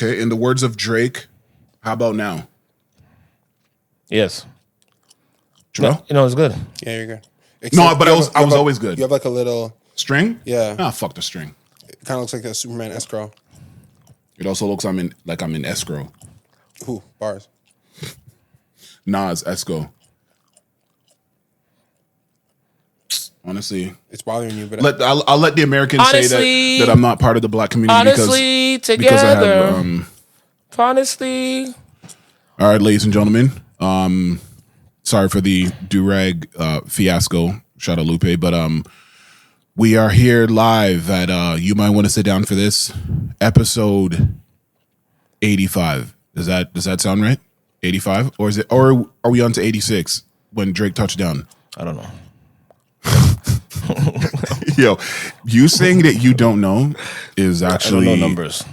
Okay, in the words of Drake, how about now? Yes. Trivelle? It's good. Yeah, you're good. No, but I was always good. You have like a little String? Yeah. Ah, fuck the string. It kind of looks like a Superman escrow. It also looks I'm in escrow. Ooh, bars. Nas esco. Honestly, It's bothering you, but I'll let the Americans say that I'm not part of the black community because I have honestly. All right, ladies and gentlemen. Sorry for the durag fiasco. Shout out Lupe, but we are here live at you might want to sit down for this episode 85. Does that sound right? 85 or are we on to 86 when Drake touched down? I don't know. Yo, you saying that you don't know is actually I don't know numbers.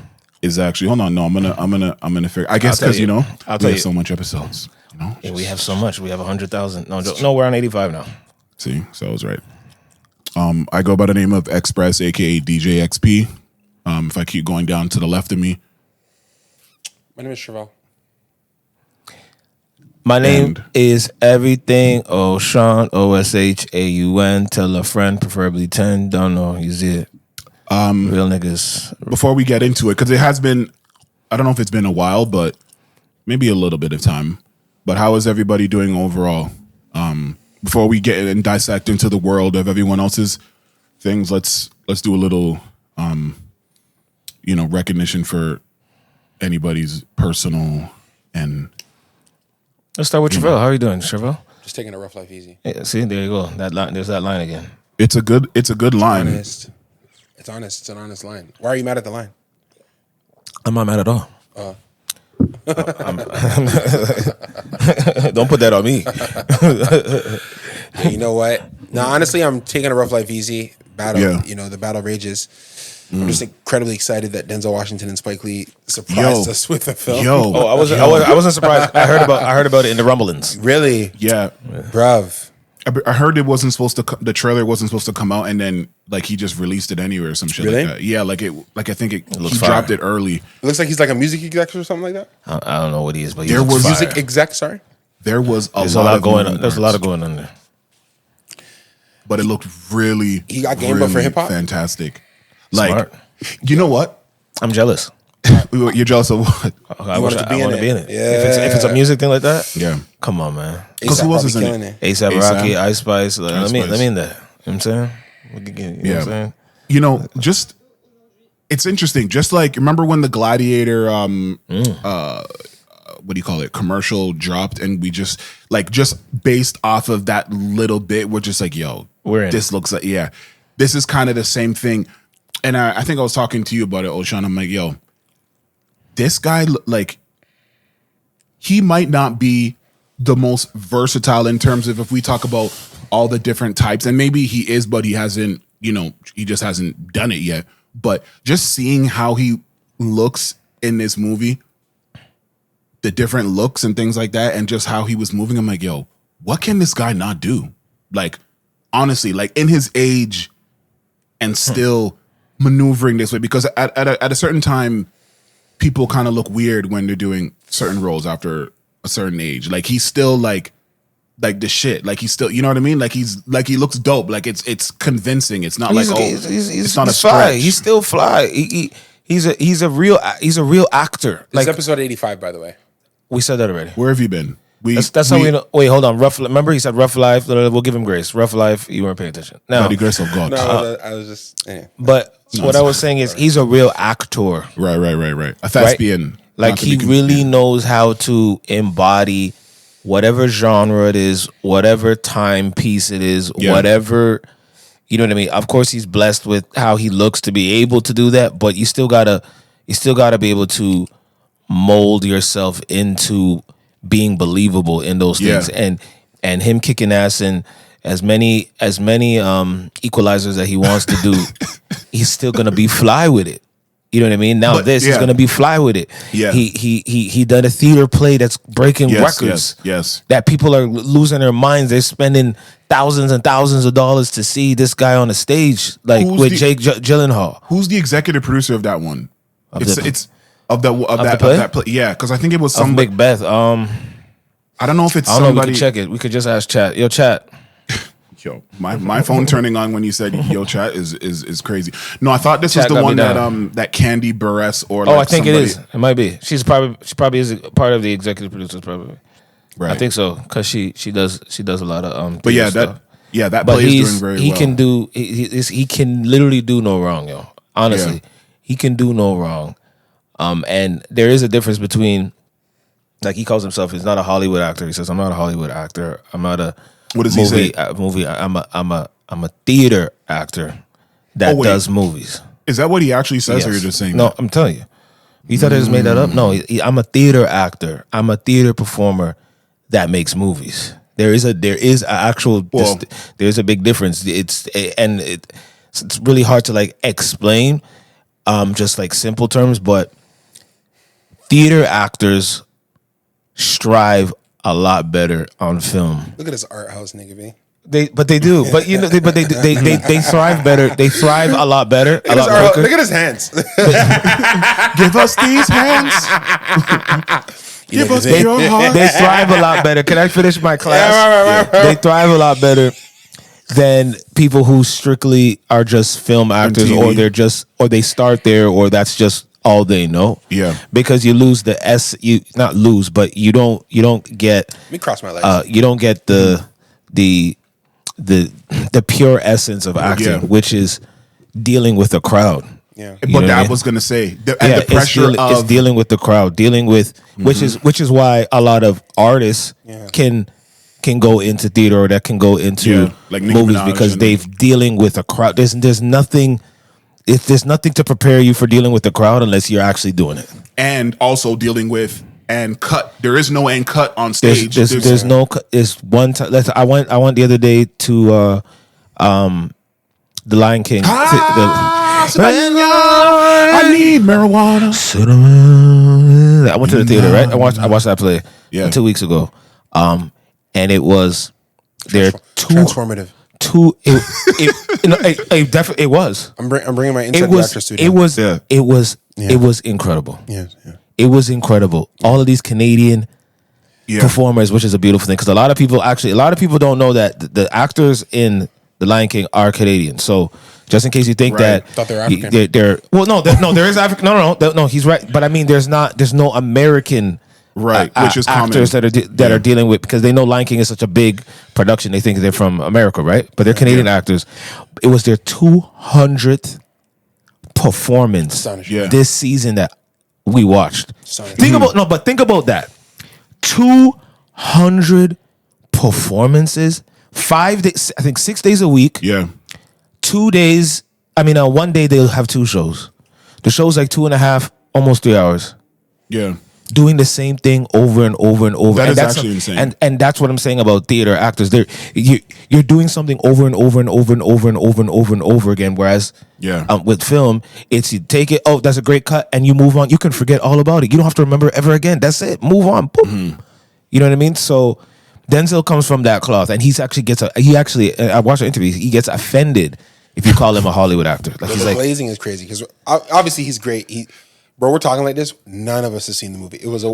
Is actually hold on. No, I'm gonna figure. I guess because we have so much episodes. Yeah, we have so much. We have 100,000. No, we're on 85 now. See, so I was right. I go by the name of Express, aka DJXP. If I keep going down to the left of me, my name is Trivelle. My name is EverythingOShauN, OSHAUN. Tell a friend, preferably 10. Don't know. You see it. Real niggas. Before we get into it, because it has been, I don't know if it's been a while, but maybe a little bit of time. But how is everybody doing overall? Before we get and dissect into the world of everyone else's things, let's do a little, recognition for anybody's personal and. Let's start with Trivelle. How are you doing, Trivelle? Just taking a rough life easy. Yeah, see, there you go. That line, there's that line again. It's a good line. It's honest. It's an honest line. Why are you mad at the line? I'm not mad at all. Don't put that on me. Yeah, you know what? No, honestly, I'm taking a rough life easy. The battle rages. I'm just incredibly excited that Denzel Washington and Spike Lee surprised us with the film. I wasn't surprised. I heard about it in the rumblings. Really? Yeah, bruv. I heard it wasn't supposed to. The trailer wasn't supposed to come out, and then he just released it anywhere or some shit like that. Yeah, I think he dropped it early. It looks like he's like a music exec or something like that. I don't know what he is, but there was music exec. Sorry, there was there's a lot going on. There's a lot going on there, but it looked really. He got game up for hip hop. Fantastic. Smart. You know what? I'm jealous. You're jealous of what? I want to be in it. Yeah. If it's a music thing like that, yeah. Come on, man. Because who else is in it? A$AP Rocky, Ice Spice. Let me in that. You know what I'm saying? You know what I'm saying? Just it's interesting. Just like remember when the Gladiator what do you call it? Commercial dropped, and we just based off of that little bit, we're just like, yo, this looks like this is kind of the same thing. And I think I was talking to you about it, OShauN. I'm like, yo, this guy, he might not be the most versatile in terms of if we talk about all the different types, and maybe he is, but he hasn't, he just hasn't done it yet. But just seeing how he looks in this movie, the different looks and things like that, and just how he was moving, I'm like, yo, what can this guy not do? Honestly, in his age and still maneuvering this way, because at a certain time, people kind of look weird when they're doing certain roles after a certain age. He's still like the shit. He's still, you know what I mean? He looks dope. It's convincing. It's not it's not a fly. stretch. He's still fly. He's a real actor. This is episode 85, by the way. We said that already. Where have you been? That's how we know. Wait, hold on. Remember he said rough life. We'll give him grace. Rough life. You weren't paying attention. Now, by the grace of God. No, I was just. But what I was saying is he's a real actor. Right. A thespian. He really knows how to embody whatever genre it is, whatever timepiece it is, whatever. You know what I mean? Of course, he's blessed with how he looks to be able to do that, but you still gotta be able to mold yourself into being believable in those things, and him kicking ass in as many equalizers that he wants to do, he's still gonna be fly with it. You know what I mean? Now he's gonna be fly with it. Yeah. He done a theater play that's breaking records. Yes. That people are losing their minds. They're spending thousands and thousands of dollars to see this guy on the stage, with Jake Gyllenhaal. Who's the executive producer of that one? of that play. Yeah, because I think it was some Big Beth. I don't know if it's I don't know. somebody. We could check it. We could just ask chat. Yo, chat. Yo, my phone turning on when you said yo chat is crazy. No, I thought this Chat was the got me one down. that Candy Buress or Oh, like I think somebody, it is. It might be. She probably is a part of the executive producers. Probably. Right. I think so because she does a lot of But yeah, stuff. that But play is doing very he well. can do. He can literally do no wrong, yo. Honestly, he can do no wrong. And there is a difference between, like he calls himself, he's not a Hollywood actor. He says, "I'm not a Hollywood actor. I'm not a What does he say? movie. I'm a theater actor that does movies." Is that what he actually says, or Yes. you're just saying? No, that? I'm telling you. You thought I just made that up? No, I'm a theater actor. I'm a theater performer that makes movies. There's a big difference. It's really hard to like explain, just like simple terms. But theater actors strive a lot better on film. Look at this art house nigga, B. They do. But you know, they thrive better. They thrive a lot better. A lot quicker. Look at his hands. Give us these hands. Give us your heart. They thrive a lot better. Can I finish my class? Right. They thrive a lot better than people who strictly are just film actors, or they start there, or that's just all they know. Yeah. Because you lose the you not lose, but you don't get. Let me cross my legs. You don't get the pure essence of acting, which is dealing with the crowd. Yeah. But that was gonna say the pressure it's dealing with the crowd, which is why a lot of artists can go into theater, or that can go into like Nicki movies, Minaj because and they've dealing with a crowd. There's nothing. If there's nothing to prepare you for dealing with the crowd unless you're actually doing it, and also dealing with and cut. There is no end cut on stage. There's no. It's one time. I went the other day to The Lion King. I need marijuana. I went to the theater, right? I watched that play 2 weeks ago, and it was transformative. It was. I'm bringing my inside the actor studio. It was incredible. Yeah. It was incredible. All of these Canadian performers, which is a beautiful thing, because a lot of people don't know that the actors in The Lion King are Canadian. So just in case you think that thought they were African. There is African. No, he's right. But I mean, there's no American. Right, which is actors common. that are dealing with, because they know Lion King is such a big production. They think they're from America, right? But they're Canadian actors. It was their 200th performance this season that we watched. Think about that. 200 performances, 5 days. I think 6 days a week. Yeah. 2 days. I mean, on one day they'll have 2 shows. The show's like 2.5, almost 3 hours. Yeah. Doing the same thing over and over and over. That and is actually insane. And that's what I'm saying about theater actors. You're doing something over and over and over and over and over and over and over again. Whereas with film, it's you take it, oh, that's a great cut, and you move on. You can forget all about it. You don't have to remember ever again. That's it. Move on. Boom. Mm-hmm. You know what I mean? So Denzel comes from that cloth, and I watched the interview. He gets offended if you call him a Hollywood actor. Like, the glazing is crazy, because obviously he's great. Bro, we're talking like this. None of us have seen the movie. It was a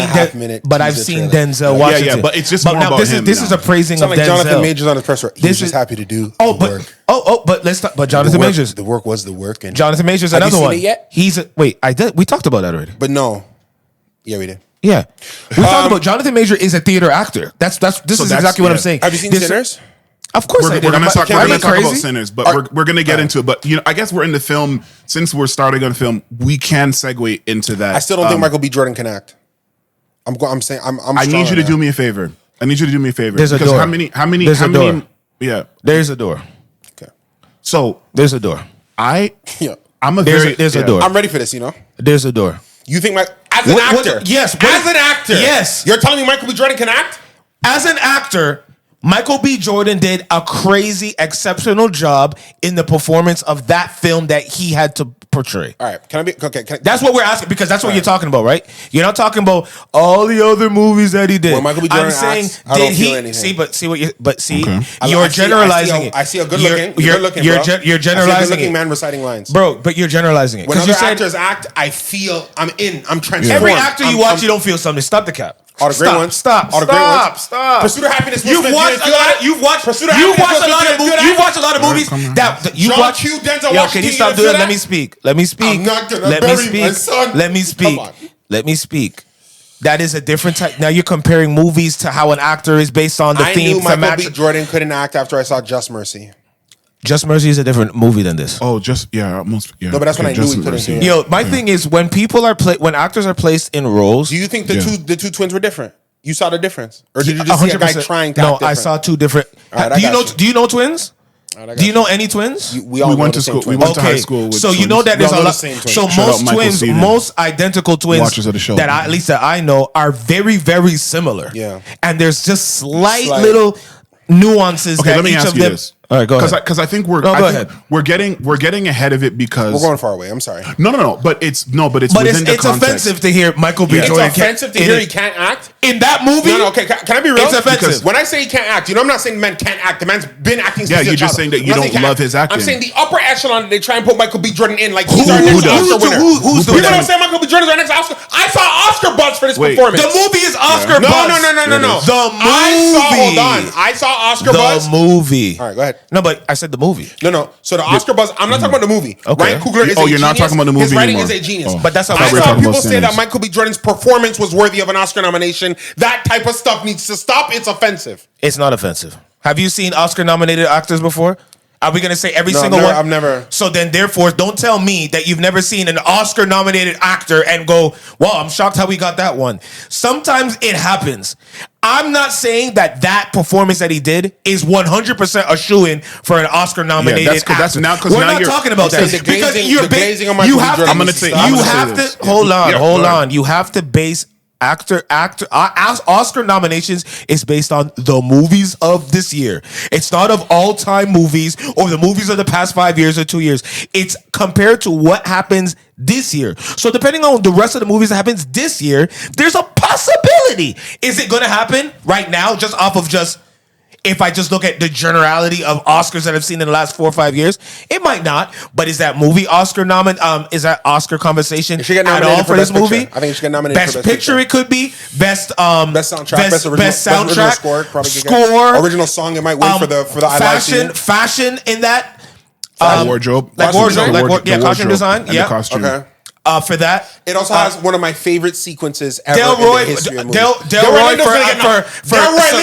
half minute. But I've seen Denzel Washington. Yeah, but it's just more about him. This is a praising of like Denzel. Jonathan Majors on his press run. He's just happy to do the work. But let's talk. But Jonathan Majors. The work was the work. And Jonathan Majors, have another you seen one. It yet? I did. We talked about that already. But no. Yeah, we did. Yeah, we talked about Jonathan Major is a theater actor. This is exactly what I'm saying. Have you seen Sinners? Of course, we're going to talk about Sinners, but we're going to get into it. But I guess we're in the film. Since we're starting on film, we can segue into that. I still don't think Michael B. Jordan can act. I'm saying I'm. I need you to do me a favor. There's a door. How many? There's a door. Yeah, there's a door. Okay. So there's a door. There's a door. I'm ready for this. There's a door. You think as an actor? Yes. As an actor? Yes. You're telling me Michael B. Jordan can act? As an actor, Michael B. Jordan did a crazy, exceptional job in the performance of that film that he had to portray. All right, can I be okay? That's what we're asking because that's what you're talking about, right? You're not talking about all the other movies that he did. When Michael B. Jordan I'm saying, acts, I don't feel anything. You're generalizing it. I see a good looking. You're generalizing looking it, man reciting lines, bro. But you're generalizing it. When other actors act, I feel I'm transformed. Every actor you watch, you don't feel something. Stop the cap. All the great ones. Stop. All the great ones. Stop. Pursuit of Happiness. You've watched a lot of movies that you watch. Denzel Yo, can you stop doing? Let me speak. I'm not gonna bury my son. Let me speak. Come on. Let me speak. That is a different type. Now you're comparing movies to how an actor is based on the theme. I knew Michael B. Jordan couldn't act after I saw Just Mercy. Just Mercy is a different movie than this. Oh, almost. Yeah. No, but that's when I knew he couldn't do it. Yo, my thing is when actors are placed in roles. Do you think the two twins were different? You saw the difference, or did you just see a guy trying to? No, act different? I saw two different. Right, do you know twins? Do you know any twins? We went to school. We went to high school. With so twins. you know that there's a lot. So most twins, most identical twins Watchers of the show. at least that I know are very, very similar. Yeah, and there's just slight little nuances. Okay, that let me each ask of you them, this. All right, go ahead. Because I think we're getting ahead of it because we're going far away. I'm sorry. No. But it's within the context. Offensive to hear Michael B. Jordan. It's offensive to hear he can't act in that movie. No. Okay, can I be real? It's offensive. When I say he can't act, I'm not saying the man can't act. The man's been acting since you're just saying that you don't love his acting. I'm saying the upper echelon. They try and put Michael B. Jordan in like Who's our next Oscar winner. Who's doing that? You know what I'm saying? Michael B. Jordan's our next Oscar. I saw Oscar buzz for this performance. The movie is Oscar buzz. No. The movie. I saw Oscar buzz. The movie. All right, go ahead. No, but I said the movie. No. So the Oscar buzz. I'm not talking about the movie. Okay. Ryan Coogler is a genius. You're not talking about the movie His writing anymore. is a genius. But that's how I saw people say Sinners. that Michael B. Jordan's performance was worthy of an Oscar nomination. That type of stuff needs to stop. It's offensive. It's not offensive. Have you seen Oscar-nominated actors before? Are we going to say every single one? I've never. So then, therefore, don't tell me that you've never seen an Oscar-nominated actor and go, "Wow, I'm shocked how we got that one." Sometimes it happens. I'm not saying that performance that he did is 100% a shoo-in for an Oscar-nominated actor. We're not talking about that because you're glazing on Michael B. Jordan. I'm going to say you have to hold on. You have to base Oscar nominations is based on the movies of this year. It's not of all-time movies or the movies of the past 5 years or 2 years. It's compared to what happens this year. So depending on the rest of the movies that happens this year, there's a possibility. Is it going to happen right now just off of if I just look at the generality of Oscars that I've seen in the last 4 or 5 years? It might not. But is that movie Oscar is that Oscar conversation at all for this movie? I think it should get nominated Best for Best Picture. It could be best soundtrack, best original score. Original song. It might win for the fashion in that. Wardrobe. Costume design. And the costume. Okay. For that, it also has one of my favorite sequences ever in the history of movies. Delroy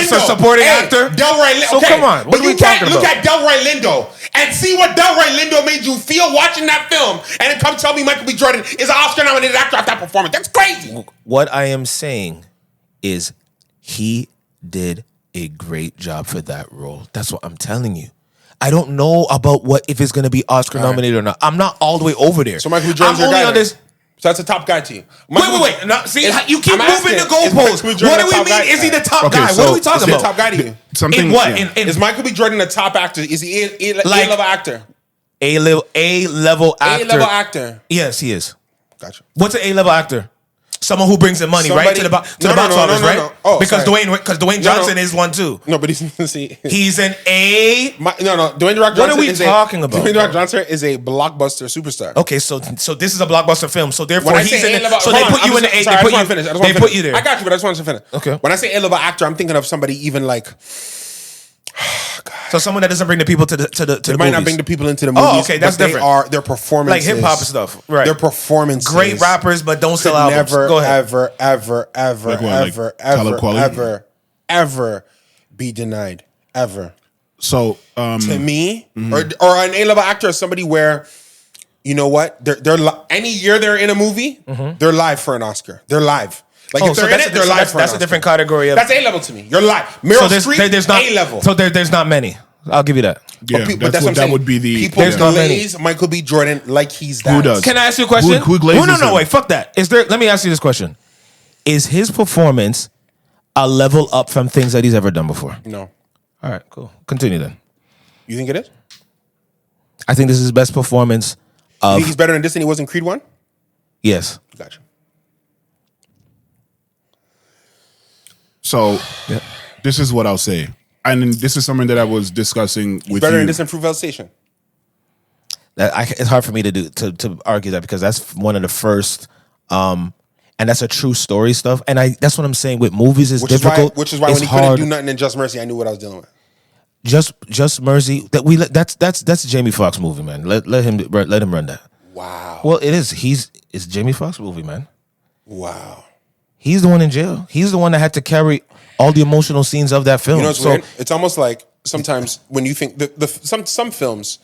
for supporting actor. Delroy Lindo. So come on, what are we talking about? Look at Delroy Lindo and see what Delroy Lindo made you feel watching that film, and then come tell me Michael B. Jordan is an Oscar-nominated actor after that performance. That's crazy. What I am saying is he did a great job for that role. That's what I'm telling you. I don't know about if it's going to be Oscar nominated or not. I'm not all the way over there. So Michael B. Jordan's your guy. So that's a top guy to you. Wait. No, see, you keep moving the goalposts. What do we mean? Is he the top guy? What are we talking about? Is he the top guy to you? In what? Is Michael B. Jordan a top actor? Is he A-level actor? A-level actor. A-level actor. Yes, he is. Gotcha. What's an A-level actor? Someone who brings in money, right? To the box office, right? No. Oh, because Dwayne Johnson is one too. No, but he's an A. Dwayne The Rock Johnson. What are we talking about? Dwayne The Rock Johnson is a blockbuster superstar. Okay, so this is a blockbuster film. So therefore, he's in it. So they put you in the A. They put you there. I got you, but I just wanted to finish. Okay. When I say A-level actor, I'm thinking of somebody even like. So someone that doesn't bring the people to the they might not bring the people into the movies. Oh, okay, that's different. Their performances, like hip hop stuff, right? Their performances, great rappers, but don't sell albums. Go ahead. ever be denied. Ever. So to me, or an A-level actor is somebody where, you know what, they're any year they're in a movie, they're live for an Oscar. They're live. Like if they're in it, they're live for an Oscar. That's a different category. That's A-level to me. You're live. Meryl Streep, there's not A-level. So there's not many. I'll give you that. Yeah, but that's what that would be the people glaze Michael B. Jordan like he's that. Who does? Can I ask you a question? Who glazes him? Wait, fuck that. Let me ask you this question. Is his performance a level up from things that he's ever done before? No. All right, cool. Continue then. You think it is? I think this is his best performance. You think he's better than this than he was in Creed 1? Yes. Gotcha. So, this is what I'll say. And this is something that I was discussing with you. Better than this than Fruitvale Station? It's hard for me to argue that because that's one of the first, and that's a true story stuff. And that's what I'm saying with movies is difficult. Which is why when he couldn't do nothing in Just Mercy, I knew what I was dealing with. Just Mercy. That's a Jamie Foxx movie, man. Let him run that. Wow. Well, it is. It's Jamie Foxx movie, man. Wow. He's the one in jail. He's the one that had to carry all the emotional scenes of that film. You know what's weird? It's almost like sometimes when you think some films,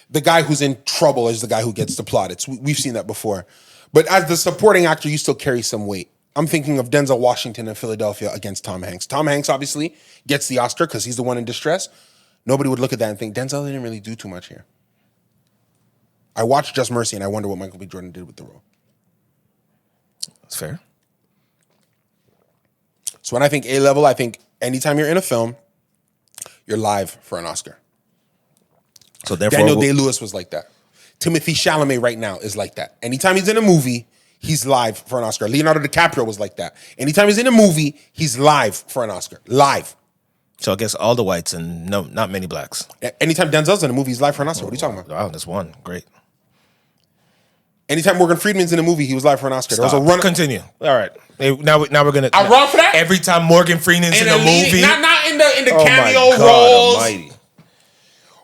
the guy who's in trouble is the guy who gets the plot. We've seen that before. But as the supporting actor, you still carry some weight. I'm thinking of Denzel Washington in Philadelphia against Tom Hanks. Tom Hanks obviously gets the Oscar because he's the one in distress. Nobody would look at that and think, Denzel didn't really do too much here. I watched Just Mercy and I wonder what Michael B. Jordan did with the role. That's fair. So when I think A-level, I think anytime you're in a film, you're live for an Oscar. So therefore, Daniel Day-Lewis was like that. Timothée Chalamet right now is like that. Anytime he's in a movie, he's live for an Oscar. Leonardo DiCaprio was like that. Anytime he's in a movie, he's live for an Oscar. Live. So I guess all the whites and not many blacks. Anytime Denzel's in a movie, he's live for an Oscar. What are you talking about? Wow, that's one. Great. Anytime Morgan Freeman's in a movie, he was live for an Oscar. There was a run. Continue. All right. Now we're gonna. I run for that. Every time Morgan Freeman's in a movie, not in the oh cameo my God roles. Almighty.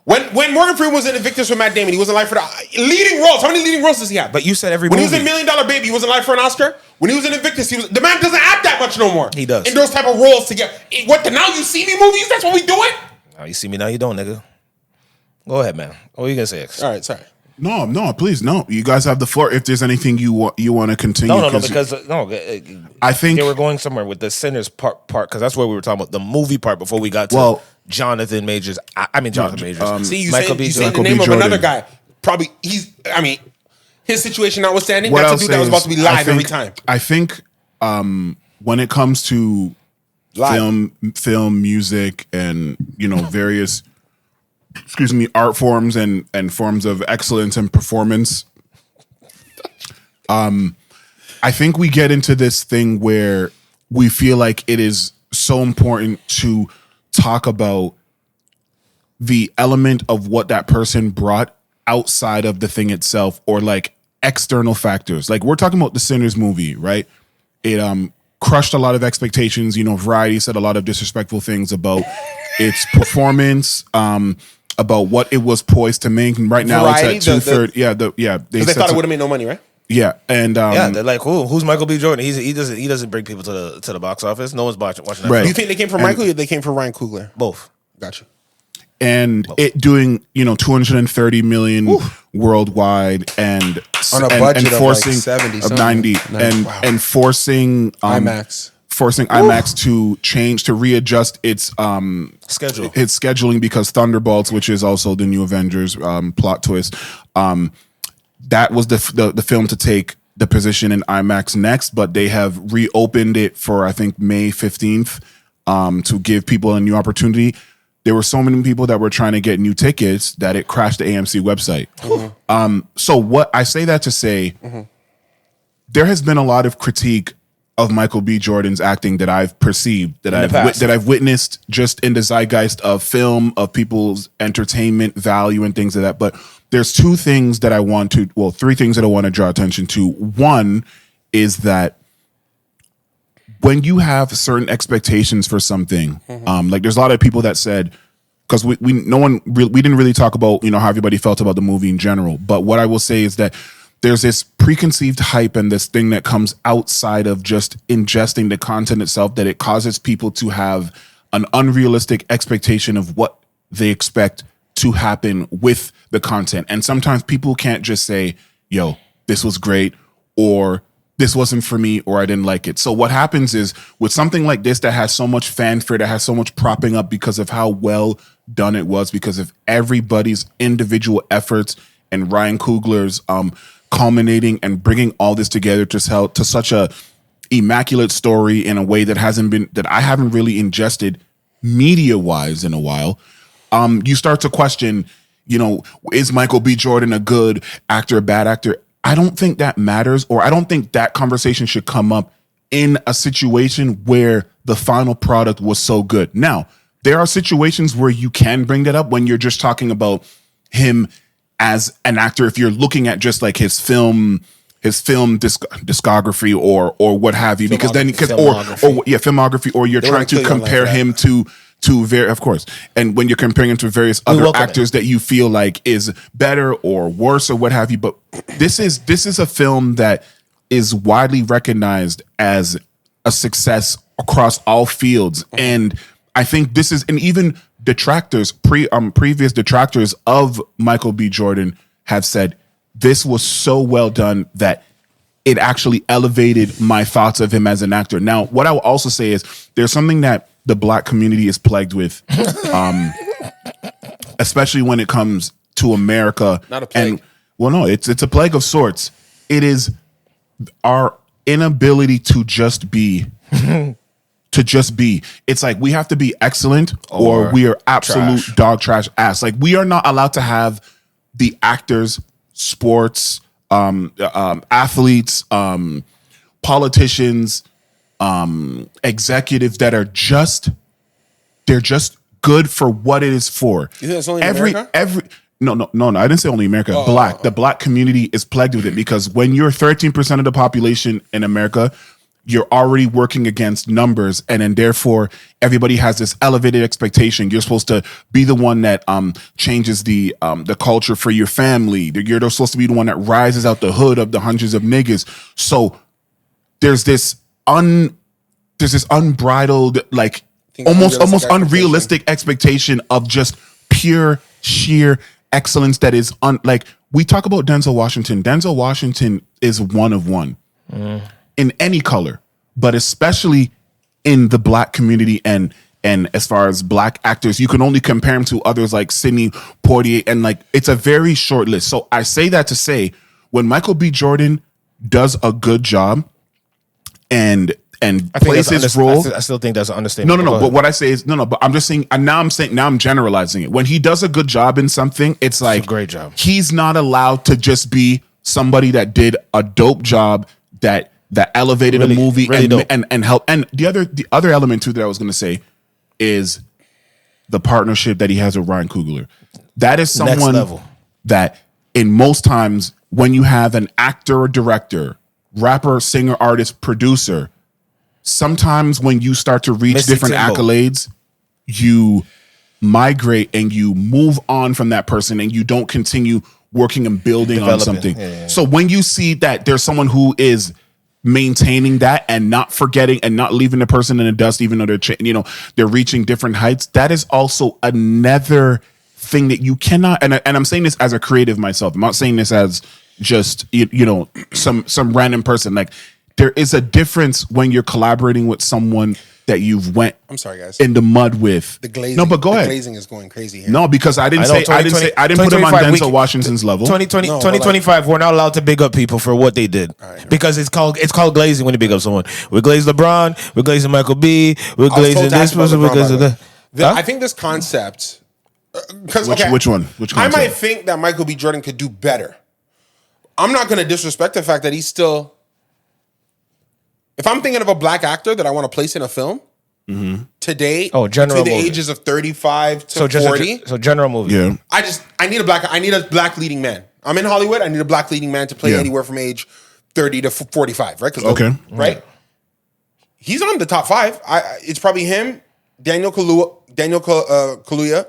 When Morgan Freeman was in Invictus with Matt Damon, he wasn't live for the leading roles. How many leading roles does he have? But you said every when movie. he was in $1 Million Baby, he wasn't live for an Oscar. When he was in Invictus, the man doesn't act that much no more. He does. In those type of roles to get what the Now You See Me movies. That's what we doing. Now you see me, now you don't, nigga. Go ahead, man. What are you gonna say? All right, sorry. No, please, no. You guys have the floor. If there's anything you want to continue, I think they were going somewhere with the sinners part because that's what we were talking about, the movie part before we got to Jonathan Majors. Jonathan Majors. See, you saying the name of another guy. Probably his situation notwithstanding. That's a dude that was about to be live every time. I think when it comes to film, music, and various. Art forms and forms of excellence and performance. I think we get into this thing where we feel like it is so important to talk about the element of what that person brought outside of the thing itself, or like external factors. Like we're talking about the Sinners movie, right? It crushed a lot of expectations. Variety said a lot of disrespectful things about its performance. About what it was poised to make, and right now Variety, it's at 2/3. They thought it would have made no money, right? Yeah, and they're like, who's Michael B. Jordan? He doesn't bring people to the box office. No one's watching that. Right. Do you think they came from Michael or they came from Ryan Coogler? Both. Gotcha. And it doing 230 million worldwide, and on a budget of forcing like 70 of 90 and forcing IMAX to change, to readjust its scheduling because Thunderbolts, which is also the new Avengers plot twist, that was the film to take the position in IMAX next, but they have reopened it for I think May 15th to give people a new opportunity. There were so many people that were trying to get new tickets that it crashed the AMC website. So what I say that to say, there has been a lot of critique of Michael B. Jordan's acting that I've perceived, that I've witnessed just in the zeitgeist of film, of people's entertainment value and things like that. But there's three things that I want to draw attention to. One is that when you have certain expectations for something, like there's a lot of people that said, because we didn't really talk about how everybody felt about the movie in general. But what I will say is that there's this preconceived hype and this thing that comes outside of just ingesting the content itself, that it causes people to have an unrealistic expectation of what they expect to happen with the content. And sometimes people can't just say, yo, this was great, or this wasn't for me, or I didn't like it. So what happens is with something like this that has so much fanfare, that has so much propping up because of how well done it was, because of everybody's individual efforts and Ryan Coogler's culminating and bringing all this together to such a immaculate story in a way that I haven't really ingested media-wise in a while, you start to question, is Michael B. Jordan a good actor, a bad actor? I don't think that matters, or I don't think that conversation should come up in a situation where the final product was so good. Now, there are situations where you can bring that up when you're just talking about him as an actor. If you're looking at just like his film discography or what have you, because then filmography, or you're trying to compare him to of course, and when you're comparing him to various other actors that you feel like is better or worse or what have you. But this is a film that is widely recognized as a success across all fields, and I think this is, and even detractors, previous detractors of Michael B. Jordan have said this was so well done that it actually elevated my thoughts of him as an actor. Now, what I will also say is there's something that the Black community is plagued with, especially when it comes to America. Not a plague. No, it's a plague of sorts. It is our inability to just be. It's like we have to be excellent or we are absolute dog trash ass. Like we are not allowed to have the actors, sports, athletes, politicians, executives that are just good for what it is for. You think that's only in America? No, I didn't say only America. The Black community is plagued with it because when you're 13% of the population in America, you're already working against numbers, and then therefore everybody has this elevated expectation. You're supposed to be the one that changes the culture for your family. You're supposed to be the one that rises out the hood of the hundreds of niggas. So there's this unbridled, like almost unrealistic expectation of just pure sheer excellence that is like we talk about Denzel Washington. Denzel Washington is one of one. In any color, but especially in the Black community and as far as Black actors, you can only compare him to others like Sidney Poitier, and like it's a very short list. So I say that to say when Michael B. Jordan does a good job and plays his role, I still think that's an understatement. No. But what I say is but I'm just saying, and now I'm generalizing it. When he does a good job in something, it's like a great job. He's not allowed to just be somebody that did a dope job that elevated a movie and help. And the other element too that I was going to say is the partnership that he has with Ryan Coogler. That is someone that in most times when you have an actor or director, rapper, singer, artist, producer, sometimes when you start to reach different accolades, you migrate and you move on from that person and you don't continue working and building on something. Yeah. So when you see that there's someone who is maintaining that and not forgetting and not leaving the person in the dust, even though they're reaching different heights, that is also another thing that you cannot. And I'm saying this as a creative myself. I'm not saying this as just some random person. Like there is a difference when you're collaborating with someone that you've went in the mud with. The glazing. No, but go ahead. The glazing is going crazy here. No, because I didn't put him on Denzel Washington's level. 2025, we're not allowed to big up people for what they did. Right, because it's called glazing when you big up someone. We glaze LeBron, we're glazing Michael B, we're glazing this person, we're glazing that. I think this concept which one? Which concept? I might think that Michael B. Jordan could do better. I'm not going to disrespect the fact that he's still. If I'm thinking of a Black actor that I want to place in a film today, between the ages of 35 to 40, so general movie. Yeah, I need a Black leading man. I'm in Hollywood. I need a Black leading man to play anywhere from age 30 to 45, right? Right. He's on the top 5. It's probably him, Daniel Kaluuya.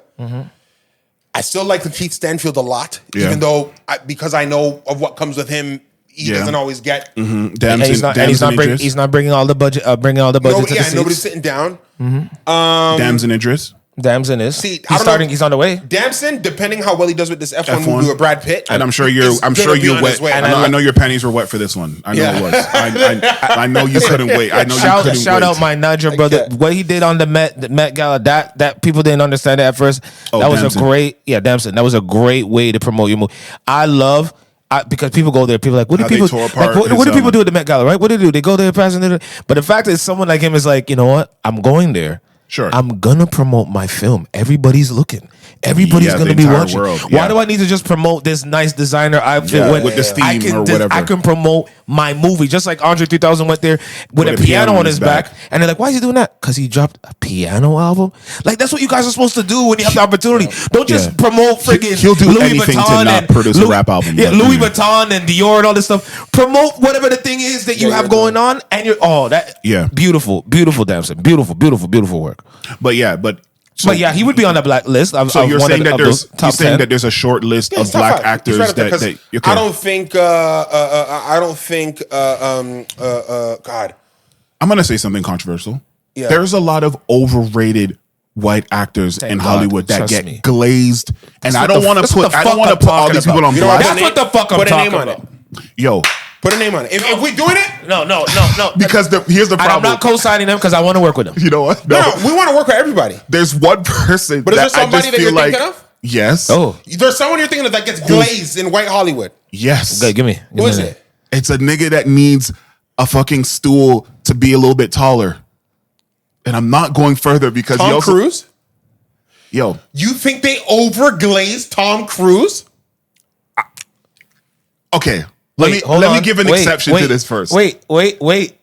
I still like Lakeith Stanfield a lot, even though because I know of what comes with him. He doesn't always get. He's not bringing all the budget. Nobody's sitting down. Damson Idris. Damson is. See, he's on the way. Damson, depending how well he does with this F1 movie with Brad Pitt, and I'm sure you're wet. I know your panties were wet for this one. I know it was. I know you couldn't wait. I know you couldn't wait. Shout out my Niger brother. What he did on the Met Gala, that people didn't understand it at first. That was a great. Yeah, Damson. That was a great way to promote your movie. I love. Because people go there, people are like, what do people what do people do at the Met Gala, right? What do they do? They go there, pass. But the fact is, someone like him is like, you know what? I'm going there. Sure. I'm gonna promote my film. Everybody's looking. Everybody's Yeah, gonna the be entire watching. world, Why yeah. do I need to just promote this nice designer outfit when with the steam or whatever. I can promote my movie, just like Andre 3000 went there with a piano on his back, and they're like, "Why is he doing that?" Because he dropped a piano album. Like that's what you guys are supposed to do when you have the opportunity. Don't just promote freaking He'll do Louis anything Vuitton to not and produce a rap album. Yeah, But, Louis Vuitton and Dior and all this stuff. Promote whatever the thing is that you have going on, and you're beautiful, beautiful, Damson, beautiful work. But yeah, but he would be on the black list. So you're saying that there's a short list of black actors that I don't think God. I'm gonna say something controversial. Yeah. There's a lot of overrated white actors in Hollywood that get glazed, and I don't want to put all these people on blast. That's what the fuck I'm talking about. Yo, put a name on it. If we're doing it, no. Because here's the problem. I'm not co-signing them because I want to work with them. You know what? No, we want to work with everybody. There's one person, but is there somebody that you're thinking of? Yes. Oh, there's someone you're thinking of that gets glazed in white Hollywood. Yes. Okay, give me. Who is it? It's a nigga that needs a fucking stool to be a little bit taller. And I'm not going further because Tom Cruise? Yo. You think they overglazed Tom Cruise? Okay. Let me give an exception to this first. Wait.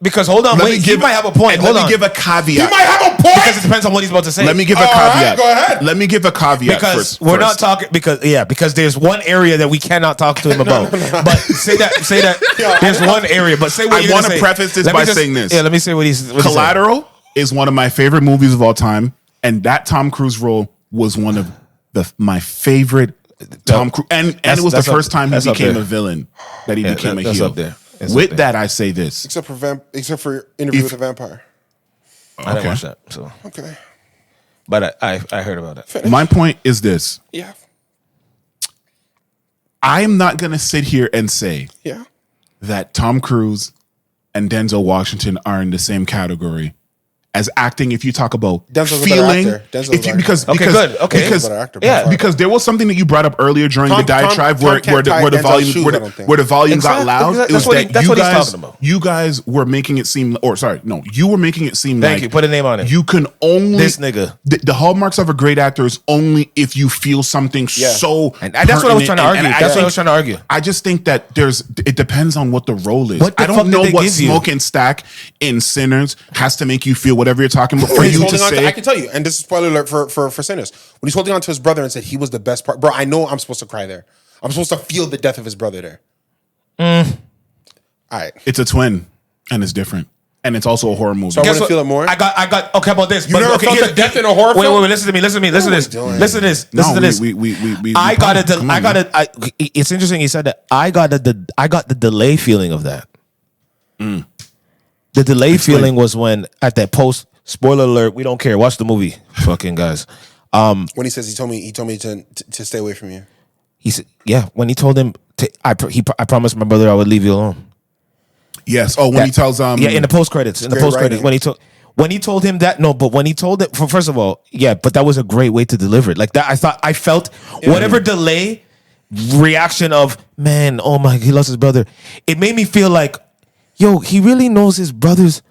Because hold on. He might have a point. Let me give a caveat. He might have a point. Because it depends on what he's about to say. Let me give a caveat. Right, go ahead. Let me give a caveat because we're not talking because there's one area that we cannot talk to him about. But say that there's one area. But say what I want to preface this by saying this. Yeah, let me say what he's. Collateral is one of my favorite movies of all time, and that Tom Cruise role was one of my favorite. Tom Cruise, and it was the first time he became a villain that he became a heel. With that, I say this, except for Interview with a Vampire. I didn't watch that, so okay. But I heard about it. Finish. My point is this: yeah, I'm not gonna sit here and say that Tom Cruise and Denzel Washington are in the same category as acting. If you talk about feeling, because there was something that you brought up earlier during the diatribe where the volume got loud. It was that you guys were making it seem, you were making it seem Thank you. Put a name on it. You can only this nigga. The hallmarks of a great actor is only if you feel something so. And that's what I was trying to argue. That's what I was trying to argue. I just think that it depends on what the role is. I don't know what Smoke and Stack in Sinners has to make you feel. Whatever you're talking about, for you to say, I can tell you, and this is spoiler alert for Sinners. When he's holding on to his brother and said he was the best part, bro. I know I'm supposed to cry there. I'm supposed to feel the death of his brother there. All right, it's a twin, and it's different, and it's also a horror movie. So I want to feel it more. I got okay about this. You never felt the death in a horror film? Wait, listen to me. Listen to this. It's interesting. He said that I got the delay feeling of that. The delay feeling was when at that post, spoiler alert, we don't care. Watch the movie, fucking guys. When he says he told me to stay away from you. He said, yeah. When he told him, I promised my brother I would leave you alone. Yes. Oh, when he tells in the post credits, when he told him that, no, but when he told it, first of all, yeah, but that was a great way to deliver it. Like that, I felt whatever delay reaction of man, oh my, he lost his brother. It made me feel like, yo, he really knows his brother's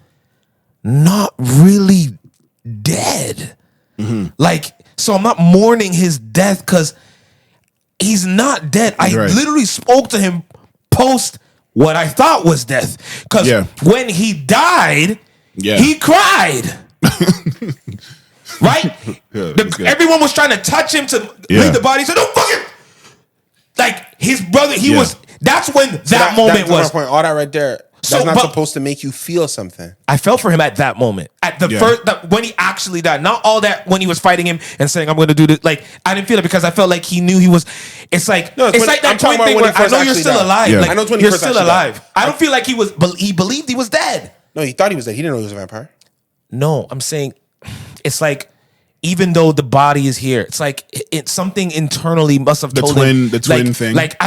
not really dead. Mm-hmm. Like, so I'm not mourning his death because he's not dead. I literally spoke to him post what I thought was death. Because when he died, he cried. Right? Everyone was trying to touch him to leave the body. He said, don't fucking... Like, his brother, he was... That's when that moment was... Point. All that right there... That's not supposed to make you feel something. I felt for him at that moment. At the first, when he actually died. Not all that when he was fighting him and saying, I'm going to do this. Like, I didn't feel it because I felt like he knew he was. It's like that twin thing where I know you're still alive. Yeah. Like, I know you're still alive. I don't feel like he believed he was dead. No, he thought he was dead. He didn't know he was a vampire. No, I'm saying it's like, even though the body is here, it's like it's something internally must have told him. The twin thing. Like,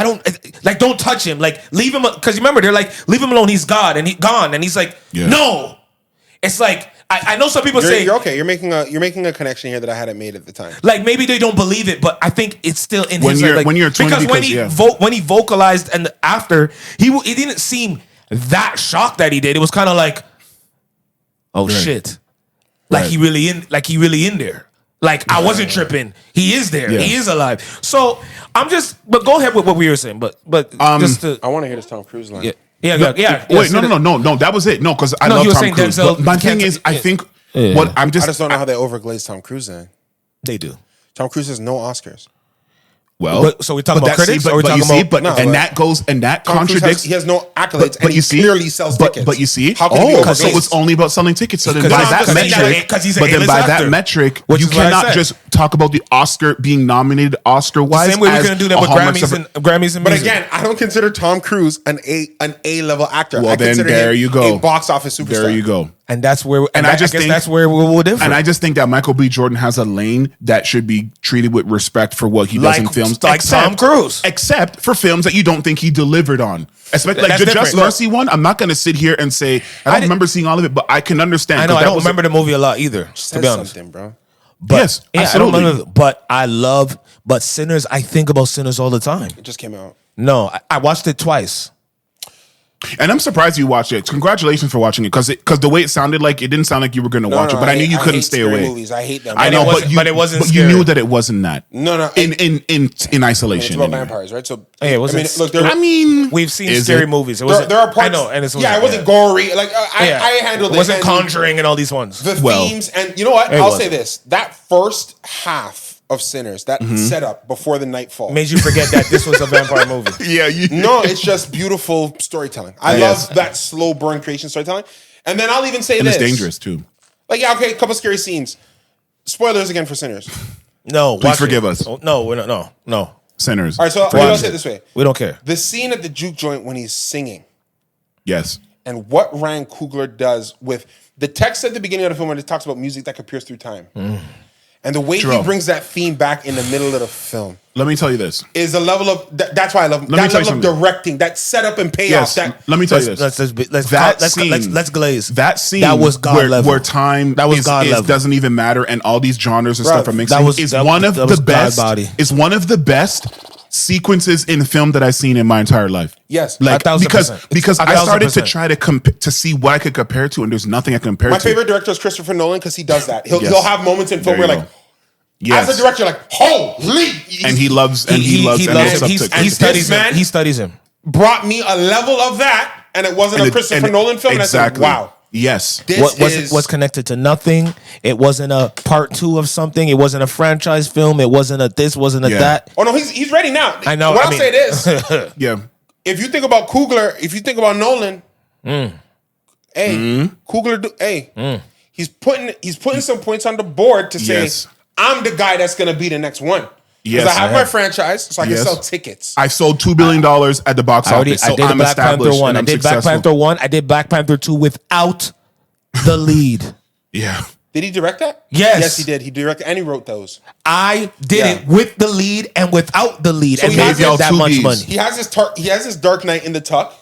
don't touch him. Like, leave him, because remember, they're like, leave him alone. He's God and gone. And he's like, no. It's like I know some people say you're okay. You're making a connection here that I hadn't made at the time. Like maybe they don't believe it, but I think it's still in his when you're a twin because when he vocalized and after he didn't seem that shocked that he did. It was kind of like, oh shit. Like he really in there. Like I wasn't tripping. He is there. Yeah. He is alive. So I'm just. But go ahead with what we were saying. But just to. I want to hear this Tom Cruise line. Yeah. Wait, no. That was it. No, because I love Tom Cruise. But my thing is, I think what I just don't know how they overglaze Tom Cruise. Then they do. Tom Cruise has no Oscars. Well, so we're talking about critics, or we're talking about that contradicts. He has no accolades, but and you he see, clearly sells tickets. But you see, how can he be so overglazed? it's only about selling tickets. So then by Because that he's metric, an but then A-list by that actor, metric, which you is what I cannot said. just talk about the Oscar being nominated Oscar-wise. Same way we're gonna do that with Grammys and But music. again, I don't consider Tom Cruise an A level actor. Well, I then consider there him you go. a box office superstar. There you go. And that's where, I just think that's where we'll differ. And I just think that Michael B. Jordan has a lane that should be treated with respect for what he does in films, like Tom Cruise, except for films that you don't think he delivered on. Especially like That's the Just different. Mercy one. I'm not going to sit here and say I don't remember seeing all of it, but I can understand. I know I don't remember the movie a lot either. To be honest, something, bro. but, yes, yeah, absolutely. I don't remember. But I love. But Sinners, I think about Sinners all the time. It just came out. No, I watched it twice. And I'm surprised you watched it. Congratulations for watching it, because the way it sounded, like it didn't sound like you were going to watch it. But I knew you couldn't stay away. Movies. I hate them. I know, but it wasn't. But you knew that it wasn't that. No. In isolation. It's about anyway. vampires, right? So Hey, it wasn't. look, we've seen is scary it? movies. It there wasn't, are parts. I know, and it wasn't gory. Like I handled it. It wasn't and Conjuring and all these ones. the themes, and you know what? It I'll was. say this: that first half of Sinners, that setup before the nightfall, Made you forget that this was a vampire movie. Yeah, no, it's just beautiful storytelling. I love that slow burn creation storytelling. And then I'll even say and this: it's dangerous too. Like, yeah, okay, a couple scary scenes. Spoilers again for Sinners. No, Please forgive us. Oh, no, we're not. No. Sinners. All right, so I'll say it this way: We don't care. the scene at the juke joint when he's singing, Yes. and what Ryan Coogler does with the text at the beginning of the film when it talks about music that could pierce through time. And the way he brings that theme back in the middle of the film Let me tell you this. is a level of that's why I love him. Let me That tell you level of something. directing, that setup and payoff. Yes. Let me tell you this. Let's glaze. That scene That was God where, level. where time That was God level. doesn't even matter, and all these genres and Bruh, stuff are mixing. that was one of God the best. body. Is one of the best sequences in film that I've seen in my entire life. Yes. Like 1,000%. because I started to 1,000%. try to see what I could compare to, and there's nothing I can compare My to. favorite director is Christopher Nolan because he does that. Yes. He'll have moments in film There where you like, go. Yes. as a director, like, holy, and he loves and He looks loves up him. to- He studies man him. He studies him. brought me a level of that, and it wasn't a Christopher Nolan film. Exactly. And I said, wow. Yes. This was connected to nothing. It wasn't a part 2 of something. It wasn't a franchise film. It wasn't a this. Wasn't a that. Oh no, he's ready now. I know. What I'll say this: Yeah. if you think about Coogler, if you think about Nolan, Coogler, he's putting some points on the board to say, Yes. I'm the guy that's gonna be the next one. Because Yes, I have I my have. franchise, so I can Yes. sell tickets. I sold $2 billion at the box office, so I did I'm Black Panther established 1. and I I'm did Black successful. Panther 1. I did Black Panther 2 without the lead. Yeah. Did he direct that? Yes. Yes, he did. He directed and he wrote those. I did Yeah. it with the lead and without the lead, and he made has y'all that two much Bs. money. He has his Dark Knight in the tuck.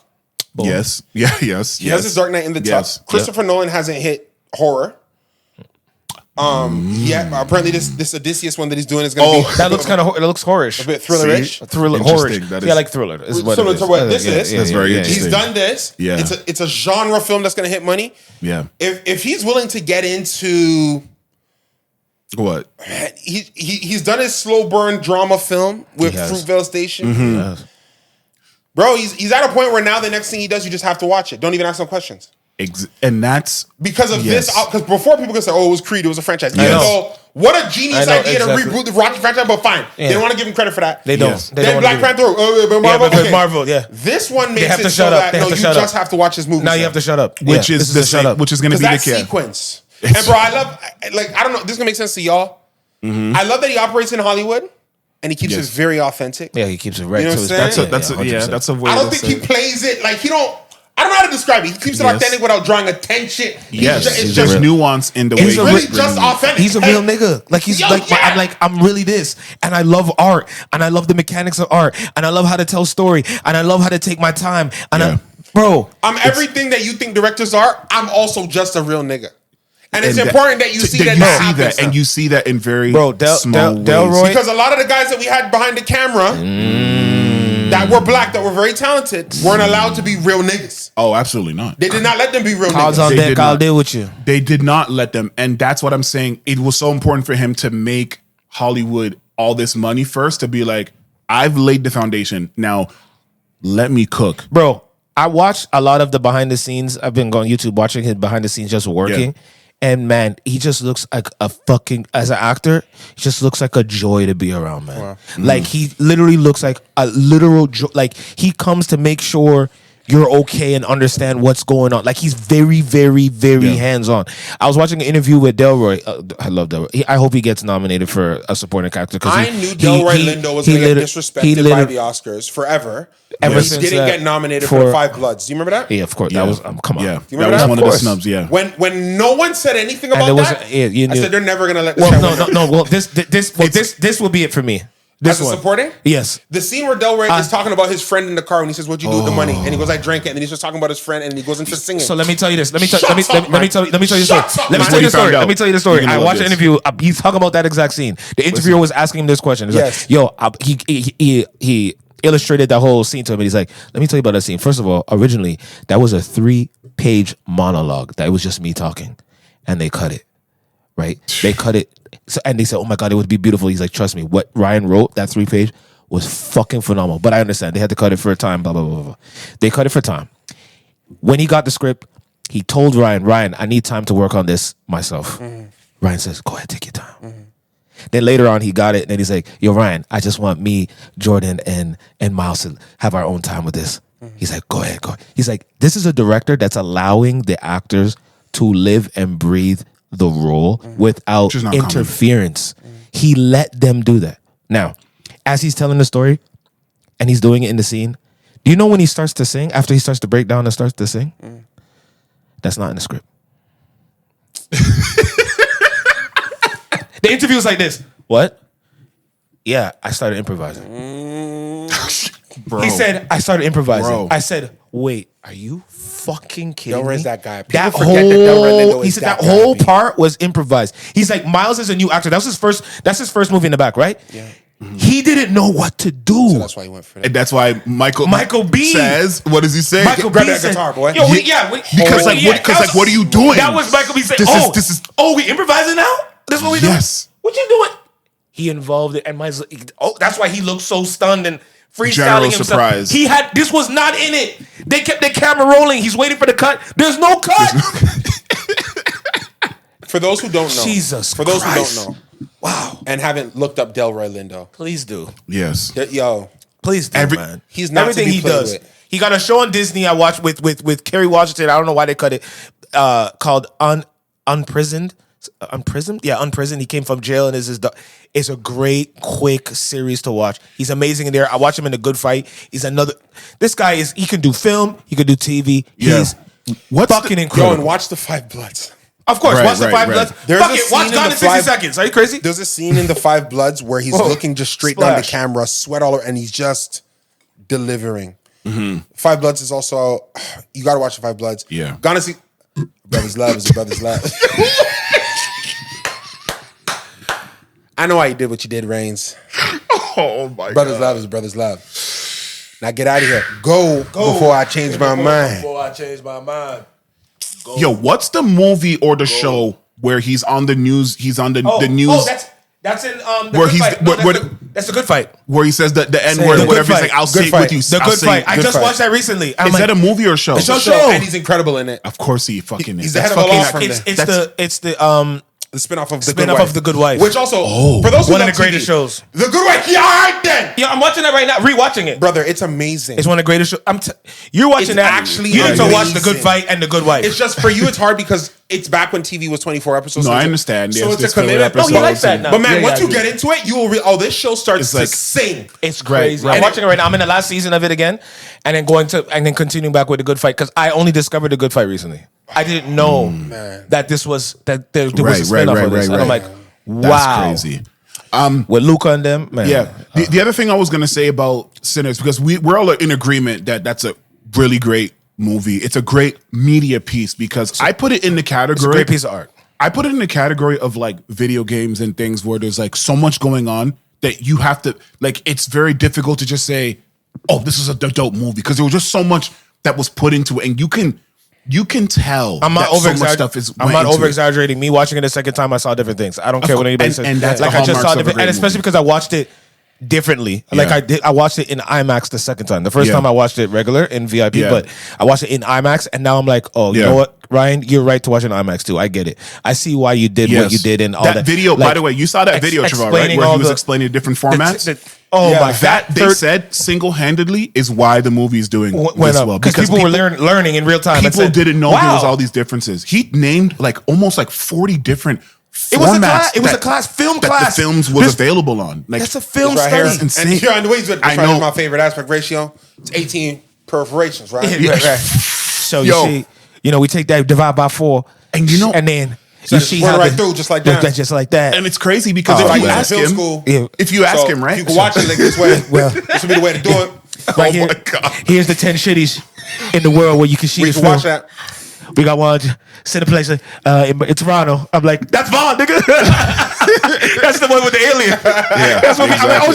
Yes. Yeah. Yes. He has his Dark Knight in the tuck. Yes. Christopher Nolan hasn't hit horror. Yeah, apparently this Odysseus one that he's doing is going to be That looks kind of. It looks horish. a bit thriller-ish. Thriller, Interesting. horish. That Yeah, is- like thriller. Is what Similar it to is. what this is. That's very interesting. He's done this. Yeah. It's a genre film that's going to hit money. Yeah. If he's willing to get into, What? he's done his slow burn drama film with He has. Fruitvale Station. Mm-hmm. Bro, he's at a point where now the next thing he does, you just have to watch it. Don't even ask no questions. And that's Because of Yes. this, because before people could say, "Oh, it was Creed, it was a franchise." Even Yes. though, what a genius I know, idea exactly. to reboot the Rocky franchise, but fine, they don't want to give him credit for that. They don't. Yes. They Then don't Black wanna give it- Panther, but Marvel, Yeah, but okay. Marvel, yeah. This one makes have it to so shut up. that They have no, to you shut just up. have to watch this movie. Now you son. have to shut up. which Yeah, is this the a shut up. which is going to be the That case. sequence, and bro, I love. Like, I don't know. This is gonna make sense to y'all. I love that he operates in Hollywood, and he keeps Yes. it very authentic. Yeah, he keeps it right You know to what his. I'm saying? That's a way. I don't to think he say it. plays it like he don't. I don't know how to describe it. He keeps it Yes. authentic without drawing attention. Yes, it's there's just nuance in the way He's really he's just authentic. He's a real nigga. Like he's Yo, like yeah. I'm really this, and I love art, and I love the mechanics of art, and I love how to tell story, and I love how to take my time, and Yeah. bro, I'm everything that you think directors are. I'm also just a real nigga, and it's And important that you see that happens, and you see that in very Bro, small ways. Delroy- because a lot of the guys that we had behind the camera that were black, that were very talented, weren't allowed to be real niggas. Oh, absolutely not. They did not let them be real Carl's niggas. on deck. I'll deal with you. They did not let them. And that's what I'm saying. It was so important for him to make Hollywood all this money first, to be like, I've laid the foundation. Now, let me cook. Bro, I watched a lot of the behind the scenes. I've been going YouTube watching his behind the scenes just working. Yeah. And man, he just looks like a fucking, as an actor, he just looks like a joy to be around, man. Wow. Like he literally looks like a literal joy. Like he comes to make sure you're okay and understand what's going on. Like he's very, very, very hands-on. I was watching an interview with Delroy. I love Delroy. I hope he gets nominated for a supporting character. I knew Delroy Lindo was going to get disrespected by the Oscars forever. Ever since he didn't get nominated for Five Bloods. Do you remember that? Yeah, of course. That was come on. Yeah, that was one of the snubs. Yeah. When no one said anything about that, I said they're never going to let. No. Well, this will be it for me. As a supporting? Yes. The scene where Delroy is talking about his friend in the car and he says, "What'd you do with the money?" And he goes, "I drank it." And then he's just talking about his friend and he goes into singing. So let me tell you this. Let me tell you the story. Let me tell you the story. I watched an interview. He's talking about that exact scene. The interviewer was asking him this question. He's like, "Yo, he illustrated that whole scene to him. And he's like, let me tell you about that scene. First of all, originally, that was a 3-page monologue. That was just me talking. And they cut it. Right? They cut it. So, and they said, oh my God, it would be beautiful. He's like, trust me, what Ryan wrote, that 3-page, was fucking phenomenal. But I understand. They had to cut it for a time, blah, blah, blah, blah. They cut it for time. When he got the script, he told Ryan, I need time to work on this myself. Mm-hmm. Ryan says, go ahead, take your time. Mm-hmm. Then later on, he got it, and then he's like, yo, Ryan, I just want me, Jordan, and Miles to have our own time with this. Mm-hmm. He's like, go ahead. He's like, this is a director that's allowing the actors to live and breathe the role without interference. He let them do that. Now, as he's telling the story, and he's doing it in the scene, do you know when he starts to sing, after he starts to break down and starts to sing? That's not in the script. The interview was like this. What? Yeah, I started improvising. Bro. He said, I started improvising. Bro. I said, wait, are you fucking kidding me? Delroy's that guy. That whole part was improvised. He's like, Miles is a new actor. That's his first movie in the back, right? Yeah. Mm-hmm. He didn't know what to do. So that's why he went for that. And that's why Michael B says, what does he say? Michael B said, guitar, boy. Yo, because what are you doing? That was Michael B saying, we improvising now? This is what we doing? Yes. What you doing? He involved it, and Miles, that's why he looked so stunned and freestyling himself. Surprise. This was not in it. They kept the camera rolling. He's waiting for the cut. There's no cut. For those who don't know. Jesus For those Christ. who don't know. Wow. And haven't looked up Delroy Lindo. Please do. Yes. Please do, man. He's not everything he does. With. He got a show on Disney I watched with Kerry Washington. I don't know why they cut it. Called Unprisoned. Unprisoned? Yeah, Unprisoned. He came from jail and it's a great, quick series to watch. He's amazing in there. I watch him in The Good Fight. This guy he can do film, he can do TV. He's fucking incredible. Yo, and watch The Five Bloods. Of course, watch The Five Bloods. Watch Gone in 60 Seconds. Are you crazy? There's a scene in The Five Bloods where he's looking just straight down the camera, sweat all over, and he's just delivering. Mm-hmm. Five Bloods is also, you got to watch The Five Bloods. Yeah. Gone in 60 Brother's love is a brother's love. I know why you did what you did, Reigns. Oh my brother's God. Love is brother's love. Now get out of here. Go before I change my mind. Before I change my mind. Go. Yo, what's the movie or the show where he's on the news? He's on the news. Oh, that's in the where Good Fight. That's The Good Fight. Where he says the N word or whatever. He's like, I'll say it with you. The Good Fight. I just watched that recently. Is that a movie or a show? It's a show. And he's incredible in it. Of course he fucking is. He's the head of a law firm. It's the spin-off of The Good Wife. Which also, for those who one of the greatest shows. The Good Wife. Yeah, all right then. Yeah, I'm watching that right now. Rewatching it. Brother, it's amazing. It's one of the greatest shows. You're watching that. Actually, you need to watch The Good Fight and The Good Wife. It's just, for you, it's hard because it's back when TV was 24 episodes. No, I understand. So it's a commitment. No, he likes that now. But man, once you get into it, you will this show starts to sing. It's crazy. I'm watching it right now. I'm in the last season of it again, and then continuing back with The Good Fight because I only discovered The Good Fight recently. I didn't know that there was a spin-off of this. And I'm like, wow. That's crazy. With Luca and them, man. Yeah. The other thing I was going to say about Sinners, because we're all in agreement that that's a really great movie. It's a great media piece because I put it in the category. It's a great piece of art. I put it in the category of like video games and things where there's like so much going on that you have to, like, it's very difficult to just say, oh, this is a dope movie because there was just so much that was put into it, and you can tell. I'm not so much stuff is. I'm not over exaggerating. Me watching it the second time, I saw different things. I don't care what anybody says. And that's like the I just saw hallmarks of a different, great and especially movie. because I watched it differently. Like I watched it in IMAX the second time. The first Yeah. time I watched it regular in VIP, Yeah. but I watched it in IMAX, and now I'm like, oh, you Yeah. know what, Ryan, you're right to watch it in IMAX too. I get it. I see why you did what you did and all that. video. Like, by the way, you saw that video, Trivelle, right? Where he was explaining different formats. Oh Yeah. my That they said single-handedly is why the movie is doing this well, because people were learning in real time. and People said, didn't know wow. there was all these differences. He named like almost like 40 different It was a formats. class. It was a class, film that class. the films was available on. Like That's a film It's right study. here. It's insane. And here on the way, this I right know. is my favorite aspect ratio. It's 18 perforations, right? Right. So you Yo. see, we take that divide by 4, And you know- and then So you just see run how right through just like that. just like that. And it's crazy because Like if you in ask film him, school. if you ask So him, right? you can watch it like this way. Well, this would be the way to do it. Right Oh here, my God. here's the 10 shitties in the world where you can see We this can film. watch that. We got one Cineplace in Toronto. I'm like, that's Vaughn, nigga. That's the one with the alien. That's what I'm like, oh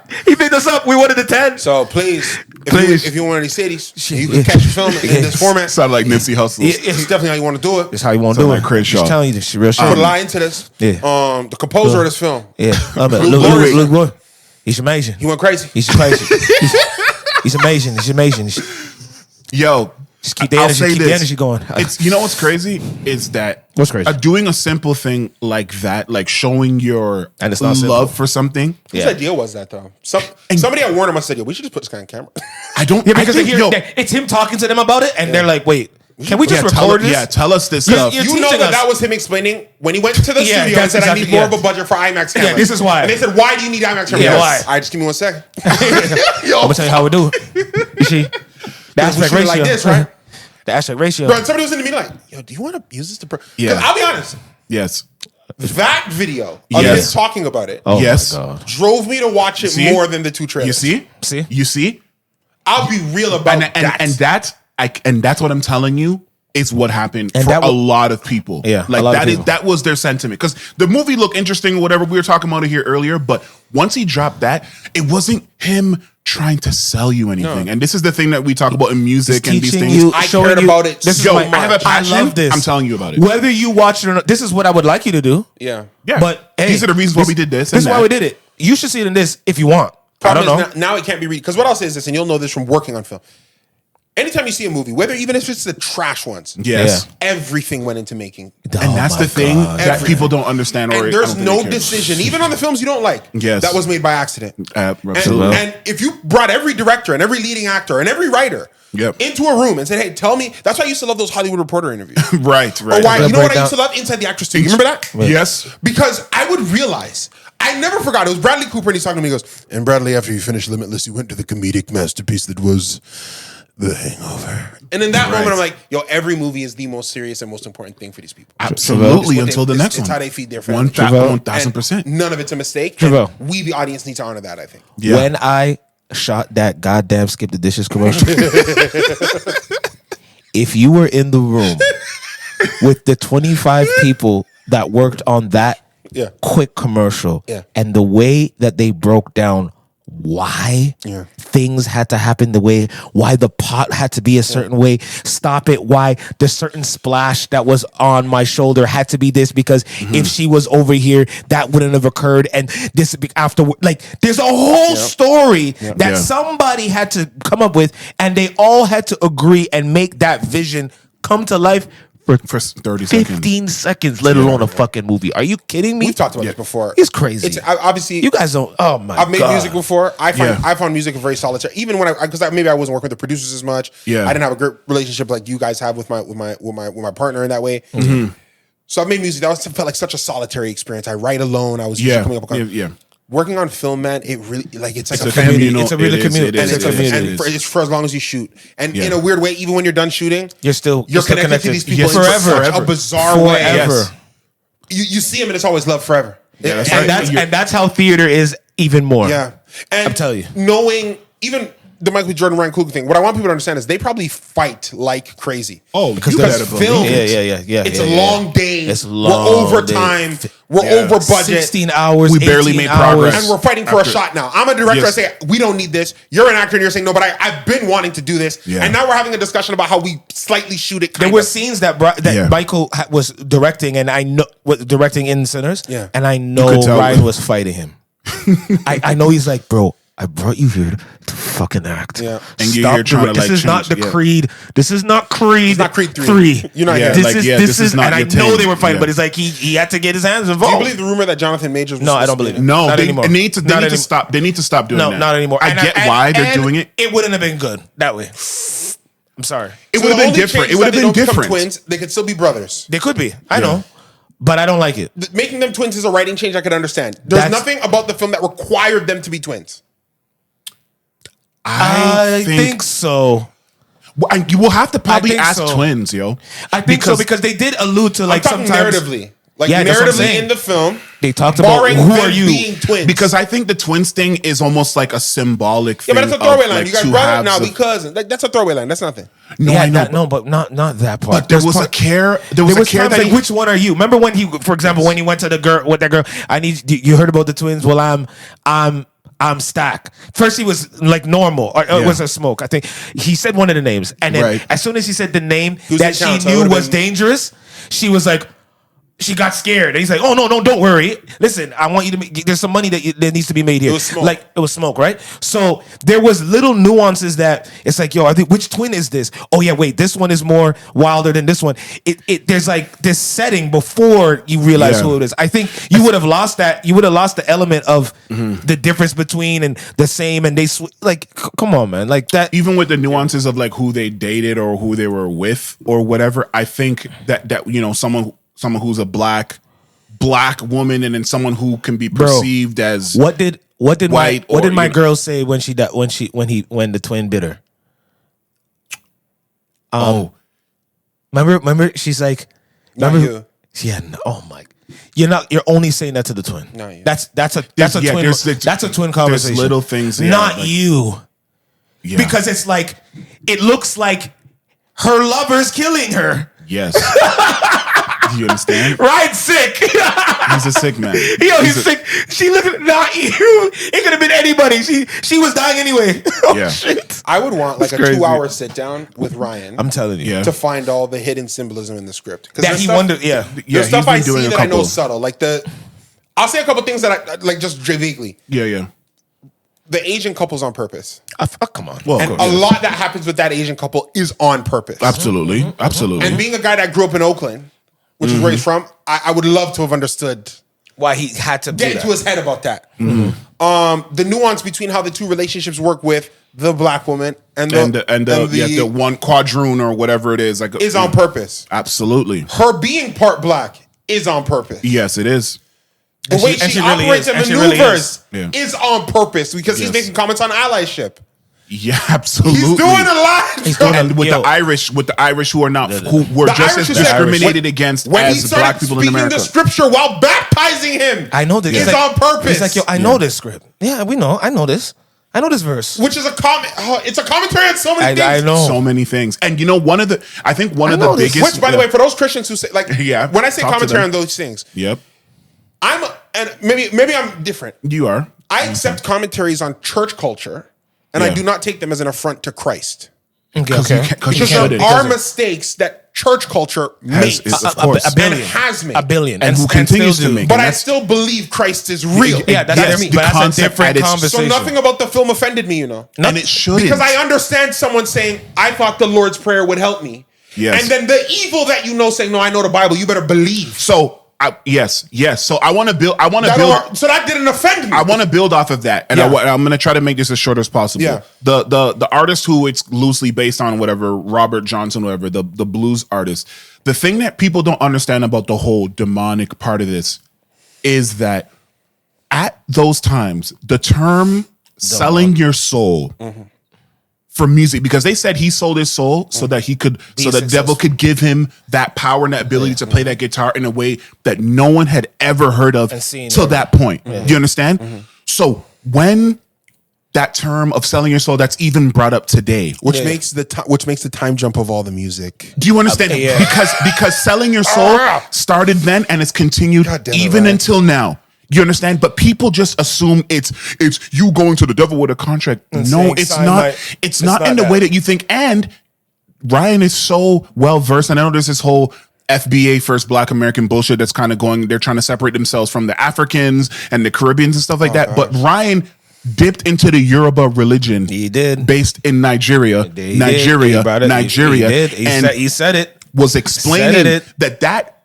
shit, he picked us up. We wanted the 10. So please, Please. if you're one of these cities, you can catch your film in this format. Sound like Nipsey Hussle. It's definitely how you want to do it. That's how you want to Sound do like it. Crenshaw. Just telling you this shit, real shit. Put a lie into this. Yeah. The composer of this film, Yeah, Luke look, he's amazing. he went crazy. He's crazy. He's amazing. He's amazing. Yo, Just keep the I'll energy. say Keep the this. energy going. It's what's crazy is that What's crazy? doing a simple thing like that, like showing your And it's not simple. love for something. Whose idea was that though? Somebody at Warner must have said, "Yo, we should just put this guy on camera." I don't. Yeah, I because think, it's him talking to them about it, and they're like, "Wait, can we just tell, record this?" yeah, tell us this Yeah, stuff. you're You know teaching that us. that was him explaining when he went to the Yeah, studio and that's said, "I need exactly- more yeah. of a budget for IMAX cameras." this is why. And they said, "Why do you need IMAX cameras?" Yeah, why? All right, just give me 1 second. I'm gonna tell you how we do it. You see, the aspect shoot it ratio, like this, right? The aspect ratio. Bro, and somebody was in the meeting like, "Yo, do you want to use this to?" Yeah. I'll be honest. Yes. That video of Yes. him talking about it Oh my Yes. God. drove me to watch it See? more than the 2 trailers. You see? See? You see? I'll be real about And that. that's what I'm telling you is what happened And for that a wa- lot of people. Yeah, like a lot of people. that was their sentiment because the movie looked interesting or whatever. We were talking about it here earlier, but once he dropped that, it wasn't him trying to sell you anything. And this is the thing that we talk about in music and these teaching things. you, I showing cared you- about it This is so why much. I have a passion. I love this. I'm telling you about it. Whether you watch it or not, this is what I would like you to do. Yeah. Yeah. But hey, these are the reasons why we did this. This is and why that. we did it. You should see it in this if you want. I don't Problem know. is now it can't be read. Because what I'll say is this, and you'll know this from working on film. Anytime you see a movie, whether even if it's the trash ones, Yes. everything went into making. And that's the thing that Everything. people don't understand. Or And I there's don't think no they care. decision, even on the films you don't like, Yes. that was made by accident. Absolutely. And if you brought every director and every leading actor and every writer Yep. into a room and said, "Hey, tell me," that's why I used to love those Hollywood Reporter interviews. Right. Or why? You know what I Breakout. used to love? Inside the Actors too. You remember that? Yes. Because I would realize, I never forgot, it was Bradley Cooper and he's talking to me, he goes, "And Bradley, after you finished Limitless, you went to the comedic masterpiece that was The Hangover." And in that moment, I'm like, yo, every movie is the most serious and most important thing for these people. Absolutely. It's what Until they- the next it's one. how they feed their family. 1,000%. And none of it's a mistake. Trivelle. And we, the audience, need to honor that, I think. Yeah. When I shot that goddamn skip the dishes commercial, if you were in the room with the 25 people that worked on that Yeah. quick commercial Yeah. and the way that they broke down why things had to happen the way, why the pot had to be a certain way, stop it, why the certain splash that was on my shoulder had to be this, because if she was over here, that wouldn't have occurred, and this afterward, like there's a whole story that Yeah. somebody had to come up with, and they all had to agree and make that vision come to life For 30 seconds. 15 seconds, let alone a fucking movie. Are you kidding me? We've talked about this before. It's crazy. It's obviously You guys don't. Oh my! I've made God. music before. Yeah. I found music very solitary. Even when because maybe I wasn't working with the producers as much. Yeah. I didn't have a great relationship like you guys have with my partner in that way. So I made music. That felt like such a solitary experience. I write alone. I was usually coming up with working on film, man. It really it's like It's a a family. communal. It's a really community. And It's a community. it's for as long as you shoot. And Yeah. in a weird way, even when you're done shooting, You're still connected to these people Yes, in forever. such a bizarre way. Forever. You see them and it's always love forever. Yeah, that's And right. that's how theater is even more. Yeah. And I'm telling you. knowing even the Michael B. Jordan, Ryan Coogler thing. What I want people to understand is they probably fight like crazy. Oh, because they're filmed. Yeah. It's a long day. It's long. We're overtime. We're over budget. 16 hours. We barely made progress. And we're fighting for a shot now. I'm a director. I say, we don't need this. You're an actor and you're saying, no, but I've been wanting to do this. Yeah. And now we're having a discussion about how we slightly shoot it. There were scenes that Michael was directing, and I know was directing in Sinners. Yeah. And I know Ryan was fighting him. I know he's like, bro, I brought you here to fucking act. Yeah. And you're trying to this is not the Creed. This is not Creed. It's not Creed 3. You're not this is not. And I know they were fighting, but it's like he had to get his hands involved. Do you believe the rumor that Jonathan Majors was No, I don't believe it. No, not anymore. They need to stop. They need to stop doing that. No, not anymore. I get why they're doing it. It wouldn't have been good that way. I'm sorry. It would have been different. It would have been different. Twins, they could still be brothers. They could be. I know. But I don't like it. Making them twins is a writing change I could understand. There's nothing about the film that required them to be twins. I think so. You will have to probably ask twins, yo. I think so because they did allude to like sometimes narratively. Narratively in the film, they talked about who are you being twins. Because I think the twins thing is almost like a symbolic thing. Yeah, but that's a throwaway line. You guys brother, now we cousins. That's a throwaway line. That's nothing. No, I know, but not that part. But there was a care. There was a care that like, which one are you? Remember when for example, when he went to the girl with that girl? You heard about the twins? Well, I'm Stack. First, he was like normal, or it was a Smoke. I think he said one of the names, and then as soon as he said the name that she knew was dangerous, she was like. She got scared. And he's like, "Oh no, don't worry. Listen, I want you to make. There's some money that needs to be made here. It was Smoke, right? So there was little nuances that it's like, yo, I think which twin is this? Oh yeah, wait, this one is more wilder than this one. There's like this setting before you realize who it is. I think you would have lost that. You would have lost the element of the difference between and the same. And come on, man, like that. Even with the nuances of like who they dated or who they were with or whatever, I think that someone who's a black woman, and then someone who can be perceived as what did white. What did my girl say when the twin bit her? Remember she's like, not you. Yeah, no, oh my, you're only saying that to the twin. Not you. That's a twin. That's a twin conversation. There's little things, not like, you, because it's like it looks like her lover's killing her. Yes. Do you understand? Ryan's sick. He's a sick man. He's sick. She looked at not you. It could have been anybody. She was dying anyway. Shit. I would want like a 2-hour sit down with Ryan. I'm telling you to find all the hidden symbolism in the script. That he wondered. There's stuff I see that I know is subtle. Like I'll say a couple things that I like just vaguely. Yeah. The Asian couple's on purpose. Come on. Well, and a lot that happens with that Asian couple is on purpose. Absolutely. And being a guy that grew up in Oakland, which is where he's from, I would love to have understood why he had to get into his head about that. The nuance between how the two relationships work with the black woman and the one quadroon or whatever it is, is on purpose. Absolutely. Her being part black is on purpose. Yes, it is. The way she operates and maneuvers is on purpose because he's making comments on allyship. Yeah, absolutely. He's doing a lot. And with the Irish who are not who were just as discriminated against as black people in America. The scripture while baptizing him. I know this. It's on purpose. It's like, yo, I know this script. Yeah, we know. I know this. I know this verse. Which is it's a commentary on so many things. I know. So many things. And one of the biggest. Which, by the way, for those Christians who say, like, when I say commentary on those things, and maybe I'm different. You are. I accept commentaries on church culture, and I do not take them as an affront to Christ. Okay. Because there are mistakes that church culture makes. Of course. A billion. And has made. A billion. And who continues to make. But I still believe Christ is real. Yeah, that's a different conversation. So nothing about the film offended me, And it shouldn't. Because I understand someone saying, I thought the Lord's Prayer would help me. Yes. And then the evil that saying, no, I know the Bible, you better believe. So... yes. So I want to build. So that didn't offend me. I want to build off of that, and I'm going to try to make this as short as possible. Yeah. The artist who it's loosely based on, whatever, Robert Johnson, whatever, the blues artist. The thing that people don't understand about the whole demonic part of this is that at those times, the term "selling your soul." For music, because they said he sold his soul so that he could, so the devil could give him that power and that ability to play that guitar in a way that no one had ever heard of till that point. Do you understand? So when that term of selling your soul that's even brought up today. Which makes the time jump of all the music. Do you understand? Because selling your soul started then and it's continued even until now. You understand? But people just assume it's you going to the devil with a contract. No, it's not. It's not in the way that you think. And Ryan is so well versed. And I know there's this whole FBA, First Black American bullshit that's kind of going. They're trying to separate themselves from the Africans and the Caribbeans and stuff like that. But Ryan dipped into the Yoruba religion. He did. Based in Nigeria. Nigeria. He said it. Was explaining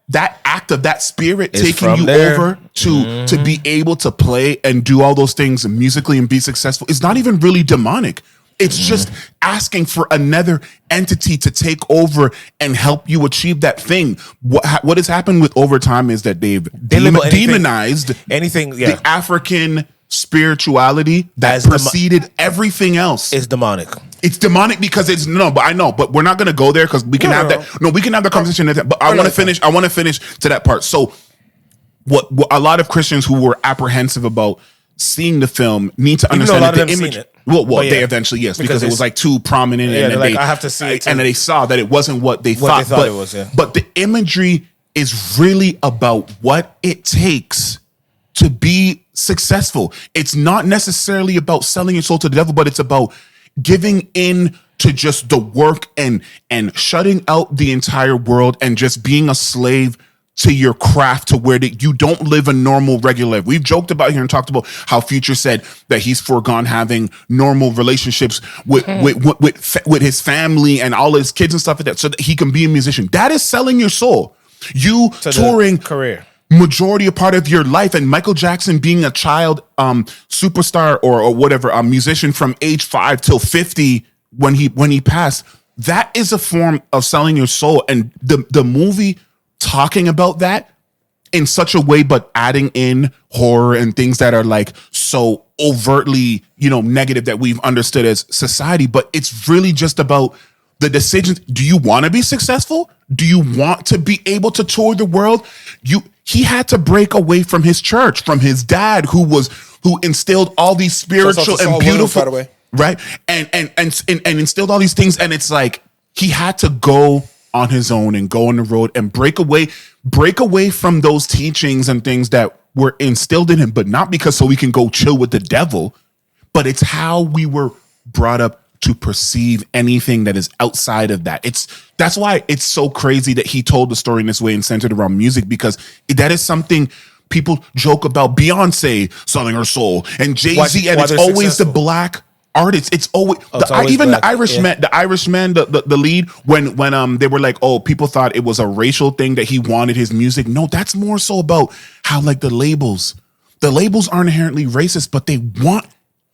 that act of that spirit taking you over to be able to play and do all those things musically and be successful is not even really demonic. It's just asking for another entity to take over and help you achieve that thing. What has happened with over time is that they've demonized the African spirituality that preceded everything else. Is demonic. It's demonic because but we're not going to go there because we can have that. No, we can have the conversation. But I want to finish. I want to finish to that part. So, what a lot of Christians who were apprehensive about seeing the film need to understand that the image. They eventually because it was like too prominent. Yeah, and like I have to see it, and they saw that it wasn't what they thought it was. Yeah. But the imagery is really about what it takes to be successful. It's not necessarily about selling your soul to the devil, but it's about giving in to just the work and shutting out the entire world and just being a slave to your craft to where you don't live a normal, regular life. We've joked about here and talked about how Future said that he's foregone having normal relationships with his family and all his kids and stuff like that so that he can be a musician. That is selling your soul. You touring career. Majority of part of your life, and Michael Jackson being a child superstar or whatever, a musician from age 5 till 50 when he passed, that is a form of selling your soul. And the movie talking about that in such a way, but adding in horror and things that are like so overtly, negative that we've understood as society. But it's really just about the decisions. Do you want to be successful? Do you want to be able to tour the world? He had to break away from his church, from his dad, who instilled all these spiritual and beautiful, by the way, right? And instilled all these things. And it's like he had to go on his own and go on the road and break away from those teachings and things that were instilled in him, but not because so we can go chill with the devil, but it's how we were brought up to perceive anything that is outside of that. That's why it's so crazy that he told the story in this way and centered around music, because that is something people joke about. Beyonce selling her soul and Jay-Z, and it's always the black artists. It's always the Irishman, the lead, when they were like, oh, people thought it was a racial thing that he wanted his music. No, that's more so about how like the labels aren't inherently racist, but they want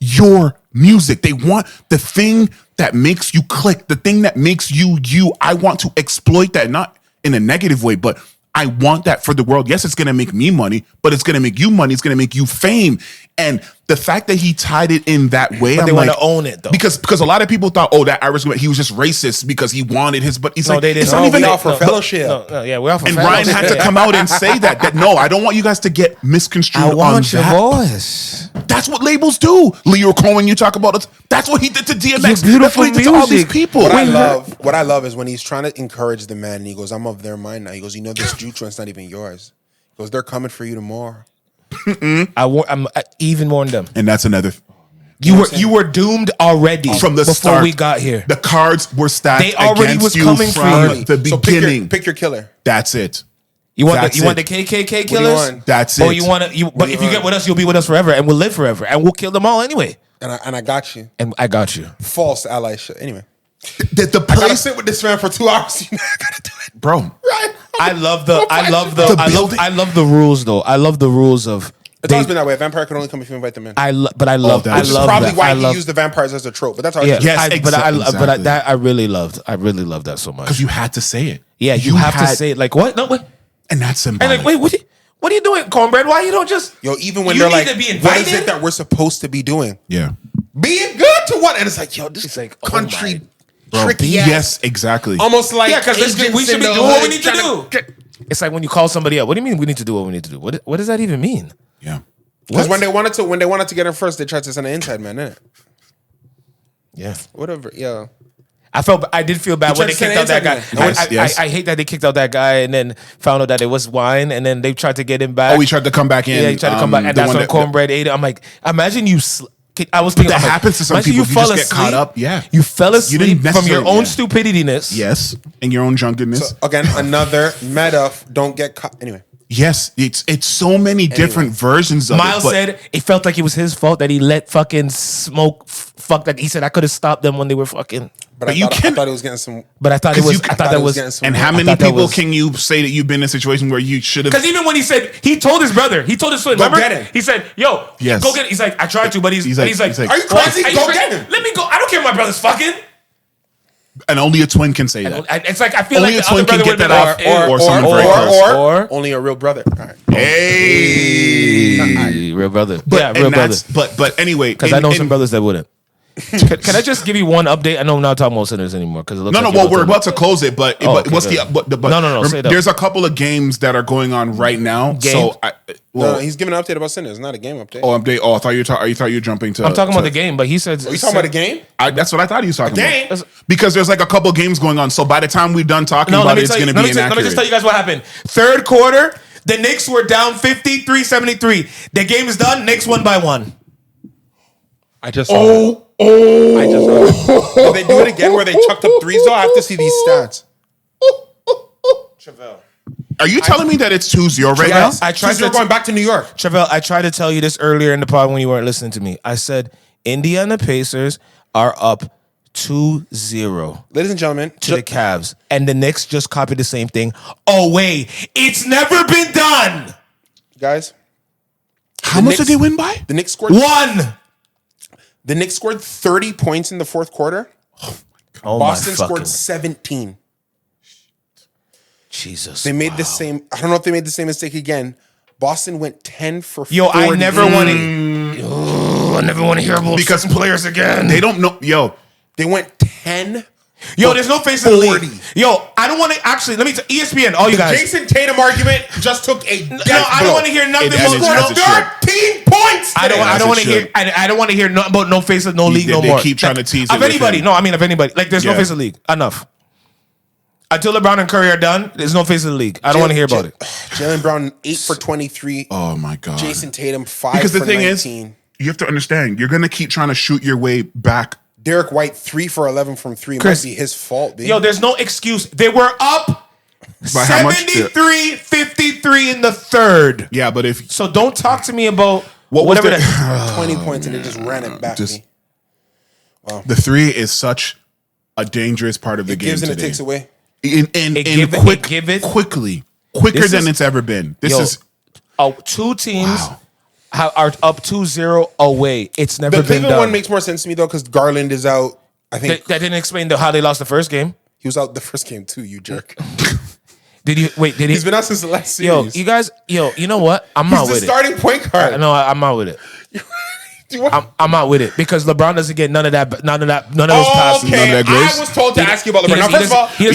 your music. They want the thing that makes you click, the thing that makes you. I want to exploit that, not in a negative way, but I want that for the world. Yes, it's going to make me money, but it's going to make you money. It's going to make you fame. And the fact that he tied it in that way, but they want to own it though, because a lot of people thought, oh, that Irishman, he was just racist because he wanted his. But he's like, they didn't. It's not even that for fellowship. We offer. And Ryan had to come out and say that no, I don't want you guys to get misconstrued. I want your voice. That's what labels do. Leo Cohen, you talk about it. That's what he did to DMX. That's what he did to all these people. What I love is when he's trying to encourage the man, and he goes, "I'm of their mind now." He goes, "This Jew joint's not even yours." He goes, "They're coming for you tomorrow." I'm even more than them, and that's another. You were doomed already from the before start. We got here. The cards were stacked. They already against was you coming from for you. the beginning. Pick your killer. That's it. You want the KKK killers? That's it. Or you want to? But if you get with us, you'll be with us forever, and we'll live forever, and we'll kill them all anyway. And I got you. And I got you. False ally shit. Anyway. The place, I gotta sit with this man for 2 hours. I gotta do it, bro. Right? I love the rules though. I love the rules of. It's always been that way. A vampire can only come if you invite them in. I love probably why he used the vampires as a trope. But that's how. I really loved that so much because you had to say it. Yeah, you have to say it. Like what? No, wait. And that's symbolic. And like, wait, what are you doing, Cornbread? Why you don't just? Even when they're like, what is it that we're supposed to be doing? Yeah, being good to what? And it's like, this is like country. Tricky yes, exactly. Almost like because we should be doing what we need to do. It's like when you call somebody up. What do you mean we need to do what we need to do? What does that even mean? Yeah. Because when they wanted to get him first, they tried to send an inside man, innit? Yeah. Whatever. Yeah. I did feel bad when they kicked out that guy. I hate that they kicked out that guy and then found out that it was wine and then they tried to get him back. Oh, he tried to come back in. Yeah, he tried to come back, and that's when Cornbread ate it. I'm like, imagine you. I was thinking that happens to some people. You just get caught up. Yeah, you fell asleep from your own stupidityness. Yes, and your own drunkenness. So again, another meta. Don't get caught. Anyway. Yes, it's so many different versions of Miles it. said it felt like it was his fault that he let fucking smoke fuck that. He said I could have stopped them when they were fucking. But I thought it was getting some. But I thought it was. I thought that was. And how many people can you say that you've been in a situation where you should have? Because even when he said he told his brother, he told his son, remember? Get him. He said, "Yo, yes. go get him." He's like, "I tried to," but he's like, "Are you crazy? Go get him. Let me go. I don't care if my brother's fucking." And only a twin can say that. It's like I feel only like a twin can get that off, or only a real brother. All right. Hey, real brother. Real brother. But anyway, because I know some brothers that wouldn't. Can I just give you one update? I know I'm not talking about Sinners anymore because it looks well, we're about to close it, but okay, what's good. No. Say that. There's a couple of games that are going on right now. So no, he's giving an update about Sinners, not a game update. Oh, update. Oh, I thought you were jumping to. I'm talking about the game, but he said. Are you talking about the game? That's what I thought he was talking about. Game? Because there's like a couple games going on. So by the time we're done talking about it, it's going to be inaccurate. Let me just tell you guys what happened. Third quarter, the Knicks were down 53-73. The game is done. Knicks won by 1. I just saw that. I just saw that. Will they do it again where they chucked up threes though? I have to see these stats. Trivelle. Are you telling me that it's 2-0 right now? I tried to going back to New York. Trivelle, I tried to tell you this earlier in the pod when you weren't listening to me. I said Indiana Pacers are up 2-0. Ladies and gentlemen, to the Cavs. And the Knicks just copied the same thing. Oh, wait. It's never been done. Guys. How much did they win by? The Knicks scored 1. The Knicks scored 30 points in the fourth quarter. Oh, Boston scored 17. Jesus. They made the same. I don't know if they made the same mistake again. Boston went 10 for 40. Yo, I never want to hear about because players again. They don't know. Yo, they went 10. Yo, there's no face in the league. Yo, I don't want to actually. Let me tell ESPN. All you guys. Jason Tatum argument just took a. I don't want to hear nothing about 13 points. I don't want to hear. I don't want to hear about no face of no league no they more. They keep trying to tease of anybody. No, I mean of anybody. Like there's no face of the league. Enough. Until LeBron and Curry are done, there's no face of the league. I don't want to hear about it. Jaylen Brown 8 for 23. Oh my god. Jason Tatum 5 because for 19. Because the thing is, you have to understand, you're gonna keep trying to shoot your way back. Derek White 3 for 11 from 3 Chris, might be his fault. Baby. Yo, there's no excuse. They were up 73-53 in the third. Yeah, but if so, don't talk to me about whatever. 20 points and they just ran it back. Wow. The 3 is such a dangerous part of the game. It gives and today. it takes away. Quickly, quicker than it's ever been. This is 2 teams. Are up 2-0 away. It's never been done. The Cleveland one makes more sense to me though because Garland is out. I think that didn't explain how they lost the first game. He was out the first game too. You jerk. Did he? He's been out since the last series. Yo, you guys. Yo, you know what? I'm out with it. He's the starting point guard. No, I'm out with it. I'm out with it because LeBron doesn't get none of that. None of those passes. Okay, none of that grace. I was told to ask you about LeBron. Now, first of all, he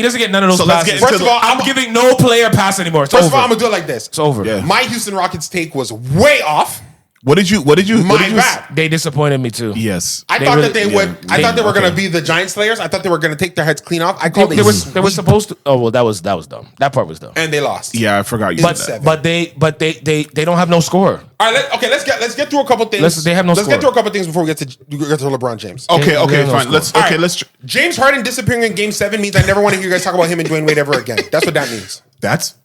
doesn't get none of those passes. First of all, I'm giving no player pass anymore. First of all, I'm gonna do it like this. It's over. Yeah. My Houston Rockets take was way off. What did you? Bad. They disappointed me too. Yes, I thought that they would. I thought they were going to be the Giant Slayers. I thought they were going to take their heads clean off. I called they were supposed to. Oh well, that was dumb. That part was dumb. And they lost. Yeah, I forgot you. But they don't have no score. All right, let's get through a couple things. They have no. Let's get through a couple things before we get to LeBron James. Okay, fine. Let's. James Harden disappearing in Game 7 means I never want to hear you guys talk about him and Dwayne Wade ever again. That's what that means. That's.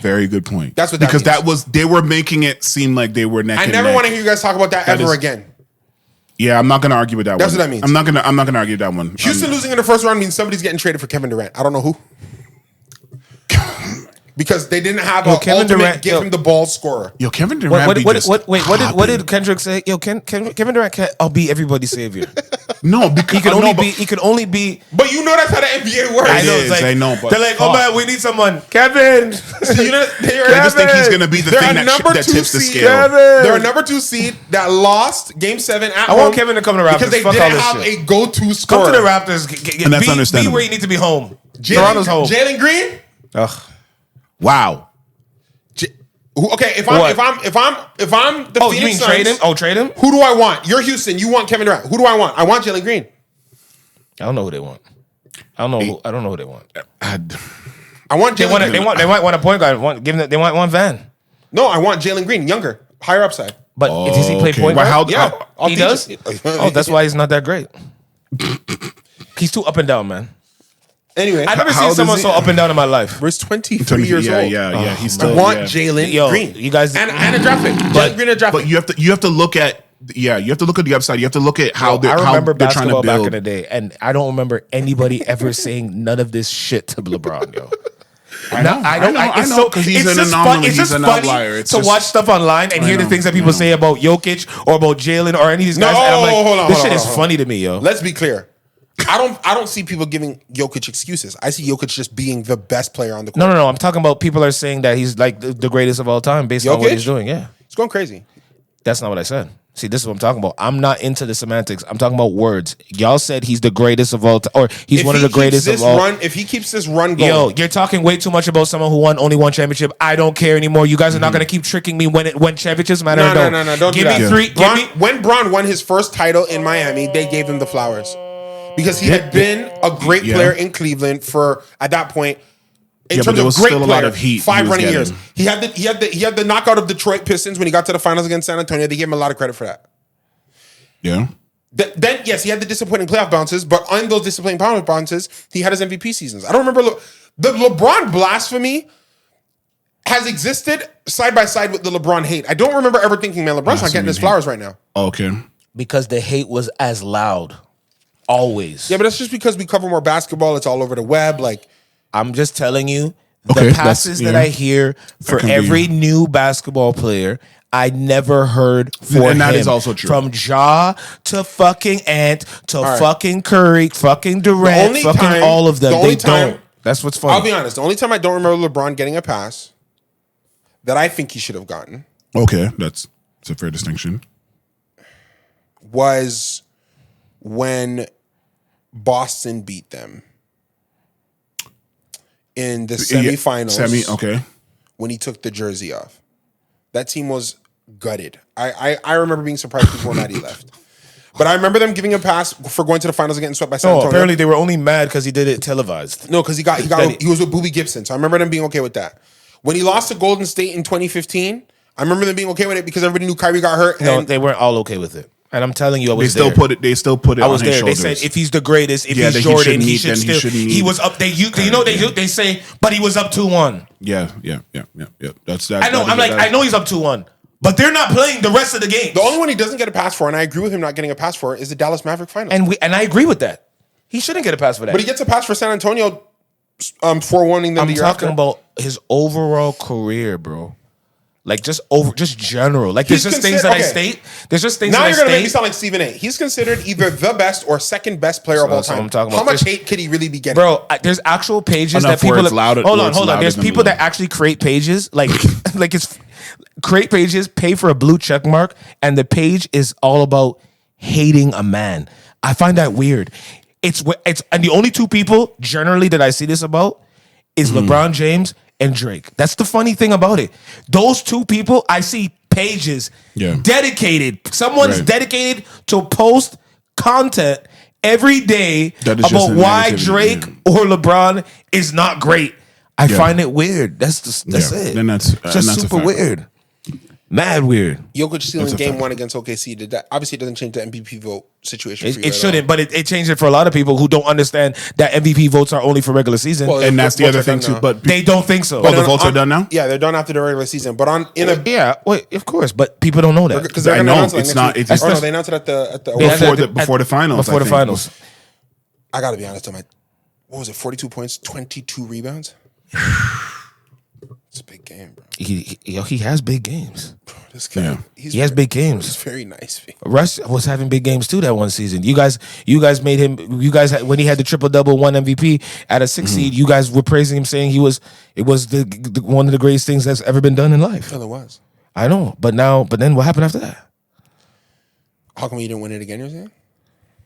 Very good point. That's what that means. Because they were making it seem like they were neck and neck. I never want to hear you guys talk about that ever again. Yeah, I'm not going to argue with that one. That's what that means. I'm not going to argue that one. Houston losing in the first round means somebody's getting traded for Kevin Durant. I don't know who. Because they didn't have a Kevin Durant give him the ball scorer. Yo, Kevin Durant. What did Kendrick say? Yo, Kevin Durant can't. I'll be everybody's savior. No, because he can only be. But you know that's how the NBA works. I know. But they're like, oh man, we need someone, Kevin. You know, I just think he's gonna be the thing that tips the scale. They're a number 2 seed that lost Game 7 at home. I want Kevin to come to the Raptors because they didn't have a go-to scorer. Come to the Raptors, and that's understandable. Be where you need to be home. Toronto's home. Jalen Green. Ugh. Wow. Okay, if What? I'm the Oh, Phoenix you mean Suns, trade him? Oh, trade him? Who do I want? You're Houston. You want Kevin Durant. Who do I want? I want Jalen Green. I don't know who they want. I don't know who they want. I want Jalen Green. They want a point guard. They want one Van. No, I want Jalen Green, younger, higher upside. But does he play point guard? Yeah, He does? Oh, that's why he's not that great. He's too up and down, man. Anyway, I've never seen someone so up and down in my life. He's 23 years old. Yeah. He's I still. want Jalen Green. You guys, and a draft pick. Jalen Green a draft pick. But you have to look at. Yeah, you have to look at the upside. You have to look at how I remember they're trying to basketball build. back in the day, and I don't remember anybody ever saying none of this shit to LeBron, yo. I know, because he's an anomaly. He's an outlier. To watch stuff online and hear the things that people say about Jokic or about Jalen or any of these guys. And I'm like, this shit is funny to me, yo. Let's be clear. I don't see people giving Jokic excuses. I see Jokic just being the best player on the court. No. I'm talking about people are saying that he's like the greatest of all time based on what he's doing. Yeah, it's going crazy. That's not what I said. See, this is what I'm talking about. I'm not into the semantics. I'm talking about words. Y'all said he's the greatest of all time, or he's one of the greatest of all. If he keeps this run going, yo, you're talking way too much about someone who won only one championship. I don't care anymore. You guys are not going to keep tricking me when championships matter. No, don't give do me that. three. When Bron won his first title in Miami, they gave him the flowers because he had been a great player in Cleveland for at that point. In terms of great player, a lot of heat 5 running years. He had the knockout of Detroit Pistons when he got to the finals against San Antonio. They gave him a lot of credit for that. Yeah. Then yes, he had the disappointing playoff bounces, but on those disappointing playoff bounces, he had his MVP seasons. I don't remember the LeBron blasphemy has existed side by side with the LeBron hate. I don't remember ever thinking, man, LeBron's not getting his flowers right now. Okay. Because the hate was as loud, always. Yeah, but that's just because we cover more basketball. It's all over the web. Like I'm just telling you, the passes that I hear for every new basketball player, I never heard for and that him. is also true. From Ja to fucking Ant to fucking Curry, fucking Durant, fucking all of them. They don't. That's what's funny. I'll be honest. The only time I don't remember LeBron getting a pass that I think he should have gotten. Okay, that's a fair distinction. Was when Boston beat them in the semifinals. Okay. When he took the jersey off. That team was gutted. I remember being surprised before Matty left. But I remember them giving a pass for going to the finals again and swept by San Antonio. Apparently they were only mad because he did it televised. No, because he was with Boobie Gibson. So I remember them being okay with that. When he lost to Golden State in 2015, I remember them being okay with it because everybody knew Kyrie got hurt. No, they weren't all okay with it. And I'm telling you, They still put it I was on his there. shoulders. They said if he's the greatest, if he's Jordan, he should still. He was up. They say, but he was up 2-1. Yeah. That's that. I know. I know he's up 2-1. But they're not playing the rest of the games. The only one he doesn't get a pass for, and I agree with him not getting a pass for, is the Dallas Maverick final. And I agree with that. He shouldn't get a pass for that. But he gets a pass for San Antonio for warning them. I'm talking about his overall career, bro. Like just general. Like there's just things that I state. There's just things. Now you're gonna make me sound like Stephen A. He's considered either the best or second best player of all time. I'm talking about. How much hate could he really be getting, bro? There's actual pages that people. Hold on. There's people that actually create pages like it's create pages, pay for a blue check mark, and the page is all about hating a man. I find that weird. It's and the only two people generally that I see this about is LeBron James and Drake. That's the funny thing about it. Those two people, I see pages dedicated. Someone's dedicated to post content every day about why Drake or LeBron is not great. I find it weird. That's it. Then that's just super weird. Mad weird. Jokic stealing game 1 against OKC. Did that? Obviously, it doesn't change the MVP vote situation. It shouldn't, but it changed it for a lot of people who don't understand that MVP votes are only for regular season. Well, and that's the other thing too. But they don't think so. Well, the votes are done now. Yeah, they're done after the regular season. But of course. But people don't know that because they're going to announce it. It's not. No, they announced it at the before the finals. Before the finals. I got to be honest. What was it? 42 points, 22 rebounds. It's a big game, bro. He has big games. Bro, this guy, he has big games. It's very nice. Russ was having big games too that one season. You guys made him. You guys when he had the triple double, one MVP at a 6 seed. You guys were praising him, saying it was the one of the greatest things that's ever been done in life. Well, it was. I know, but then what happened after that? How come you didn't win it again? You're saying?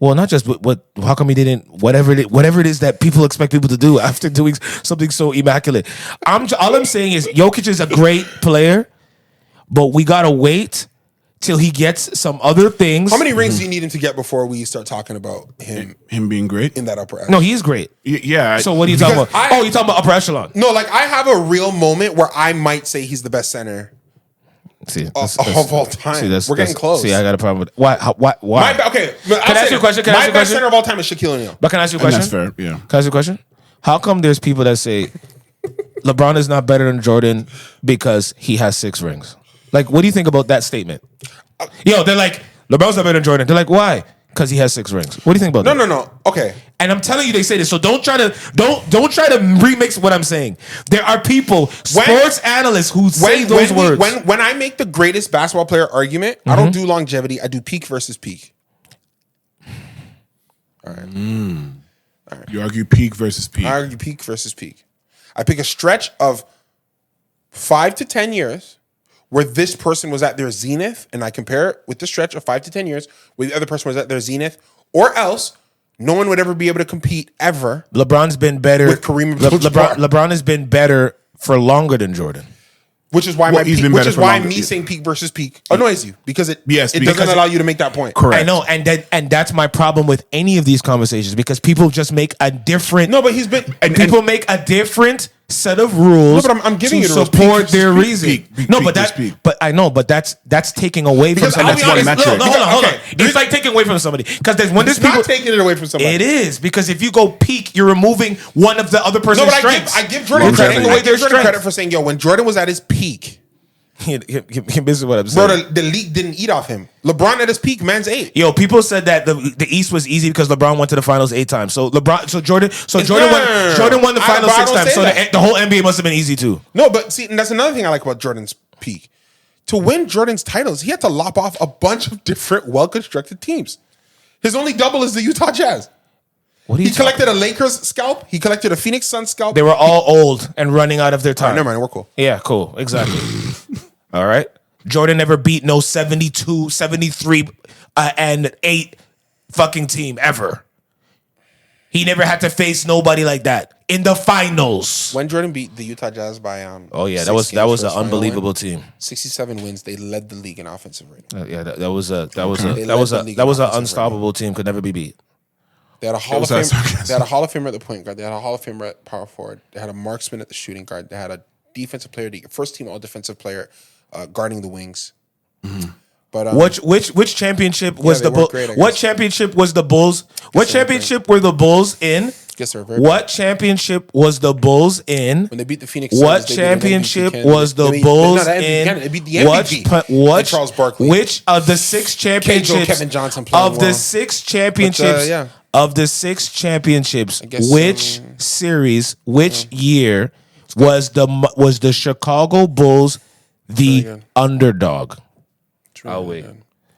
Well, not just what. How come he didn't? Whatever it is that people expect people to do after doing something so immaculate. All I'm saying is Jokic is a great player. but we gotta wait till he gets some other things. How many rings do you need him to get before we start talking about him being great in that upper echelon? No, he's great. Yeah. So what are you talking about? You're talking about upper echelon. No, like I have a real moment where I might say he's the best center of all time. We're getting close. See, I got a problem with why. Okay, Can I ask you a question? My best center of all time is Shaquille O'Neal. But can I ask you a question? That's fair. Yeah. Can I ask you a question? How come there's people that say LeBron is not better than Jordan because he has 6 rings? Like, what do you think about that statement? They're like, LeBron's not better than Jordan. They're like, why? Because he has 6 rings. What do you think about that? No. Okay. And I'm telling you, they say this. So don't try to remix what I'm saying. There are people, sports analysts, who say those words. When I make the greatest basketball player argument, I don't do longevity. I do peak versus peak. All right. All right. You argue peak versus peak. I argue peak versus peak. I pick a stretch of 5 to 10 years where this person was at their zenith, and I compare it with the stretch of 5 to 10 years where the other person was at their zenith, or else no one would ever be able to compete ever. LeBron's been better with Kareem Abdul-Jabbar. LeBron has been better for longer than Jordan. Which is why me saying peak versus peak annoys you, because it doesn't allow you to make that point. Correct. I know, and that's my problem with any of these conversations, because people just make a different. No, but he's been people make a different set of rules. No, but I'm giving to you the support their reason. But I know, but that's taking away from somebody. That's one metric. No, hold on. It's like taking away from somebody, because there's people not taking it away from somebody. It is, because if you go peak, you're removing one of the other person's strengths. I give Jordan credit for saying, when Jordan was at his peak. This is what I'm saying. Bro, the league didn't eat off him. LeBron at his peak, man's 8. People said that the East was easy because LeBron went to the finals 8 times. Jordan won the finals 6 times. So the whole NBA must have been easy too. No, but see, and that's another thing I like about Jordan's peak. To win Jordan's titles, he had to lop off a bunch of different, well-constructed teams. His only double is the Utah Jazz. He collected a Lakers scalp. He collected a Phoenix Suns scalp. They were all old and running out of their time. All right, never mind, we're cool. Yeah, cool. Exactly. All right. Jordan never beat no 72, 73, and 8 fucking team ever. He never had to face nobody like that in the finals. When Jordan beat the Utah Jazz by that was an unbelievable team. 67 wins. They led the league in offensive rating. That was an unstoppable team. Could never be beat. They had a Hall of Famer. They had a Hall of Famer at the point guard. They had a Hall of Famer at power forward. They had a marksman at the shooting guard. They had a defensive player, first team all defensive player, guarding the wings. Mm-hmm. But which championship was the Bulls? What championship was the Bulls? What championship were the Bulls in? Yes, sir. What championship was the Bulls in? When they beat the Phoenix Suns, what championship was the Bulls in? They beat the MVP. Charles Barkley. Which of the 6 championships? Kevin Johnson of the 6 championships? Of the 6 championships, which series, which year was the Chicago Bulls the underdog? I'll wait.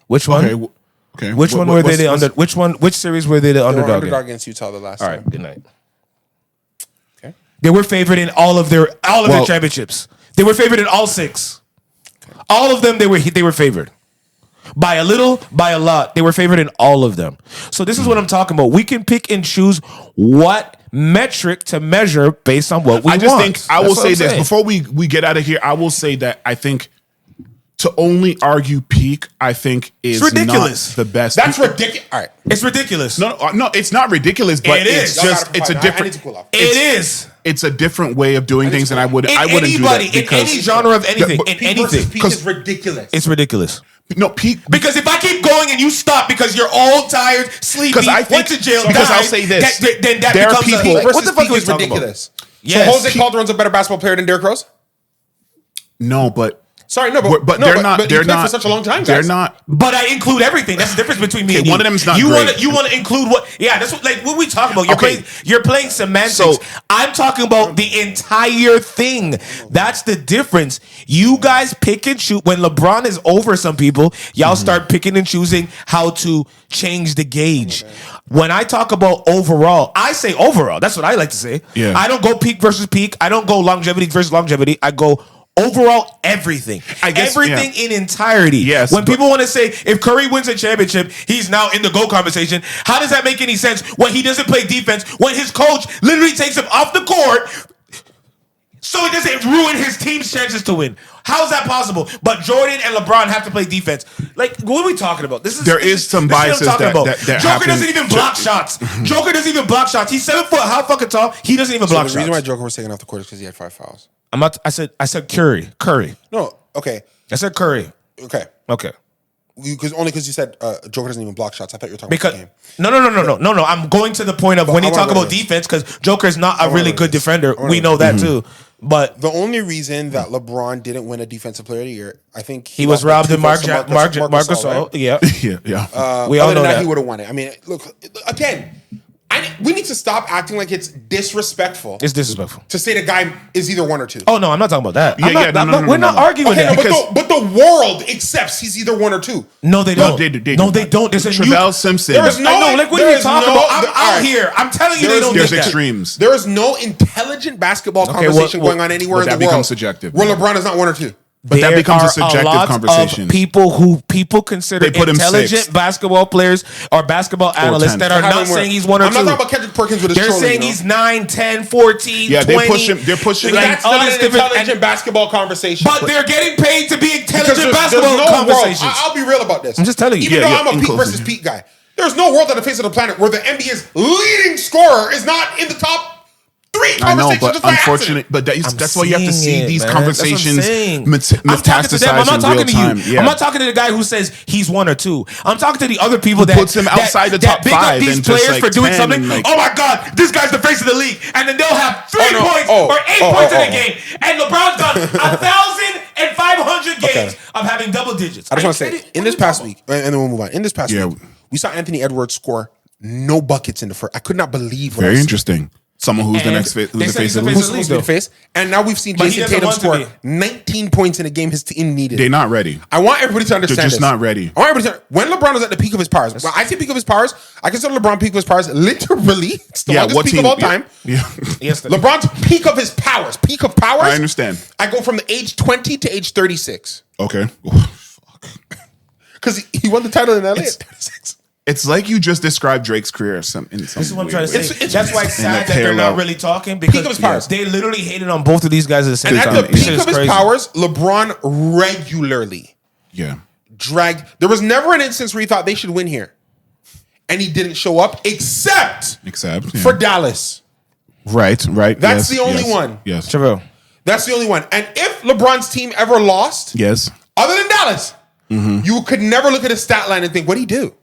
Which one? Okay. Which one were they the under? Which series were they the underdog? They were underdog against Utah the last time. All right. Good night. Okay. They were favored in all of their championships. They were favored in all 6. Okay. All of them they were favored. By a little, by a lot. They were favored in all of them. So this is what I'm talking about. We can pick and choose what metric to measure based on what we want. I will say this before we get out of here. I will say that I think to only argue peak, I think is ridiculous. Not the best. That's ridiculous. All right, it's ridiculous. No, it's not ridiculous. But it's a different. It's a different way of doing things, and I wouldn't do that in any genre of anything. Peak is ridiculous. It's ridiculous. No, peak. Because if I keep going and you stop because you're all tired, sleepy, went to jail, because I'll say this, then that becomes people. What the fuck is ridiculous? Yes. So Jose Calderon's a better basketball player than Derrick Rose? No, but. Sorry, no, but they're not. But they're not for such a long time. Guys. They're not. But I include everything. That's the difference between me and you. One of them's not. You want to include what? Yeah, that's what we talk about. You're playing semantics. So, I'm talking about the entire thing. That's the difference. You guys pick and choose. When LeBron is over some people, y'all start picking and choosing how to change the gauge. When I talk about overall, I say overall. That's what I like to say. Yeah. I don't go peak versus peak. I don't go longevity versus longevity. I go overall, everything. Everything in entirety. Yes. When people want to say, if Curry wins a championship, he's now in the GOAT conversation, how does that make any sense when he doesn't play defense, when his coach literally takes him off the court, so it doesn't ruin his team's chances to win. How is that possible? But Jordan and LeBron have to play defense. Like, what are we talking about? There is some biases that Joker doesn't even block shots. Joker doesn't even block shots. He's 7 foot, how fucking tall? He doesn't even block shots. The reason why Joker was taken off the court is because he had 5 fouls. I said Curry. No, okay. I said Curry. Okay. Because you said Joker doesn't even block shots. I thought you were talking about the game. No. I'm going to the point of when you talk about defense, because Joker is not a really good defender. We know that too. But the only reason that LeBron didn't win a Defensive Player of the Year, I think he was robbed in Marc Gasol. Right? Yeah. We all know that he would have won it. I mean, look again. We need to stop acting like it's disrespectful. It's disrespectful to say the guy is either 1 or 2. Oh no, I'm not talking about that. We're not arguing that. But the world accepts he's either 1 or 2. No, they don't. No, they don't. There's a Trivelle Simpson. There is no. Like what are you talking about? I'm out here. I'm telling you, they don't. There's extremes. There is no intelligent basketball conversation going on anywhere in the world. That becomes subjective. Where LeBron is not 1 or 2. But that becomes a subjective conversation. Of people consider intelligent basketball players or basketball analysts that are not saying he's 1 or 2. I'm not talking about Kendrick Perkins with his trolling. They're saying he's 9, 10, 14, 20. They're pushing. That's not an intelligent basketball conversation. But they're getting paid to be intelligent basketball conversations. I'll be real about this. I'm just telling you. Even though I'm a Pete versus Pete guy, there's no world on the face of the planet where the NBA's leading scorer is not in the top 3 conversations. I know, but unfortunately, but that's why you have to see these conversations metastasize in real time. I'm not talking to the guy who says he's 1 or 2. I'm talking to the other people that puts him outside the top 5 these and players just for doing something. Oh my God, this guy's the face of the league, and then they'll have 3 points or 8 points in a game, and LeBron's got 1,500 games of having double digits. I just want to say, in this past week, and then we'll move on. In this past week, we saw Anthony Edwards score no buckets in the first. I could not believe what I Very saw. interesing. Someone who's the next face, who's the face of the league. Who's the face? And now we've seen Jason Tatum score 19 points in a game his team needed. They're not ready. I want everybody to understand They're just not ready. I want everybody to, when LeBron was at the peak of his powers, when I say peak of his powers, I consider LeBron peak of his powers literally. It's the longest peak of all time. Yeah. Yes, LeBron's peak of his powers. Peak of powers. I understand. I go from the age 20 to age 36. Okay. Because he won the title in LA at 36. It's like you just described Drake's career in some This is what I'm trying to way. say. That's why it's sad that they're not really talking, because they literally hated on both of these guys at the same time. And at the peak of his powers, LeBron regularly dragged. There was never an instance where he thought they should win here. And he didn't show up except for Dallas. Right. That's the only one. Yes. Trivelle. That's the only one. And if LeBron's team ever lost, other than Dallas, you could never look at his stat line and think, what'd he do?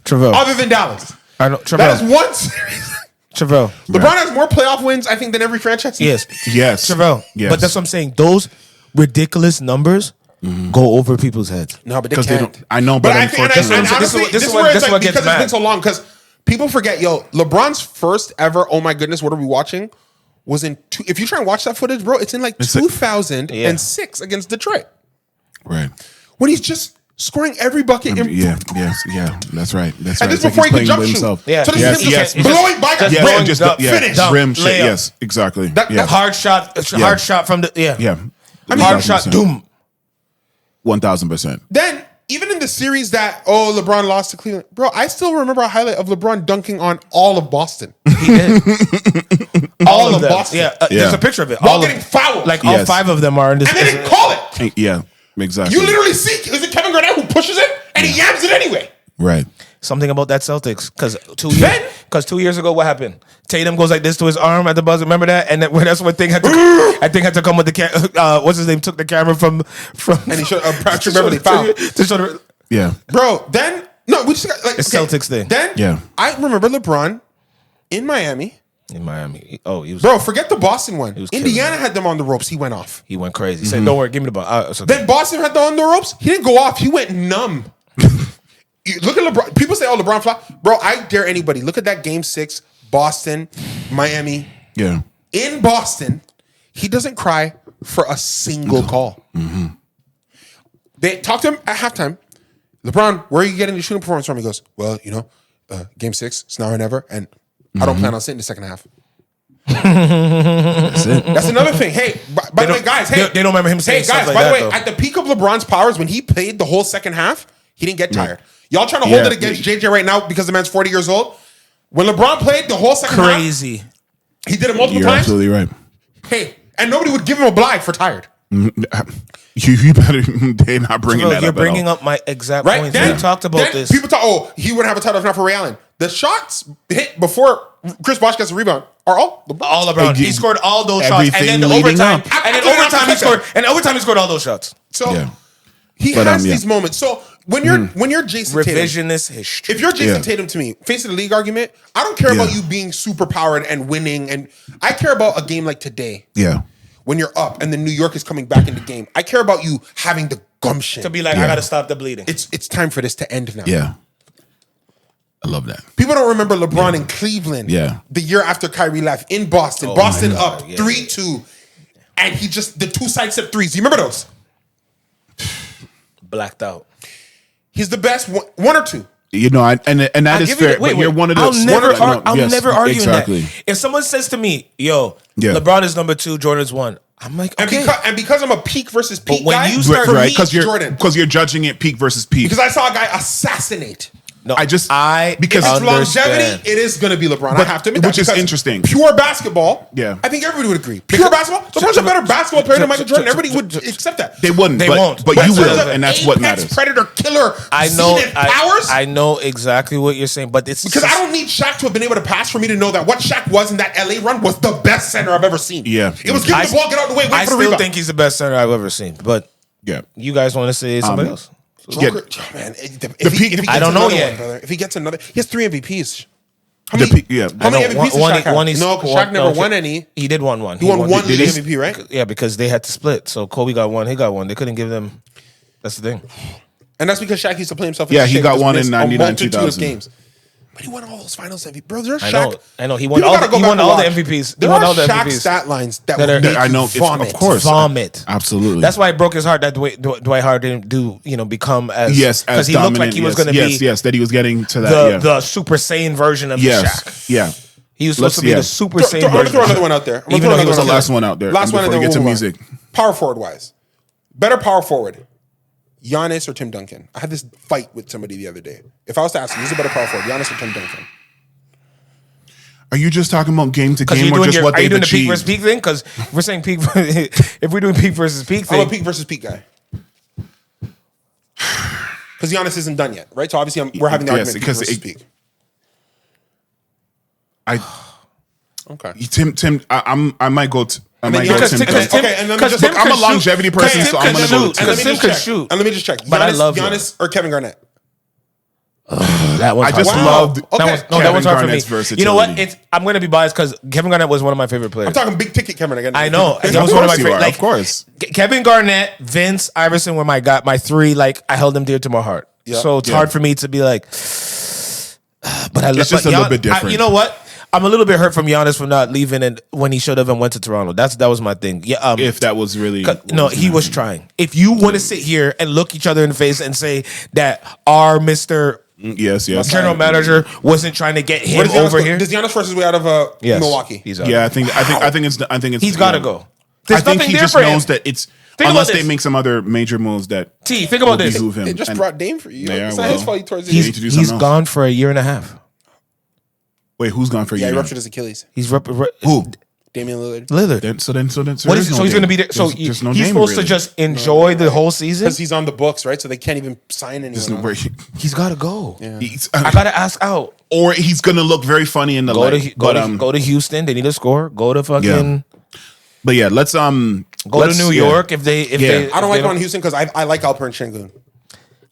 Trivelle. Other than Dallas. I know. Trivelle. That is one series. Trivelle. LeBron has more playoff wins, I think, than every franchise. Yes. Trivelle. Yes. But that's what I'm saying. Those ridiculous numbers go over people's heads. No, but they can't. I know, but unfortunately. And honestly, this is where it's like, because it's been so long, because people forget, LeBron's first ever, oh my goodness, what are we watching? Was in, if you try and watch that footage, bro, it's in 2006 against Detroit. Right. When he's just scoring every bucket. That's right. That's and this before he could jump shoot. Yeah. So this is him just blowing by rim shit. Yes, exactly. Hard shot from the hard shot. Doom. 1,000%. Then even in the series that LeBron lost to Cleveland, bro, I still remember a highlight of LeBron dunking on all of Boston. He did. all of Boston. Yeah. There's a picture of it. All getting fouled. Like all 5 of them are in this. And they didn't call it. Yeah. Exactly. You literally see, is it Kevin Garnett who pushes it and he yams it anyway? Right. Something about that Celtics, because 2 years ago, what happened? Tatum goes like this to his arm at the buzzer. Remember that? And that's when had to come with the what's his name? Took the camera from and he showed Patrick Beverly foul. Bro. Then we just got it's Celtics thing. Then I remember LeBron in Miami. In Miami. Oh, he was. Bro, forget the Boston one. Indiana had them on the ropes. He went off. He went crazy. He said, don't worry, give me the ball. Then Boston had them on the ropes. He didn't go off. He went numb. Look at LeBron. People say, LeBron flop. Bro, I dare anybody. Look at that game 6, Boston, Miami. Yeah. In Boston, he doesn't cry for a single call. They talked to him at halftime. LeBron, where are you getting the shooting performance from? He goes, well, game 6, it's now or never. And I don't plan on sitting the second half. That's it. That's another thing. Hey, by the way, guys, they don't remember him saying guys, stuff like by the that, way, though. at the peak of LeBron's powers, when he played the whole second half, he didn't get tired. Y'all trying to hold it against JJ right now because the man's 40 years old. When LeBron played the whole second half, crazy. He did it multiple times. You're absolutely right. Hey, and nobody would give him a blag for tired. You better. They're not bringing that up. You're bringing up my exact point. We talked about this. People talk. He wouldn't have a title if not for Ray Allen. The shots hit before Chris Bosh gets a rebound are all LeBron. He scored all those shots, and then the overtime, and overtime he scored all those shots. So he has these moments. So when you're Jason Tatum, revisionist history. If you're Jason Tatum to me, face of the league argument, I don't care about you being super powered and winning, and I care about a game like today. Yeah. When you're up and then New York is coming back in the game, I care about you having the gumption to be like, I got to stop the bleeding. It's time for this to end now. Yeah. I love that. People don't remember LeBron in Cleveland. Yeah. The year after Kyrie left in Boston. Boston up 3-2. And he just, the two side step threes. You remember those? Blacked out. He's the best one or two. You know, and that is fair. But you're one of those. I'll never argue that. If someone says to me, yo, LeBron is number 2, Jordan's 1. I'm like, okay. And because I'm a peak versus peak when guy, you start, for me, it's Jordan. Because you're judging it peak versus peak. Because I saw a guy assassinate. No, because it's longevity, it is going to be LeBron. I have to admit that. Which is interesting. Pure basketball, yeah. I think everybody would agree. Pure basketball, LeBron's a better basketball player than Michael Jordan. Everybody would accept that. They wouldn't. They won't. But you will, and that's what matters. Predator killer. I know. Powers. I know exactly what you're saying, but it's because I don't need Shaq to have been able to pass for me to know that what Shaq was in that LA run was the best center I've ever seen. Yeah, it was give the ball, get out of the way, wait for the rebound. I still think he's the best center I've ever seen. But you guys want to say somebody else? Joker, man, I don't know yet. Brother. If he gets another, he has 3 MVPs. How many MVPs did Shaq have? No, because Shaq never won any. He did won one. He won one MVP, right? Yeah, because they had to split. So Kobe got one, he got one. They couldn't give them. That's the thing. And that's because Shaq used to play himself. Yeah, he got one in 99, 2000 games. But he won all those finals MVP. Bro, there's Shaq. I know. He won all the MVPs. There are Shaq stat lines that would make I know. Vomit. Of course. Vomit. Absolutely. That's why it broke his heart that Dwight Howard didn't become as... Yes, because he looked like he was going to be... Yes, that he was getting to that, the Super Saiyan version of Shaq. Yeah. He was supposed to be the Super Saiyan version. I'm going to throw another one out there. Even though he was the last one out there. Last one, and then we get to music. Power forward wise. Better power forward. Giannis or Tim Duncan? I had this fight with somebody the other day. If I was to ask you, who's a better power forward, Giannis or Tim Duncan? Are you just talking about game to game or just what they've achieved? Are you doing the peak versus peak thing? Because we're saying peak. If we're doing peak versus peak thing, I'm a peak versus peak guy. Because Giannis isn't done yet, right? So obviously we're having the argument peak versus peak. Okay. Tim, I might go to. I might go Tim. Okay, and let me just. I'm a longevity person, so I'm going to go to Tim. Tim could shoot. And let me just check. But I love Giannis or Kevin Garnett. That was. I just loved. That was hard for me. You know what? I'm going to be biased because Kevin Garnett was one of my favorite players. I'm talking big ticket Kevin Garnett. I know. He was one of my favorite. Like, of course. Kevin Garnett, Vince, Iverson were my 3. Like I held them dear to my heart. So it's hard for me to be like. But I love. It's just a little bit different. You know what? I'm a little bit hurt from Giannis for not leaving and when he should have and went to Toronto. That was my thing. Yeah. If that was really he was trying. If you want to sit here and look each other in the face and say that our Mr. general manager wasn't trying to get him over here. Does Giannis force his way out of Milwaukee? He's out. Yeah, I think it's. He's got to go. I think he just knows that it's. Unless they make some other major moves that. Think about this. They just brought Dame for you. It's not his fault. He's gone for a year and a half. Wait, who's gone for a year? Yeah, he ruptured his Achilles. Who? Damian Lillard. So then. What is it? So he's going to be there. So he's supposed to just enjoy the whole season because he's on the books, right? So they can't even sign anyone. He's got to go. Yeah. I got to ask out, or he's going to look very funny in the light. Go to Houston. They need to score. Go to fucking. But yeah, let's go to New York if they. I don't like going to Houston because I like Alperen Şengün.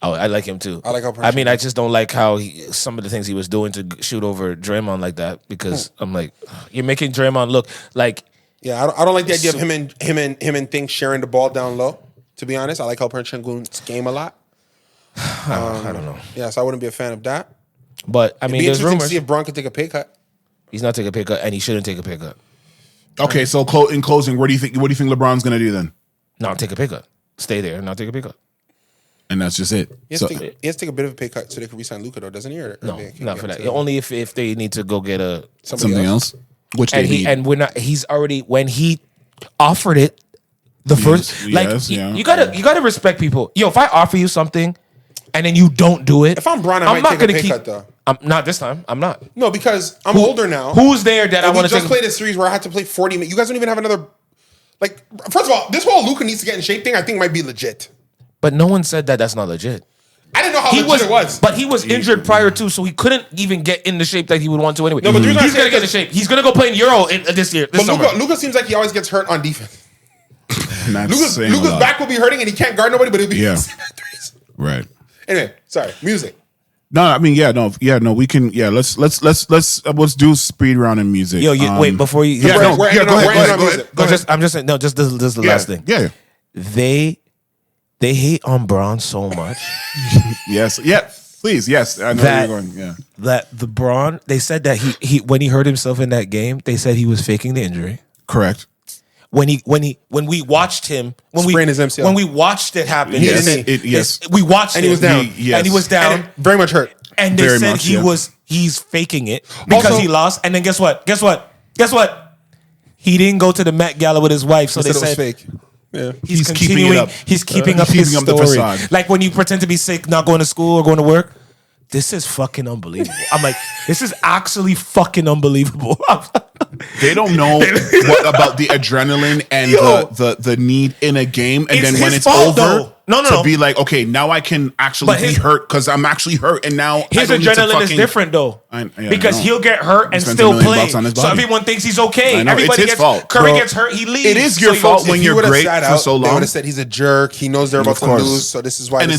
Oh, I like him too. I like Alperen. I mean, I just don't like how some of the things he was doing to shoot over Draymond like that because I'm like, you're making Draymond look like. Yeah, I don't like the idea of him and things sharing the ball down low. To be honest, I like Alperen Şengün's game a lot. I don't know. Yeah, so I wouldn't be a fan of that. But I mean, there's rumors. To see if Bron could take a pay cut. He's not taking a pay cut, and he shouldn't take a pay cut. Okay, so in closing, what do you think LeBron's going to do then? Not take a pay cut. Stay there and not take a pay cut. And that's just it. He has to take a bit of a pay cut so they can re-sign Luka, though, doesn't he? No, not for that. Only if they need to go get something else. Which and they need. And we're not. He's already when he offered it. The first, you gotta respect people. Yo, if I offer you something, and then you don't do it, if I'm Bron, I'm not going to keep. Cut, though. I'm not this time. I'm not. No, because I'm older now. Who's there that I want to just played a series where I had to play 40 minutes. You guys don't even have another. Like, first of all, this whole Luka needs to get in shape thing, I think might be legit. But no one said that that's not legit. I didn't know how legit it was. But he was injured prior to, so he couldn't even get in the shape that he would want to anyway. No, but he's going to get in shape. He's going to go play in Euro this year. This summer. Luka seems like he always gets hurt on defense. Luka's back will be hurting and he can't guard nobody, but he'll be right. Anyway, sorry, music. No, I mean, we can, let's do speed round in music. Yo, wait, before you, go ahead. I'm just saying, no, just this is the last thing. Yeah. They hate on Braun so much. Yes. Yeah. Please. Yes. I know where you're going. Yeah. That the Braun, they said that he when he hurt himself in that game, they said he was faking the injury. Correct. When we watched him, sprained his MCL. When we watched it happen, yes, we watched and he was down. And he was down, and very much hurt. And they said he's faking it because Also, he lost. And then guess what? He didn't go to the Met Gala with his wife, so they said it was fake. Yeah. He's keeping it up. He's keeping up his story. The facade. Like when you pretend to be sick, not going to school or going to work. This is fucking unbelievable. I'm like, this is actually fucking unbelievable. They don't know what about the adrenaline and the need in a game, and then when it's over, to be like, okay, now I can actually be hurt because I'm actually hurt, and now his adrenaline is different though, because he'll get hurt and still play. So everyone thinks he's okay. Everybody it's his fault. Curry gets hurt, he leaves. It is your fault when you're great for so long. They would have said he's a jerk. He knows they're about to lose, so this is why. And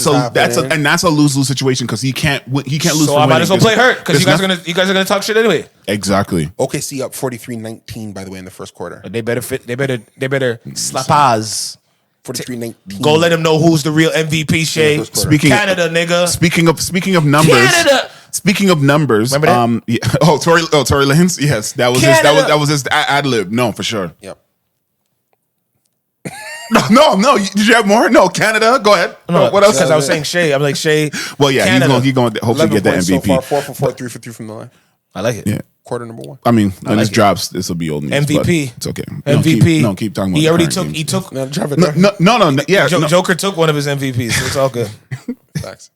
that's a lose-lose situation because he can't lose. So I might as well play hurt because you guys are gonna talk shit anyway. Exactly. OKC up 43-19 by the way in the first quarter. They better slap us. 43-19. Go let him know who's the real MVP, Shay. Canada, nigga. Speaking of numbers. Canada. Speaking of numbers. Remember that? Tory Lanez. Yes, that was his ad lib. No, for sure. Yep. No. Did you have more? No, Canada. Go ahead. No, what else? Because I was saying Shay. I'm like Shay. Well, yeah, he's going to hopefully get that MVP. So far, 4 for 4, 3 for 3 from the line. I like it. Yeah. Quarter number 1. I mean, when this drops, this will be old news. MVP. It's okay. MVP. Keep talking about he it. already took. He took. No. Yeah. Joker took one of his MVPs. So it's all good. Facts.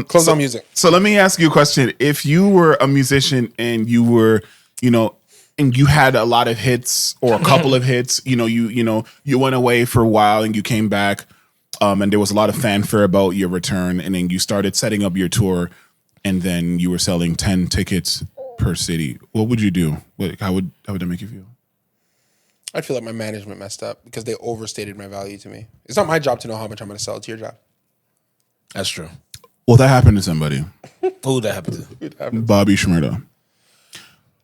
Close on music. So let me ask you a question. If you were a musician and you were, and you had a lot of hits or a couple of hits, you went away for a while and you came back, and there was a lot of fanfare about your return, and then you started setting up your tour, and then you were selling 10 tickets per city. What would you do? How would that make you feel? I'd feel like my management messed up because they overstated my value to me. It's not my job to know how much I'm going to sell. It's your job. That's true. Well, that happened to somebody. Who that happened to? Bobby Shmurda.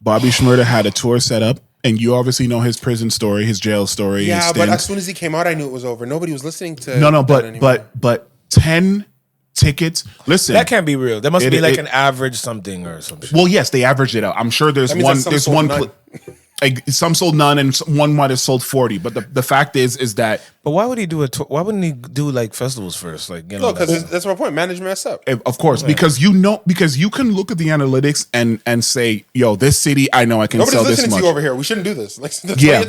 Bobby Shmurda had a tour set up, and you obviously know his prison story, his jail story. Yeah, but as soon as he came out, I knew it was over. Nobody was listening to but 10 tickets. Listen, that can't be real. There must be like an average something or something. Well, yes, they averaged it out. I'm sure there's one. There's one. Some sold none, and one might have sold 40. But the fact is that. But why would he do a tour? Why wouldn't he do like festivals first? Like no, because that's my point. Management mess up. Of course, because because you can look at the analytics and say, yo, this city, I know I can sell this much. Nobody's listening to you over here. We shouldn't do this.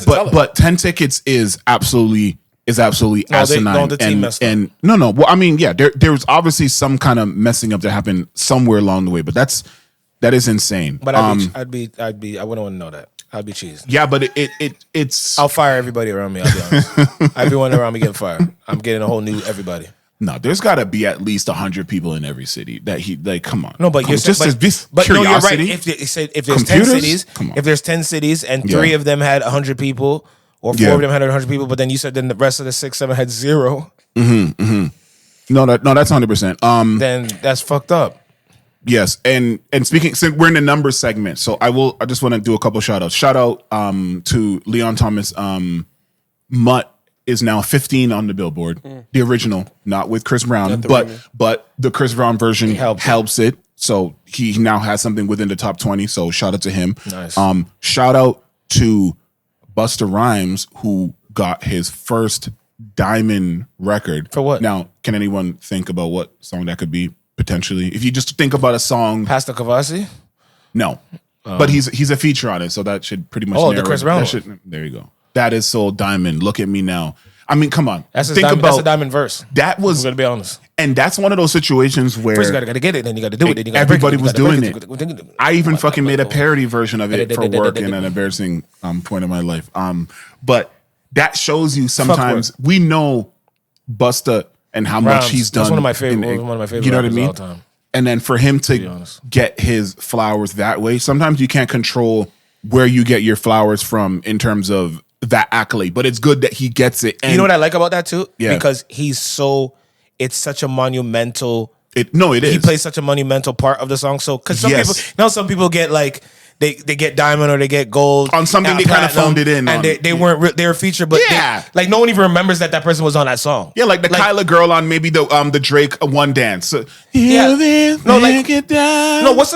But 10 tickets is absolutely asinine. No, the team messed up. No. Well, I mean, yeah, there was obviously some kind of messing up that happened somewhere along the way, but that is insane. But I wouldn't want to know that. I'd be cheesed. Yeah, but it's. I'll fire everybody around me. I'll be honest. Everyone around me getting fired. I'm getting a whole new everybody. No, there's got to be at least 100 people in every city that he like. Come on, no, but you're just but curiosity. No, you're right. If there's 10 cities, if there's 10 cities and 3 of them had 100 people, or 4 of them had 100 people, but then you said then the rest of the 6, 7 had 0. No, that's 100%. Then that's fucked up. Yes, and speaking, since we're in the numbers segment, so I just want to do a couple shout outs. Shout out to Leon Thomas. Mutt is now 15 on the Billboard, the original, not with Chris Brown, but the Chris Brown version helps it. So he now has something within the top 20. So shout out to him. Nice. Shout out to Busta Rhymes, who got his first diamond record. For what? Now, can anyone think about what song that could be? Potentially, if you just think about a song, Pastor Kavasi. No, but he's a feature on it, so that should pretty much. The Chris Brown. There you go. That is so diamond. Look at me now. I mean, come on. That's a diamond verse. That was. I'm gonna be honest. And that's one of those situations where first you gotta get it, then you gotta do it. Then you gotta everybody was doing it. I even fucking made a parody version of it for work in an embarrassing point in my life. But that shows you sometimes we know Busta and how much he's done. That's one of my favorite. One of my favorite. You know what I mean? All time. And then for him to get his flowers that way, sometimes you can't control where you get your flowers from in terms of that accolade. But it's good that he gets it. And you know what I like about that too? Yeah. Because it's such a monumental. It is. He plays such a monumental part of the song. So because some people get like. They get diamond or they get gold on something they kind of phoned it in, and they were featured, but like no one even remembers that person was on that song. Yeah, like the Kyla girl on maybe the Drake One Dance. What's the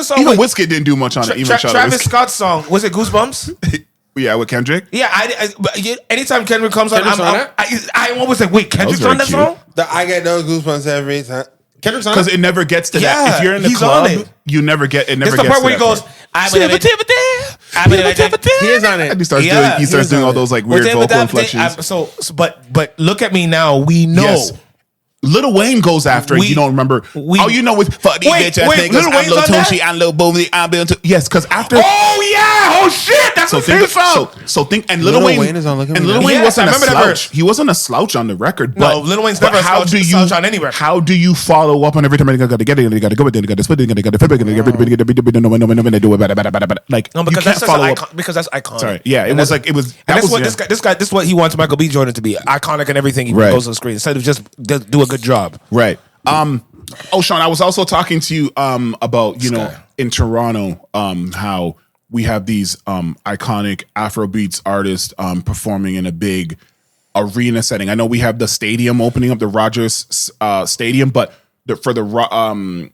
song? Even Wizkid didn't do much on it. Even Travis Scott's song was it Goosebumps? Yeah, with Kendrick. Yeah, anytime Kendrick comes on, I always like, wait, Kendrick's on that song? I get those goosebumps every time. Kendrick's on because it never gets to that. If you're in the club, you never get it. Never gets to that. It's the part where he goes. He is on it. And he starts doing all those like weird vocal inflections. But look at me now. We know. Yes. Lil Wayne goes after it. You don't remember. You know with fuck these bitch ass niggas. I'm Lil Tunechi, I'm Lil Boomy, I'm Bill. Yes, because after. Oh yeah! Oh shit! That's the same song. So think and Lil Wayne is on. And Lil Wayne wasn't a slouch. He wasn't a slouch on the record. No, Lil Wayne's never a slouch on any record. How do you follow up on every time? They got to get it. They got to go with it. They got to split it. They got to flip it. They got to do it. Like no, because that's iconic. Because that's iconic. Sorry, yeah, it was like it was. And that's what this guy. This is what he wants Michael B. Jordan to be iconic in everything he goes on the screen instead of just do a good job. Right. OShauN, I was also talking to you about, in Toronto, how we have these iconic Afrobeats artists performing in a big arena setting. I know we have the stadium opening up, the Rogers Stadium, but there's an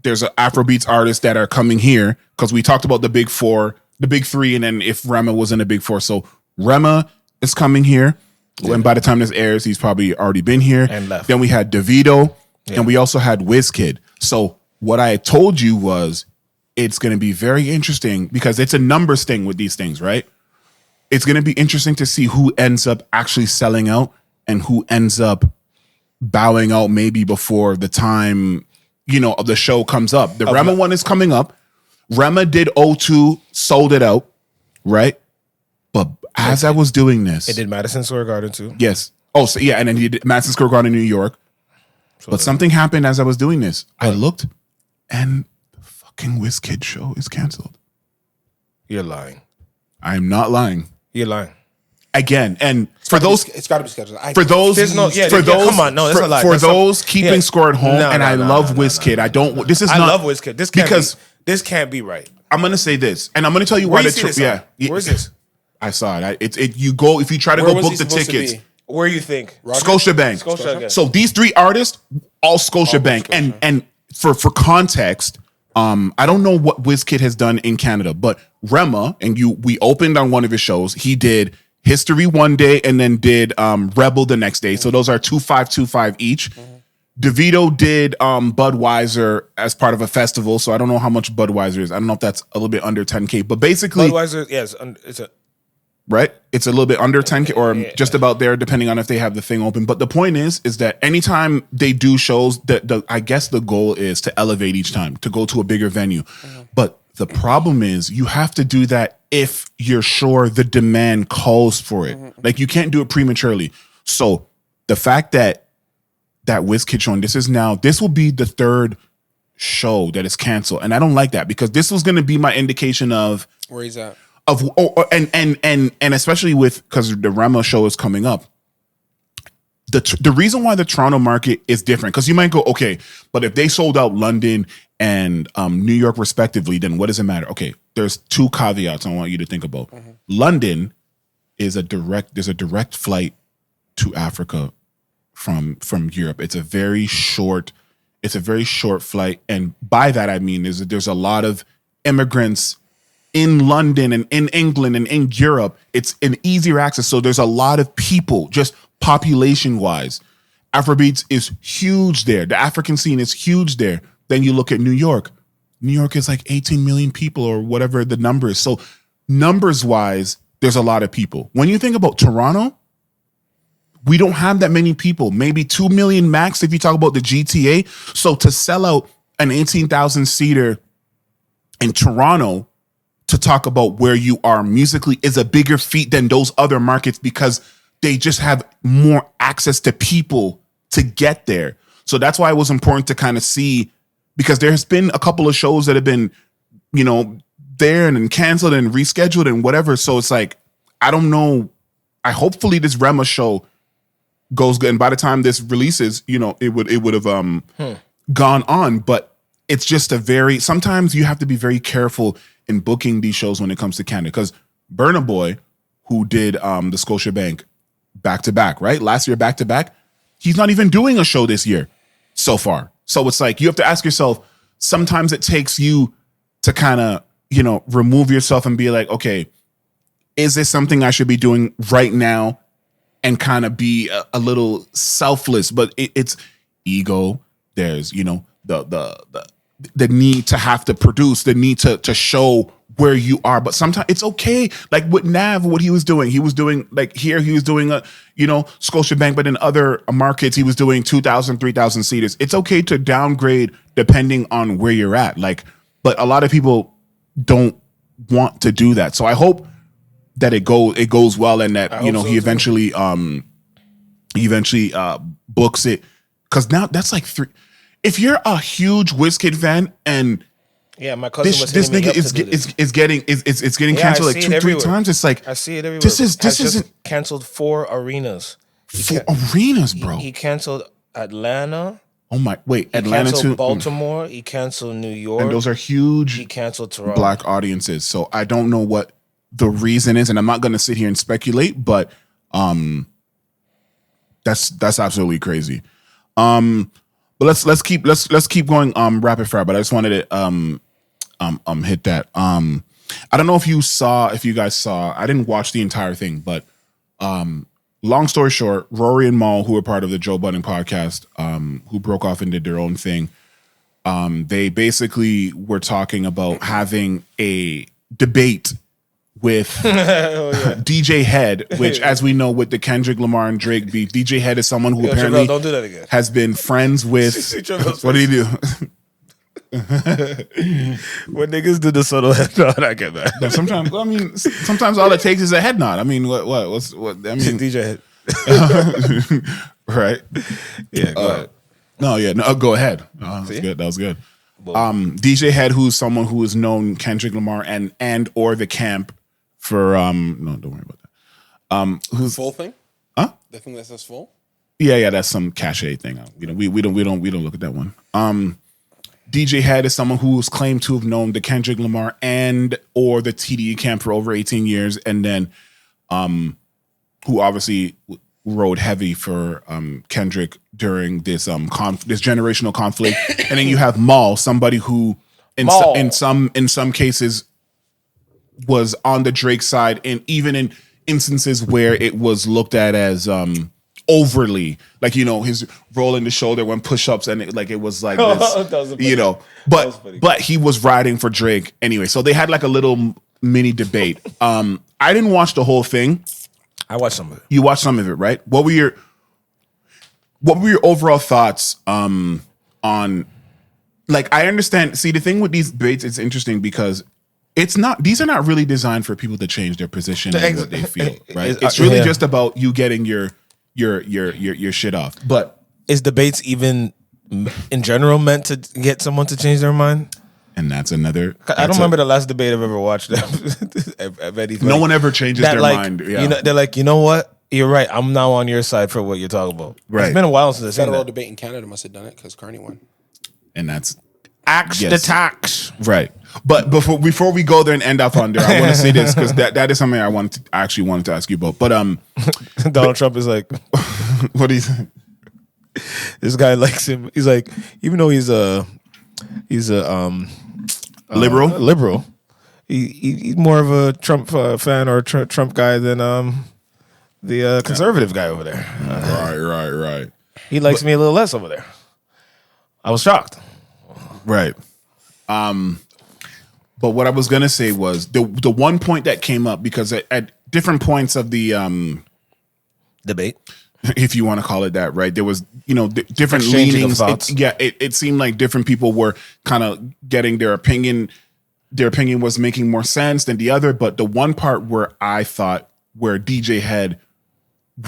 Afrobeats artists that are coming here because we talked about the big three, and then if Rema was in the big four. So Rema is coming here. Yeah. And by the time this airs, he's probably already been here. And left. Then we had Davido. Yeah. And we also had Wizkid. So what I told you was it's going to be very interesting because it's a numbers thing with these things, right? It's going to be interesting to see who ends up actually selling out and who ends up bowing out maybe before the time, of the show comes up. The Rema one is coming up. Rema did O2, sold it out, right? But as I was doing this... It did Madison Square Garden too. Yes. Oh, so yeah, and then he did Madison Square Garden in New York. But something happened as I was doing this. I looked, and the fucking Wizkid show is canceled. You're lying. I'm not lying. You're lying. Again, and for those, it's got to be scheduled. Come on, no, that's a lie. For those keeping score at home, and I love Wizkid. I don't. This is not. I love Wizkid. This can't be right. I'm gonna say this, and I'm gonna tell you why. Where's this? I saw it. If you try to go book the tickets. Where you think? Scotiabank. So these three artists, all Scotiabank. And for context, I don't know what Wizkid has done in Canada, but Rema, we opened on one of his shows. He did History one day and then did Rebel the next day. So those are 2,525 each. Davido did Budweiser as part of a festival. So I don't know how much Budweiser is. I don't know if that's a little bit under 10K, but basically Budweiser, yes, it's a right? It's a little bit under 10K or just about there, depending on if they have the thing open. But the point is that anytime they do shows, I guess the goal is to elevate each time, to go to a bigger venue. Mm-hmm. But the problem is you have to do that if you're sure the demand calls for it. Mm-hmm. Like you can't do it prematurely. So the fact that Wizkid showing, this will be the third show that is canceled. And I don't like that because this was going to be my indication of where he's at. And especially because the Rema show is coming up, the reason why the Toronto market is different, because you might go, okay, but if they sold out London and New York respectively, then what does it matter? Okay, there's two caveats I want you to think about. Mm-hmm. London there's a direct flight to Africa from Europe. It's a very short flight, and by that I mean there's a lot of immigrants in London and in England and in Europe. It's an easier access. So there's a lot of people, just population-wise. Afrobeats is huge there. The African scene is huge there. Then you look at New York. New York is like 18 million people or whatever the number is. So numbers-wise, there's a lot of people. When you think about Toronto, we don't have that many people. Maybe 2 million max if you talk about the GTA. So to sell out an 18,000-seater in Toronto to talk about where you are musically is a bigger feat than those other markets because they just have more access to people to get there. So that's why it was important to kind of see, because there's been a couple of shows that have been, there and then canceled and rescheduled and whatever. So it's like, I don't know. Hopefully this Rema show goes good. And by the time this releases, it would have gone on. But it's just sometimes you have to be very careful in booking these shows when it comes to Canada. Because Burna Boy, who did the Scotiabank back-to-back, right? Last year back-to-back, he's not even doing a show this year so far. So it's like, you have to ask yourself, sometimes it takes you to kind of, remove yourself and be like, okay, is this something I should be doing right now? And kind of be a little selfless, but it's ego. There's, the need to have to produce, the need to show where you are. But sometimes it's okay. Like with Nav, what he was doing like here, he was doing Scotiabank, but in other markets, he was doing 2,000, 3,000 seaters. It's okay to downgrade depending on where you're at. Like, but a lot of people don't want to do that. So I hope that it goes well, and that he eventually books it, because now that's like 3. If you're a huge Wizkid fan and my cousin this nigga is getting canceled like 2-3 times, it's like, I see it everywhere. This isn't canceled 4 arenas. Arenas, bro. He canceled Atlanta. Oh my! Wait, Atlanta canceled too. Baltimore. He canceled New York. And those are huge. He canceled Toronto. Black audiences. So I don't know what the reason is, and I'm not going to sit here and speculate, but that's absolutely crazy. But let's keep going rapid fire. But I just wanted to hit that. I don't know if you guys saw. I didn't watch the entire thing, but long story short, Rory and Mal, who are part of the Joe Budden podcast, who broke off and did their own thing, they basically were talking about having a debate with DJ Head, which, as we know, with the Kendrick Lamar and Drake beef, DJ Head is someone who apparently don't do that again. has been friends with. What did he do? When niggas do the subtle head nod, I get that. But sometimes all it takes is a head nod. I mean, what? I mean, DJ Head. Right? Yeah. Go ahead. No, go ahead. That was good. DJ Head, who's someone who has known Kendrick Lamar and or the camp for no, don't worry about that. Who's full thing? Huh? The thing that says full? Yeah, that's some cachet thing. We don't look at that one. DJ Head is someone who's claimed to have known the Kendrick Lamar and or the TDE camp for over 18 years, and then who obviously rode heavy for Kendrick during this this generational conflict. And then you have Mal, somebody who in some cases was on the Drake side, and even in instances where it was looked at as overly, like, his roll in the shoulder when push-ups, and it was like this, but he was riding for Drake anyway. So they had like a little mini debate. I didn't watch the whole thing. I watched some of it. You watched some of it, right? What were your overall thoughts on, like, I understand. See, the thing with these debates, it's interesting because these are not really designed for people to change their position and what they feel, right? It's really just about you getting your shit off. But is debates even in general meant to get someone to change their mind? And that's another. I don't remember the last debate I've ever watched. No one ever changes their mind. Yeah. They're like, you know what? You're right. I'm now on your side for what you're talking about. Right. It's been a while since I've seen Federal that. debate in Canada must have done it because Carney won. And that's the tax. Right. But before we go there and end up on there, I want to say this because that is something I actually wanted to ask you about. But Donald Trump is like, what do you think? This guy likes him. He's like, even though he's a liberal. He's more of a Trump fan or Trump guy than the conservative guy over there. Right. He likes me a little less over there. I was shocked. Right. But what I was gonna say was the one point that came up, because at different points of the debate, if you want to call it that, right? There was, different Exchanging leanings. of thoughts. It seemed like different people were kind of getting their opinion. Their opinion was making more sense than the other. But the one part where I thought where DJ Head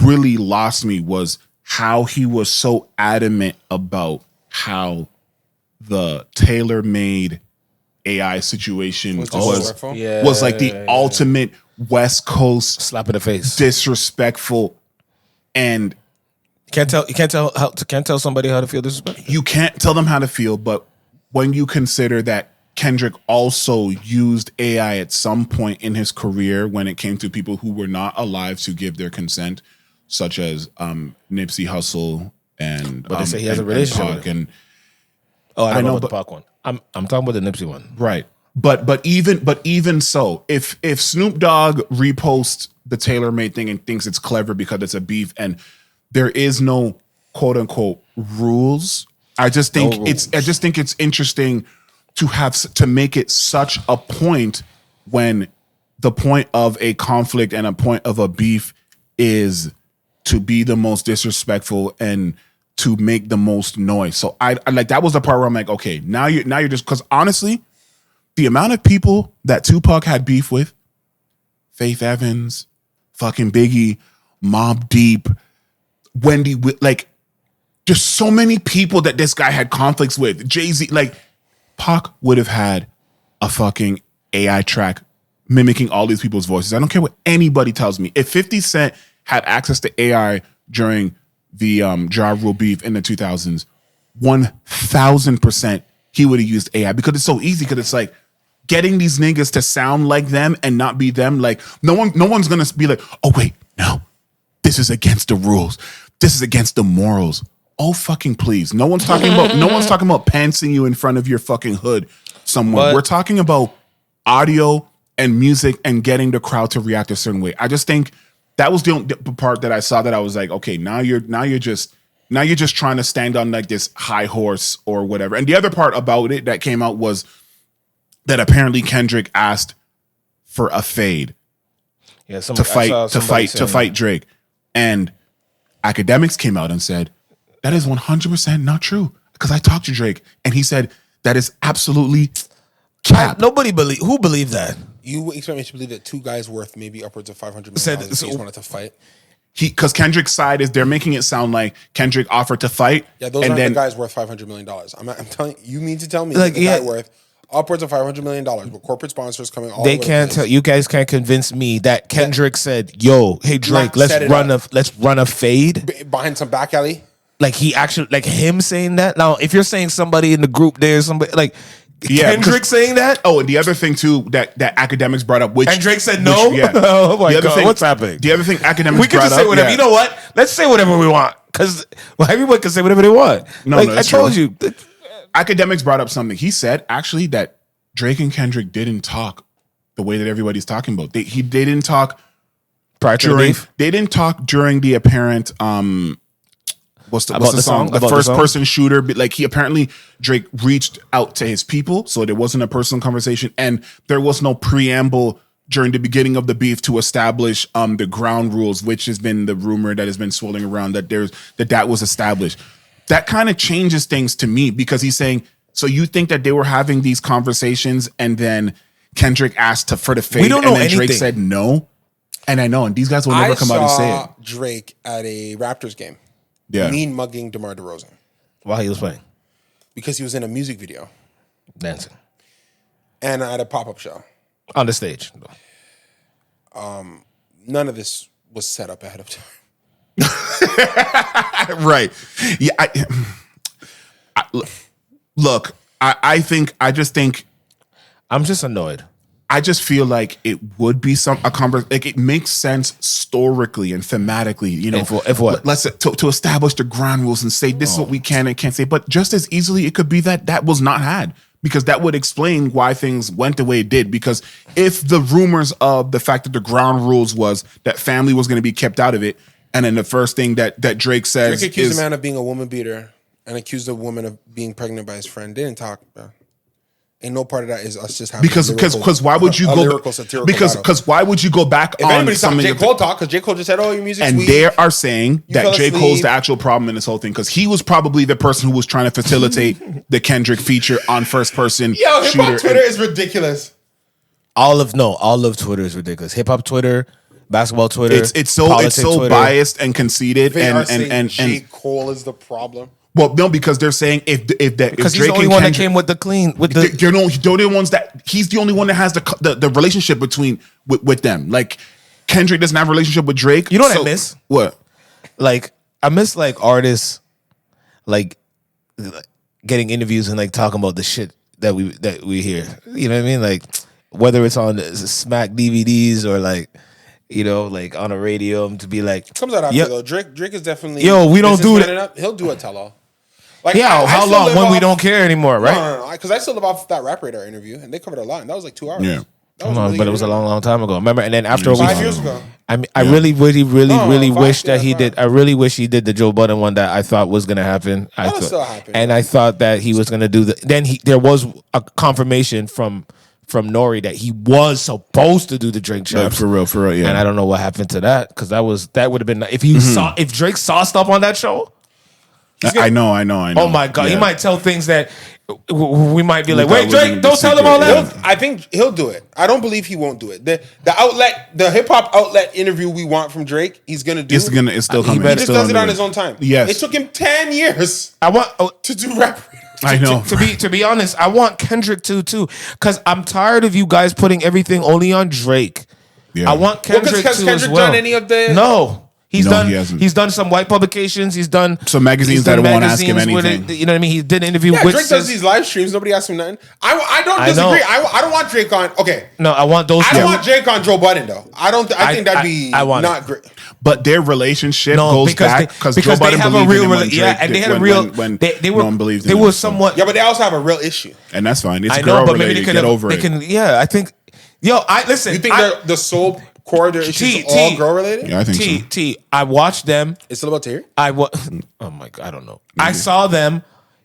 really lost me was how he was so adamant about how the tailor-made AI situation was like the ultimate West Coast slap in the face, disrespectful, and can't tell somebody how to feel disrespectful. You can't tell them how to feel, but when you consider that Kendrick also used AI at some point in his career when it came to people who were not alive to give their consent, such as Nipsey Hussle and but they say he has a relationship with him. I don't know about the Pac one. I'm talking about the Nipsey one. Right. But even so, if Snoop Dogg reposts the tailor-made thing and thinks it's clever because it's a beef and there is no quote unquote rules, I just think it's interesting to make it such a point when the point of a conflict and a point of a beef is to be the most disrespectful and to make the most noise. So I like that was the part where I'm like, okay, now you're just, because honestly, the amount of people that Tupac had beef with, Faith Evans, fucking Biggie, Mobb Deep, Wendy, like, there's so many people that this guy had conflicts with. Jay-Z, like, Pac would have had a fucking AI track mimicking all these people's voices. I don't care what anybody tells me. If 50 Cent had access to AI during the Ja Rule beef in the 2000s, 1,000% he would have used AI because it's so easy. Because it's like getting these niggas to sound like them and not be them. Like no one's gonna be like, oh wait, no, this is against the rules. This is against the morals. Oh fucking please! No one's talking about pantsing you in front of your fucking hood somewhere. We're talking about audio and music and getting the crowd to react a certain way. I just think that was the part that I saw that I was like, okay, now you're just trying to stand on like this high horse or whatever. And the other part about it that came out was that apparently Kendrick asked for a fade, to fight Drake, and Academics came out and said that is 100% not true because I talked to Drake and he said that is absolutely cap. Who believed that? You expect me to believe that two guys worth maybe upwards of $500 million each wanted to fight? Because Kendrick's side is they're making it sound like Kendrick offered to fight. Yeah, those aren't the guys worth $500 million. I'm telling you, mean to tell me like, the guy worth upwards of $500 million with corporate sponsors coming all they can't tell you guys can't convince me that Kendrick said, yo, hey Drake, let's run a fade behind some back alley. Like he actually, like him saying that. Now if you're saying somebody in the group there's somebody like Kendrick saying that. Oh, and the other thing too that Academics brought up, which and Drake said no. Oh my god, what's happening? The other thing Academics we can brought just say whatever. You know what? Let's say whatever we want because everyone can say whatever they want. I told you. Academics brought up something. He said actually that Drake and Kendrick didn't talk the way that everybody's talking about. They didn't talk prior to the beef. They didn't talk during the apparent what's the song? The first person shooter. Like he apparently Drake reached out to his people, so there wasn't a personal conversation, and there was no preamble during the beginning of the beef to establish the ground rules, which has been the rumor that has been swirling around that was established. That kind of changes things to me because he's saying, so you think that they were having these conversations and then Kendrick asked for the fade we don't know and then anything. Drake said no? And I know, and these guys will never come out and say it. Drake at a Raptors game. Yeah. Mean mugging DeMar DeRozan. While he was playing? Because he was in a music video. Dancing. And at a pop-up show. On the stage. None of this was set up ahead of time. Right. Yeah. I just think I'm just annoyed. I just feel like it would be a conversation. Like it makes sense historically and thematically, you know. If what? Let's to establish the ground rules and say this is what we can and can't say. But just as easily, it could be that was not had because that would explain why things went the way it did. Because if the rumors of the fact that the ground rules was that family was going to be kept out of it, and then the first thing that Drake says Drake accused a man of being a woman beater and accused a woman of being pregnant by his friend. They didn't talk, bro. And no part of that is us just having because why would you go because why would you go back if on something? J. Cole talk because J. Cole just said, "Oh, your music's and weak." They are saying that J. Cole's the actual problem in this whole thing because he was probably the person who was trying to facilitate the Kendrick feature on first person. Yo, hip hop Twitter is ridiculous. All of Twitter is ridiculous. Hip hop Twitter, basketball Twitter. It's so Twitter. biased and conceited, They are and saying J. Cole is the problem. Well, no, because they're saying if Because he's Drake the only and one Kendrick, that came with the clean with the. they're the ones that he's the only one that has the relationship with them. Like Kendrick doesn't have a relationship with Drake. You know what I miss? What? Like I miss like artists, like getting interviews and like talking about the shit that we hear. You know what I mean? Like whether it's on Smack DVDs or like. You know, like on a radio, to be like, Comes out after though. Drake is definitely we don't do that. He'll do a tell all. Like how long when we don't care anymore, right? No, because I still live off that Rap Radar interview, and they covered a lot, and that was like 2 hours. Yeah. But it was a long time ago. Remember? And then after 5 years ago. I mean, I really wish that he 5. did. I really wish he did the Joe Budden one that I thought was gonna happen. Still happen. And I thought that he was gonna do the. Then there was a confirmation from Nori that he was supposed to do the Drake Champs. For real, yeah. And I don't know what happened to that because that would have been if Drake saw stuff on that show. I know. Oh my God, Yeah. he might tell things that we might be like, wait, Drake, don't tell him all that. I think he'll do it. I don't believe he won't do it. The hip hop outlet interview we want from Drake, he's gonna do. It's still coming. He just does it on his own time. Yes. It took him 10 years I want to do Rap Radar. I know. To be honest, I want Kendrick too, because I'm tired of you guys putting everything only on Drake. Yeah. I want Kendrick Has too Kendrick as well. done any of the? No. He hasn't. He's done some white publications. He's done some magazines that won't ask him magazines anything. You know what I mean? He did an interview Yeah, with Drake does these live streams. Nobody asks him nothing. I don't I know. disagree. I don't want Drake on. Okay, No, I want those. I don't want Drake on Joe Budden though. I don't. I think that'd be I want not it. great. But their relationship goes back because Joe Budden have believed a real in him when Drake and they had when, a real when they no one believed in they him, were so. somewhat. Yeah, but they also have a real issue. And that's fine. It's I girl know, but maybe related. they could Get over it. Yeah, I think. Yo, listen. You think the soul core of their issues all girl related? Yeah, I think so. I watched them. It's still about Terry. Oh my God, I don't know. I saw them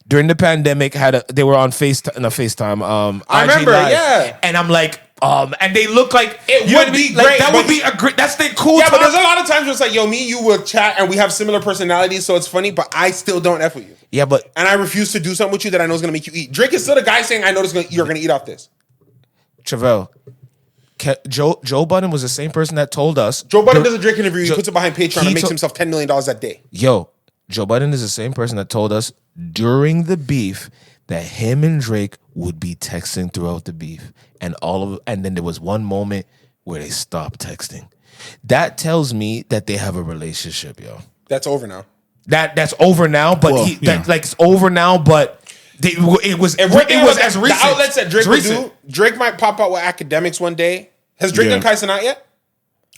during the pandemic. They were on FaceTime. I IG remember, Live, yeah. And I'm like, and they look like it You'd would be be like great, that but would be a great. That's the cool. Yeah, but time. there's a lot of times where it's like, yo, me, you will chat, and we have similar personalities, so it's funny. But I still don't F with you. Yeah, but And I refuse to do something with you that I know is gonna make you eat. Drake is still the guy saying, I know you're gonna eat off this. Trivelle. Joe Budden was the same person that told us. Joe Budden does a Drake interview. He puts it behind Patreon and makes himself $10 million that day. Yo, Joe Budden is the same person that told us during the beef that him and Drake would be texting throughout the beef, and then there was one moment where they stopped texting. That tells me that they have a relationship, yo. That's over now. That's over now, but it's over now, but. It was as recent. The outlets that Drake would recent. do, Drake might pop out with Academics one day. Has Drake done Kai Cenat yet?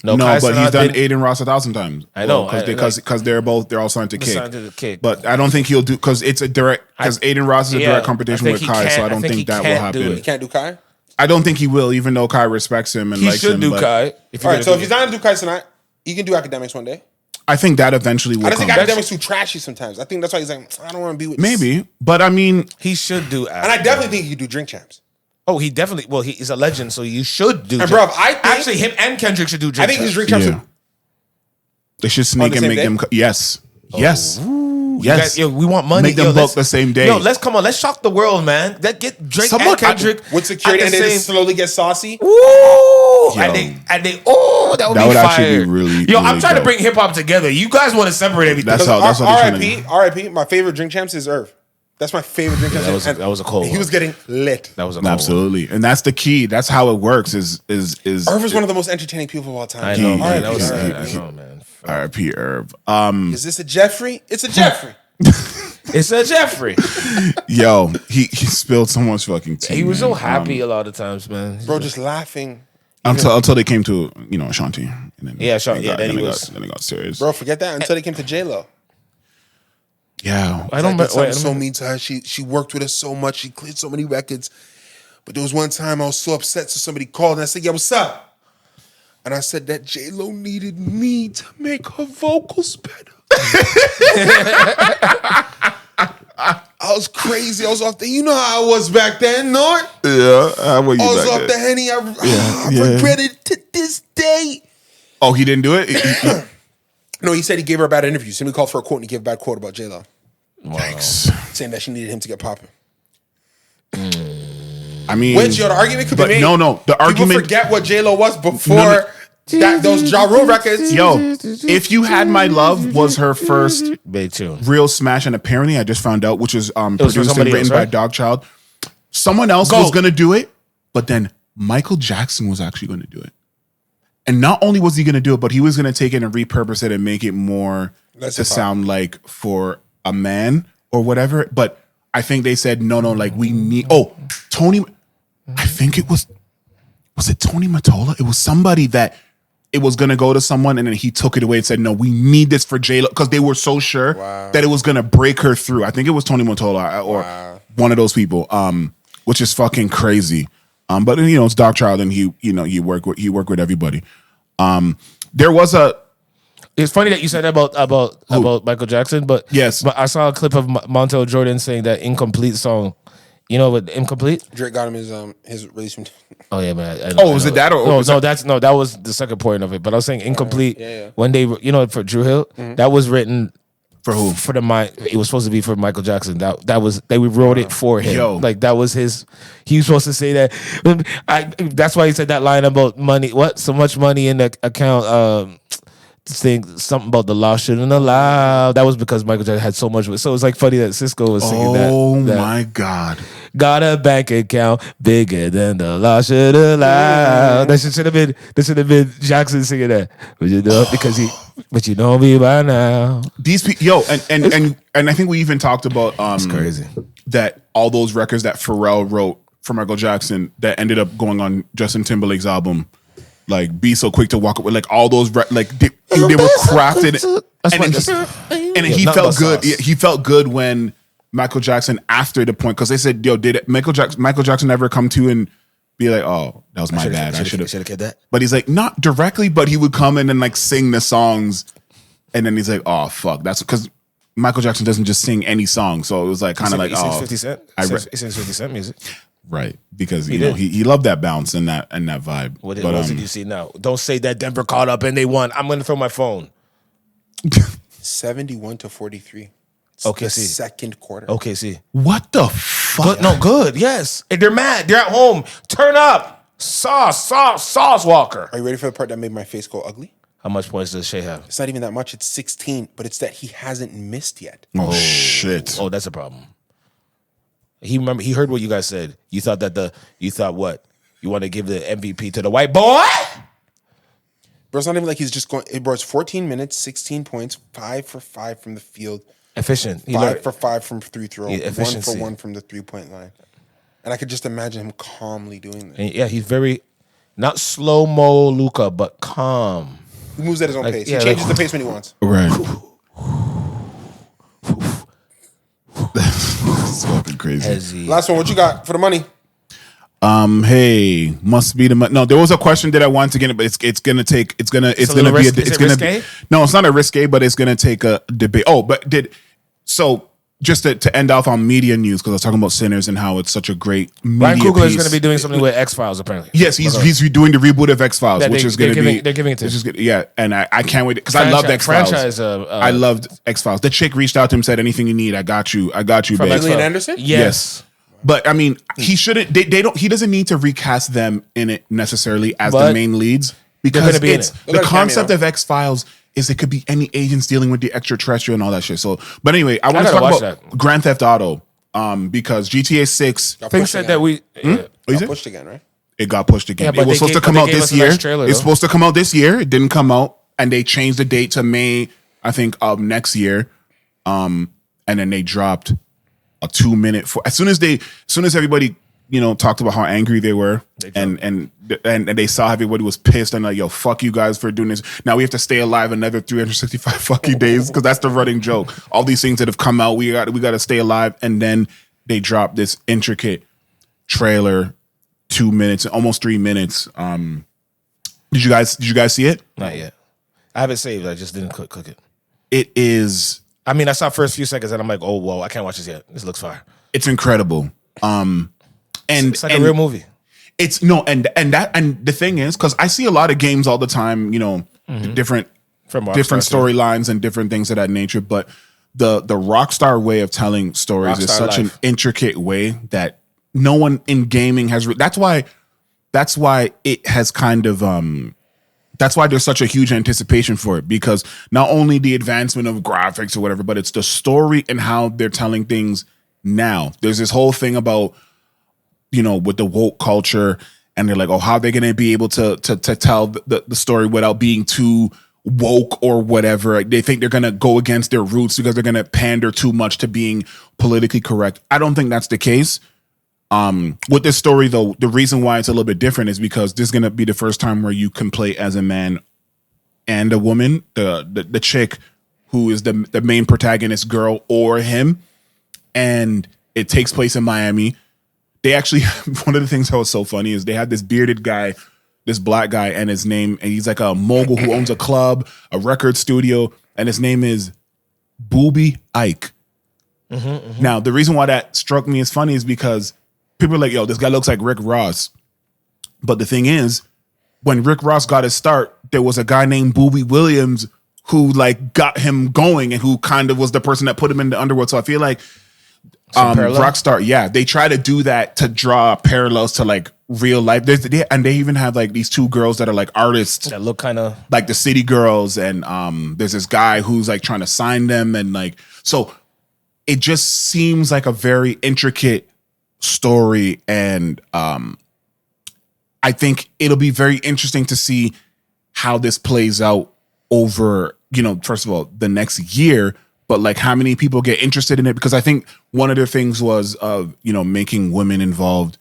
No, but he's done Aiden Ross 1,000 times. I know because they're all signed to Kick. But But I don't think he'll do because it's a direct because Aiden Ross is a direct competition with Kai, so I don't think that will happen. He can't do Kai. I don't think he will, even though Kai respects him and he likes him. should do Kai. All right, so if he's not gonna do Kai Cenat, he can do Academics one day. I think that eventually will I just come. think Academics too trashy sometimes. I think that's why he's like, I don't want to be with. Maybe, but I mean, he should do. And I definitely think he could do Drink Champs. Oh, he definitely. Well, he's a legend, so you should do. And bro, I think actually him and Kendrick should do. I think his Drink Champs. Yeah. They should sneak and make them. Yes, yes. Yes, we want money. Make them book the same day. Yo, let's shock the world, man. Let's get Drake and Kendrick with security, and they just slowly get saucy. Ooh, and they that would be actually be really. Yo, really I'm trying dope. to bring hip hop together. You guys want to separate everything. That's how they're trying to do. R.I.P. My favorite Drink Champs is Irv. That's my favorite Drink Champs. That was a cold. He was getting lit. That was a cold absolutely, and that's the key. That's how it works. Is Irv is one of the most entertaining people of all time. I know, man. I know, man. R.I.P. Irv. Is this a Jeffrey? It's a Jeffrey. It's a Jeffrey. Yo, he spilled so much fucking tea. He was man. so happy a lot of times, man. Bro, just laughing. Until they came to Ashanti. And then then he it got serious. Bro, forget that. Until they came to J-Lo. Yeah, I don't. I'm so mean to her. She worked with us so much. She cleared so many records. But there was one time I was so upset, so somebody called and I said, "Yeah, what's up?" And I said that J-Lo needed me to make her vocals better. I was crazy. I was off the. You know how I was back then, Nort. Yeah, I was off the Henny. I regret it to this day. Oh, he didn't do it. No, he said he gave her a bad interview. Somebody called for a quote and he gave a bad quote about J-Lo. Yikes. Saying that she needed him to get popping. I mean, which, the argument could be made. No, the argument. People forget what J-Lo was before those Ja Rule records. Yo, If You Had My Love was her first big tune, real smash, and apparently I just found out, which is produced and somebody written else, right? by Dogchild. Someone else was gonna do it, but then Michael Jackson was actually gonna do it. And not only was he gonna do it, but he was gonna take it and repurpose it and make it more to sound like for a man or whatever. But I think they said no, like we need. Oh, Tony, I think it was it Tony Mottola? It was somebody that it was gonna go to someone, and then he took it away and said, "No, we need this for J-Lo," because they were so sure that it was gonna break her through. I think it was Tony Mottola or one of those people, which is fucking crazy. But you know, it's Dogchild, and he worked with everybody. There was a. It's funny that you said that about Michael Jackson, but yes, but I saw a clip of Montel Jordan saying that Incomplete song. You know what Incomplete? Drake got him his release from. Oh yeah, man. Was it that or that was the second point of it. But I was saying Incomplete when they for Drew Hill, that was written for who? For it was supposed to be for Michael Jackson. That was they wrote it for him. Yo. Like that was his. He was supposed to say that. That's why he said that line about money. What? So much money in the account. Saying something about the law shouldn't allow. That was because Michael Jackson had so much. So it's like funny that Cisco was singing that. Oh my God! Got a bank account bigger than the law should allow. That should have been Jackson singing that. But you know but you know me by now. These people, and I think we even talked about it's crazy that all those records that Pharrell wrote for Michael Jackson that ended up going on Justin Timberlake's album. Like Be So Quick to Walk Away, like all those, like they were crafted, and he felt good. He felt good when Michael Jackson, after the point, because they said, "Yo, did Michael Jackson ever come to and be like, oh, that was my bad, I should have kept that." But he's like, not directly, but he would come in and like sing the songs, and then he's like, oh fuck, that's because Michael Jackson doesn't just sing any song, so it was like kind of like, he sings 50 Cent. He sings 50 Cent music. Right, because he loved that bounce and that vibe. What did you see now? Don't say that Denver caught up and they won. I'm going to throw my phone. 71-43. Okay, second quarter. Okay, see. What the fuck? Good. Yes, and they're mad. They're at home. Turn up, sauce Walker. Are you ready for the part that made my face go ugly? How much points does Shea have? It's not even that much. It's 16, but it's that he hasn't missed yet. Oh shit! Oh, that's a problem. He heard what you guys said. You thought what? You want to give the MVP to the white boy? Bro, it's not even like he's just going. Bro, it's 14 minutes, 16 points, 5 for 5 from the field. Efficient. 5 for 5 from free throw. Yeah, 1 for 1 from the 3-point line. And I could just imagine him calmly doing that. And yeah, he's very, not slow-mo Luka, but calm. He moves at his own pace. He changes the pace when he wants. Right. It's fucking crazy. Hezzy. Last one, what you got for the money? Hey, must be the money. No, there was a question that I wanted to get, but it's gonna be no, it's not a risque, but it's gonna take a debate. Oh, but just to end off on media news, because I was talking about Sinners and how it's such a great media Ryan Coogler is piece. going to be doing something with X-Files, apparently. Yes, he's doing the reboot of X-Files, which is going to be... They're giving it to him. Yeah, and I can't wait, because I loved X-Files. I loved X-Files. The chick reached out to him, said, anything you need, I got you, babe. Gillian Anderson? Yes. But, I mean, he shouldn't... He doesn't need to recast them in it necessarily as the main leads, because it's the concept of X-Files is it could be any agents dealing with the extraterrestrial and all that shit. So, but anyway, I want to talk about Grand Theft Auto, because GTA 6. Things said that we got pushed again, right? It got pushed again. Yeah, it was supposed to come out this year. It's supposed to come out this year. It didn't come out, and they changed the date to May, I think, of next year. And then they dropped a 2-minute. As soon as everybody talked about how angry they were, and they saw everybody was pissed and like, yo, fuck you guys for doing this. Now we have to stay alive another 365 fucking days, because that's the running joke. All these things that have come out, we got to stay alive, and then they dropped this intricate trailer, 2 minutes, almost 3 minutes. Did you guys see it? Not yet. I have it saved. I just didn't click it. It is. I mean, I saw first few seconds and I'm like, oh, whoa, I can't watch this yet. This looks fire. It's incredible. And it's like a real movie. It's the thing is, because I see a lot of games all the time, different storylines and different things of that nature. But the Rockstar way of telling stories is such an intricate way that no one in gaming has. That's why it has kind of that's why there's such a huge anticipation for it, because not only the advancement of graphics or whatever, but it's the story and how they're telling things now. There's this whole thing about, with the woke culture, and they're like, oh, how are they going to be able to tell the story without being too woke or whatever? They think they're going to go against their roots because they're going to pander too much to being politically correct. I don't think that's the case. With this story, though, the reason why it's a little bit different is because this is going to be the first time where you can play as a man and a woman, the chick who is the main protagonist, girl or him, and it takes place in Miami. They actually, one of the things that was so funny is they had this bearded guy, this black guy, and he's like a mogul who owns a club, a record studio, and his name is Booby Ike. Now, the reason why that struck me as funny is because people are like, yo, this guy looks like Rick Ross. But the thing is, when Rick Ross got his start, there was a guy named Boobie Williams who like got him going and who kind of was the person that put him in the underworld. So I feel like Rockstar, they try to do that to draw parallels to like real life. And they even have like these two girls that are like artists that look kind of like the City Girls. And there's this guy who's like trying to sign them. And like, so it just seems like a very intricate story, and I think it'll be very interesting to see how this plays out over, first of all, the next year, but like how many people get interested in it, because I think one of the things was making women involved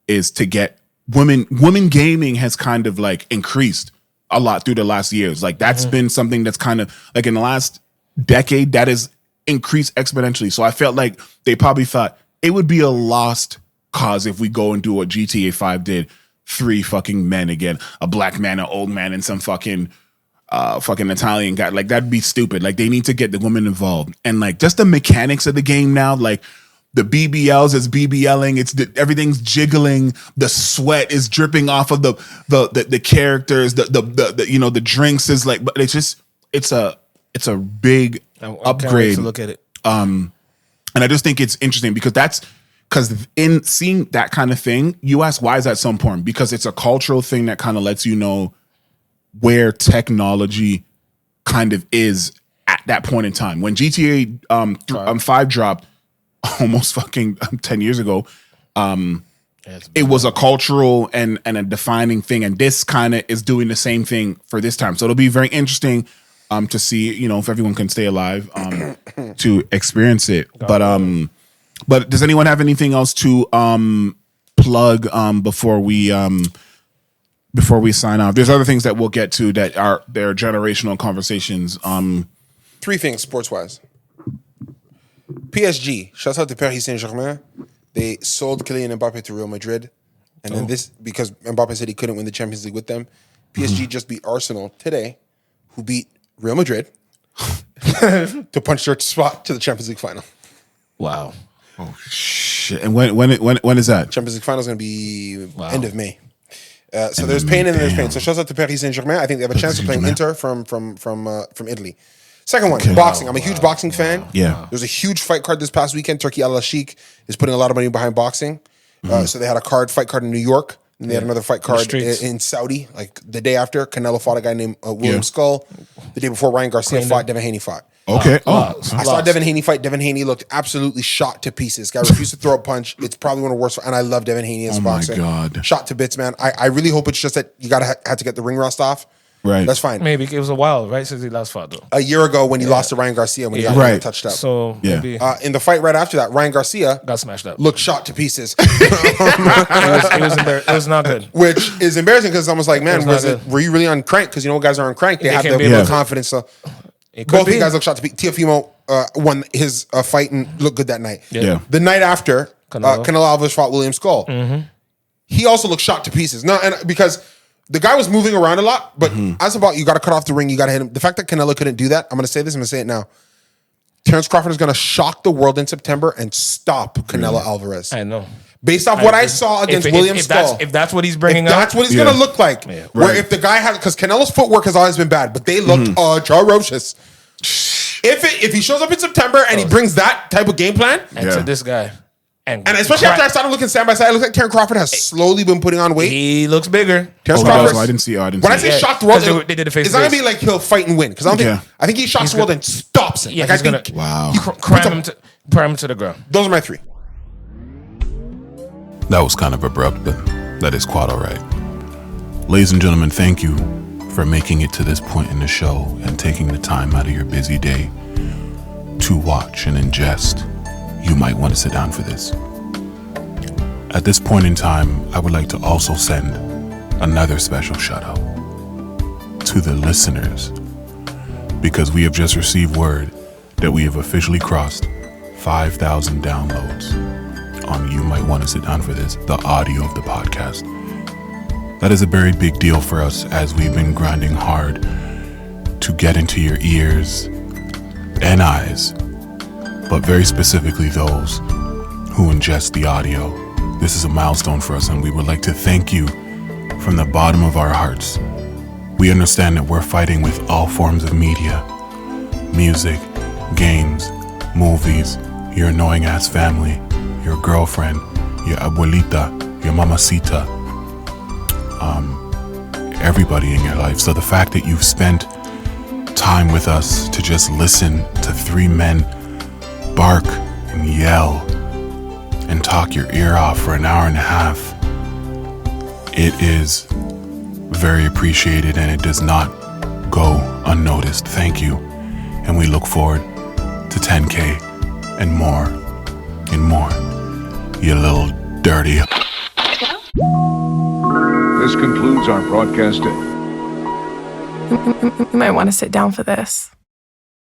is to get women gaming has kind of like increased a lot through the last years. Like that's been something that's kind of like in the last decade that has increased exponentially. So I felt like they probably thought it would be a lost cause if we go and do what GTA 5 did. 3 fucking men again, a black man, an old man, and some fucking Italian guy. Like that'd be stupid. Like they need to get the women involved. And like just the mechanics of the game now, like the BBLs is BBLing, everything's jiggling, the sweat is dripping off of the characters, the drinks is like, but it's a big upgrade. Can't wait to look at it. And I just think it's interesting because in seeing that kind of thing, you ask, why is that so important? Because it's a cultural thing that kind of lets you know where technology kind of is at that point in time. When GTA 5 dropped almost fucking 10 years ago, it was a cultural and a defining thing. And this kind of is doing the same thing for this time. So it'll be very interesting to see, if everyone can stay alive to experience it. But does anyone have anything else to plug before we sign off? There's other things that we'll get to that are their generational conversations. 3 things sports wise. PSG, shout out to Paris Saint-Germain. They sold Kylian Mbappe to Real Madrid, and then this because Mbappe said he couldn't win the Champions League with them. PSG just beat Arsenal today, who beat Real Madrid to punch their spot to the Champions League final. Wow. Oh shit! And when is that? Champions League final is going to be end of May. So there's pain and there's pain. So shout out to Paris Saint-Germain. I think they have a chance of playing Inter from Italy. Second one, boxing. I'm a huge boxing fan. Yeah. There's a huge fight card this past weekend. Turkey Al Sheikh is putting a lot of money behind boxing. So they had a fight card in New York. And they had another fight card in Saudi, like the day after. Canelo fought a guy named William Skull. The day before, Ryan Garcia fought, Devin Haney fought. Okay. I saw Devin Haney fight. Devin Haney looked absolutely shot to pieces. Guy refused to throw a punch. It's probably one of the worst. And I love Devin Haney as a boxer. Oh my God. Shot to bits, man. I really hope it's just that you had to get the ring rust off. Right. That's fine. Maybe it was a while, right, since he last fought, though. A year ago when he lost to Ryan Garcia when he got touched up. So maybe in the fight right after that, Ryan Garcia got smashed up. Looked shot to pieces. It was not good. Which is embarrassing because it's almost like, man, were you really on crank? Because guys are on crank. They have the confidence. So both of you guys look shot to pieces. Teofimo won his fight and looked good that night. Yeah. The night after, Canelo Alvarez fought William Skull. He also looked shot to pieces. No, and because the guy was moving around a lot, but as about you got to cut off the ring, you got to hit him. The fact that Canelo couldn't do that, I'm going to say this, I'm going to say it now. Terrence Crawford is going to shock the world in September and stop Canelo Alvarez. I know. Based off what I saw against William Skull. If that's what he's bringing up. That's what he's going to look like. Yeah, where if the guy has, because Canelo's footwork has always been bad, but they looked atrocious. If he shows up in September and he brings that type of game plan. And to this guy. And especially after I started looking side by side, it looks like Terrence Crawford has slowly been putting on weight. He looks bigger. Terrence Crawford. I didn't see. When I say shock the world, they did a face. It's not gonna be like he'll fight and win because I think he shocks the world and stops it. Yeah, like he's gonna cram him to the ground. Those are my 3. That was kind of abrupt, but that is quite all right. Ladies and gentlemen, thank you for making it to this point in the show and taking the time out of your busy day to watch and ingest. You might want to sit down for this. At this point in time, I would like to also send another special shout out to the listeners, because we have just received word that we have officially crossed 5,000 downloads on You Might Want to Sit Down for This, the audio of the podcast. That is a very big deal for us, as we've been grinding hard to get into your ears and eyes, but very specifically those who ingest the audio. This is a milestone for us, and we would like to thank you from the bottom of our hearts. We understand that we're fighting with all forms of media, music, games, movies, your annoying ass family, your girlfriend, your abuelita, your mamacita, everybody in your life. So the fact that you've spent time with us to just listen to 3 men bark and yell and talk your ear off for an hour and a half, it is very appreciated, and it does not go unnoticed. Thank you. And we look forward to 10K and more and more. You little dirty. This concludes our broadcast day. You might want to sit down for this.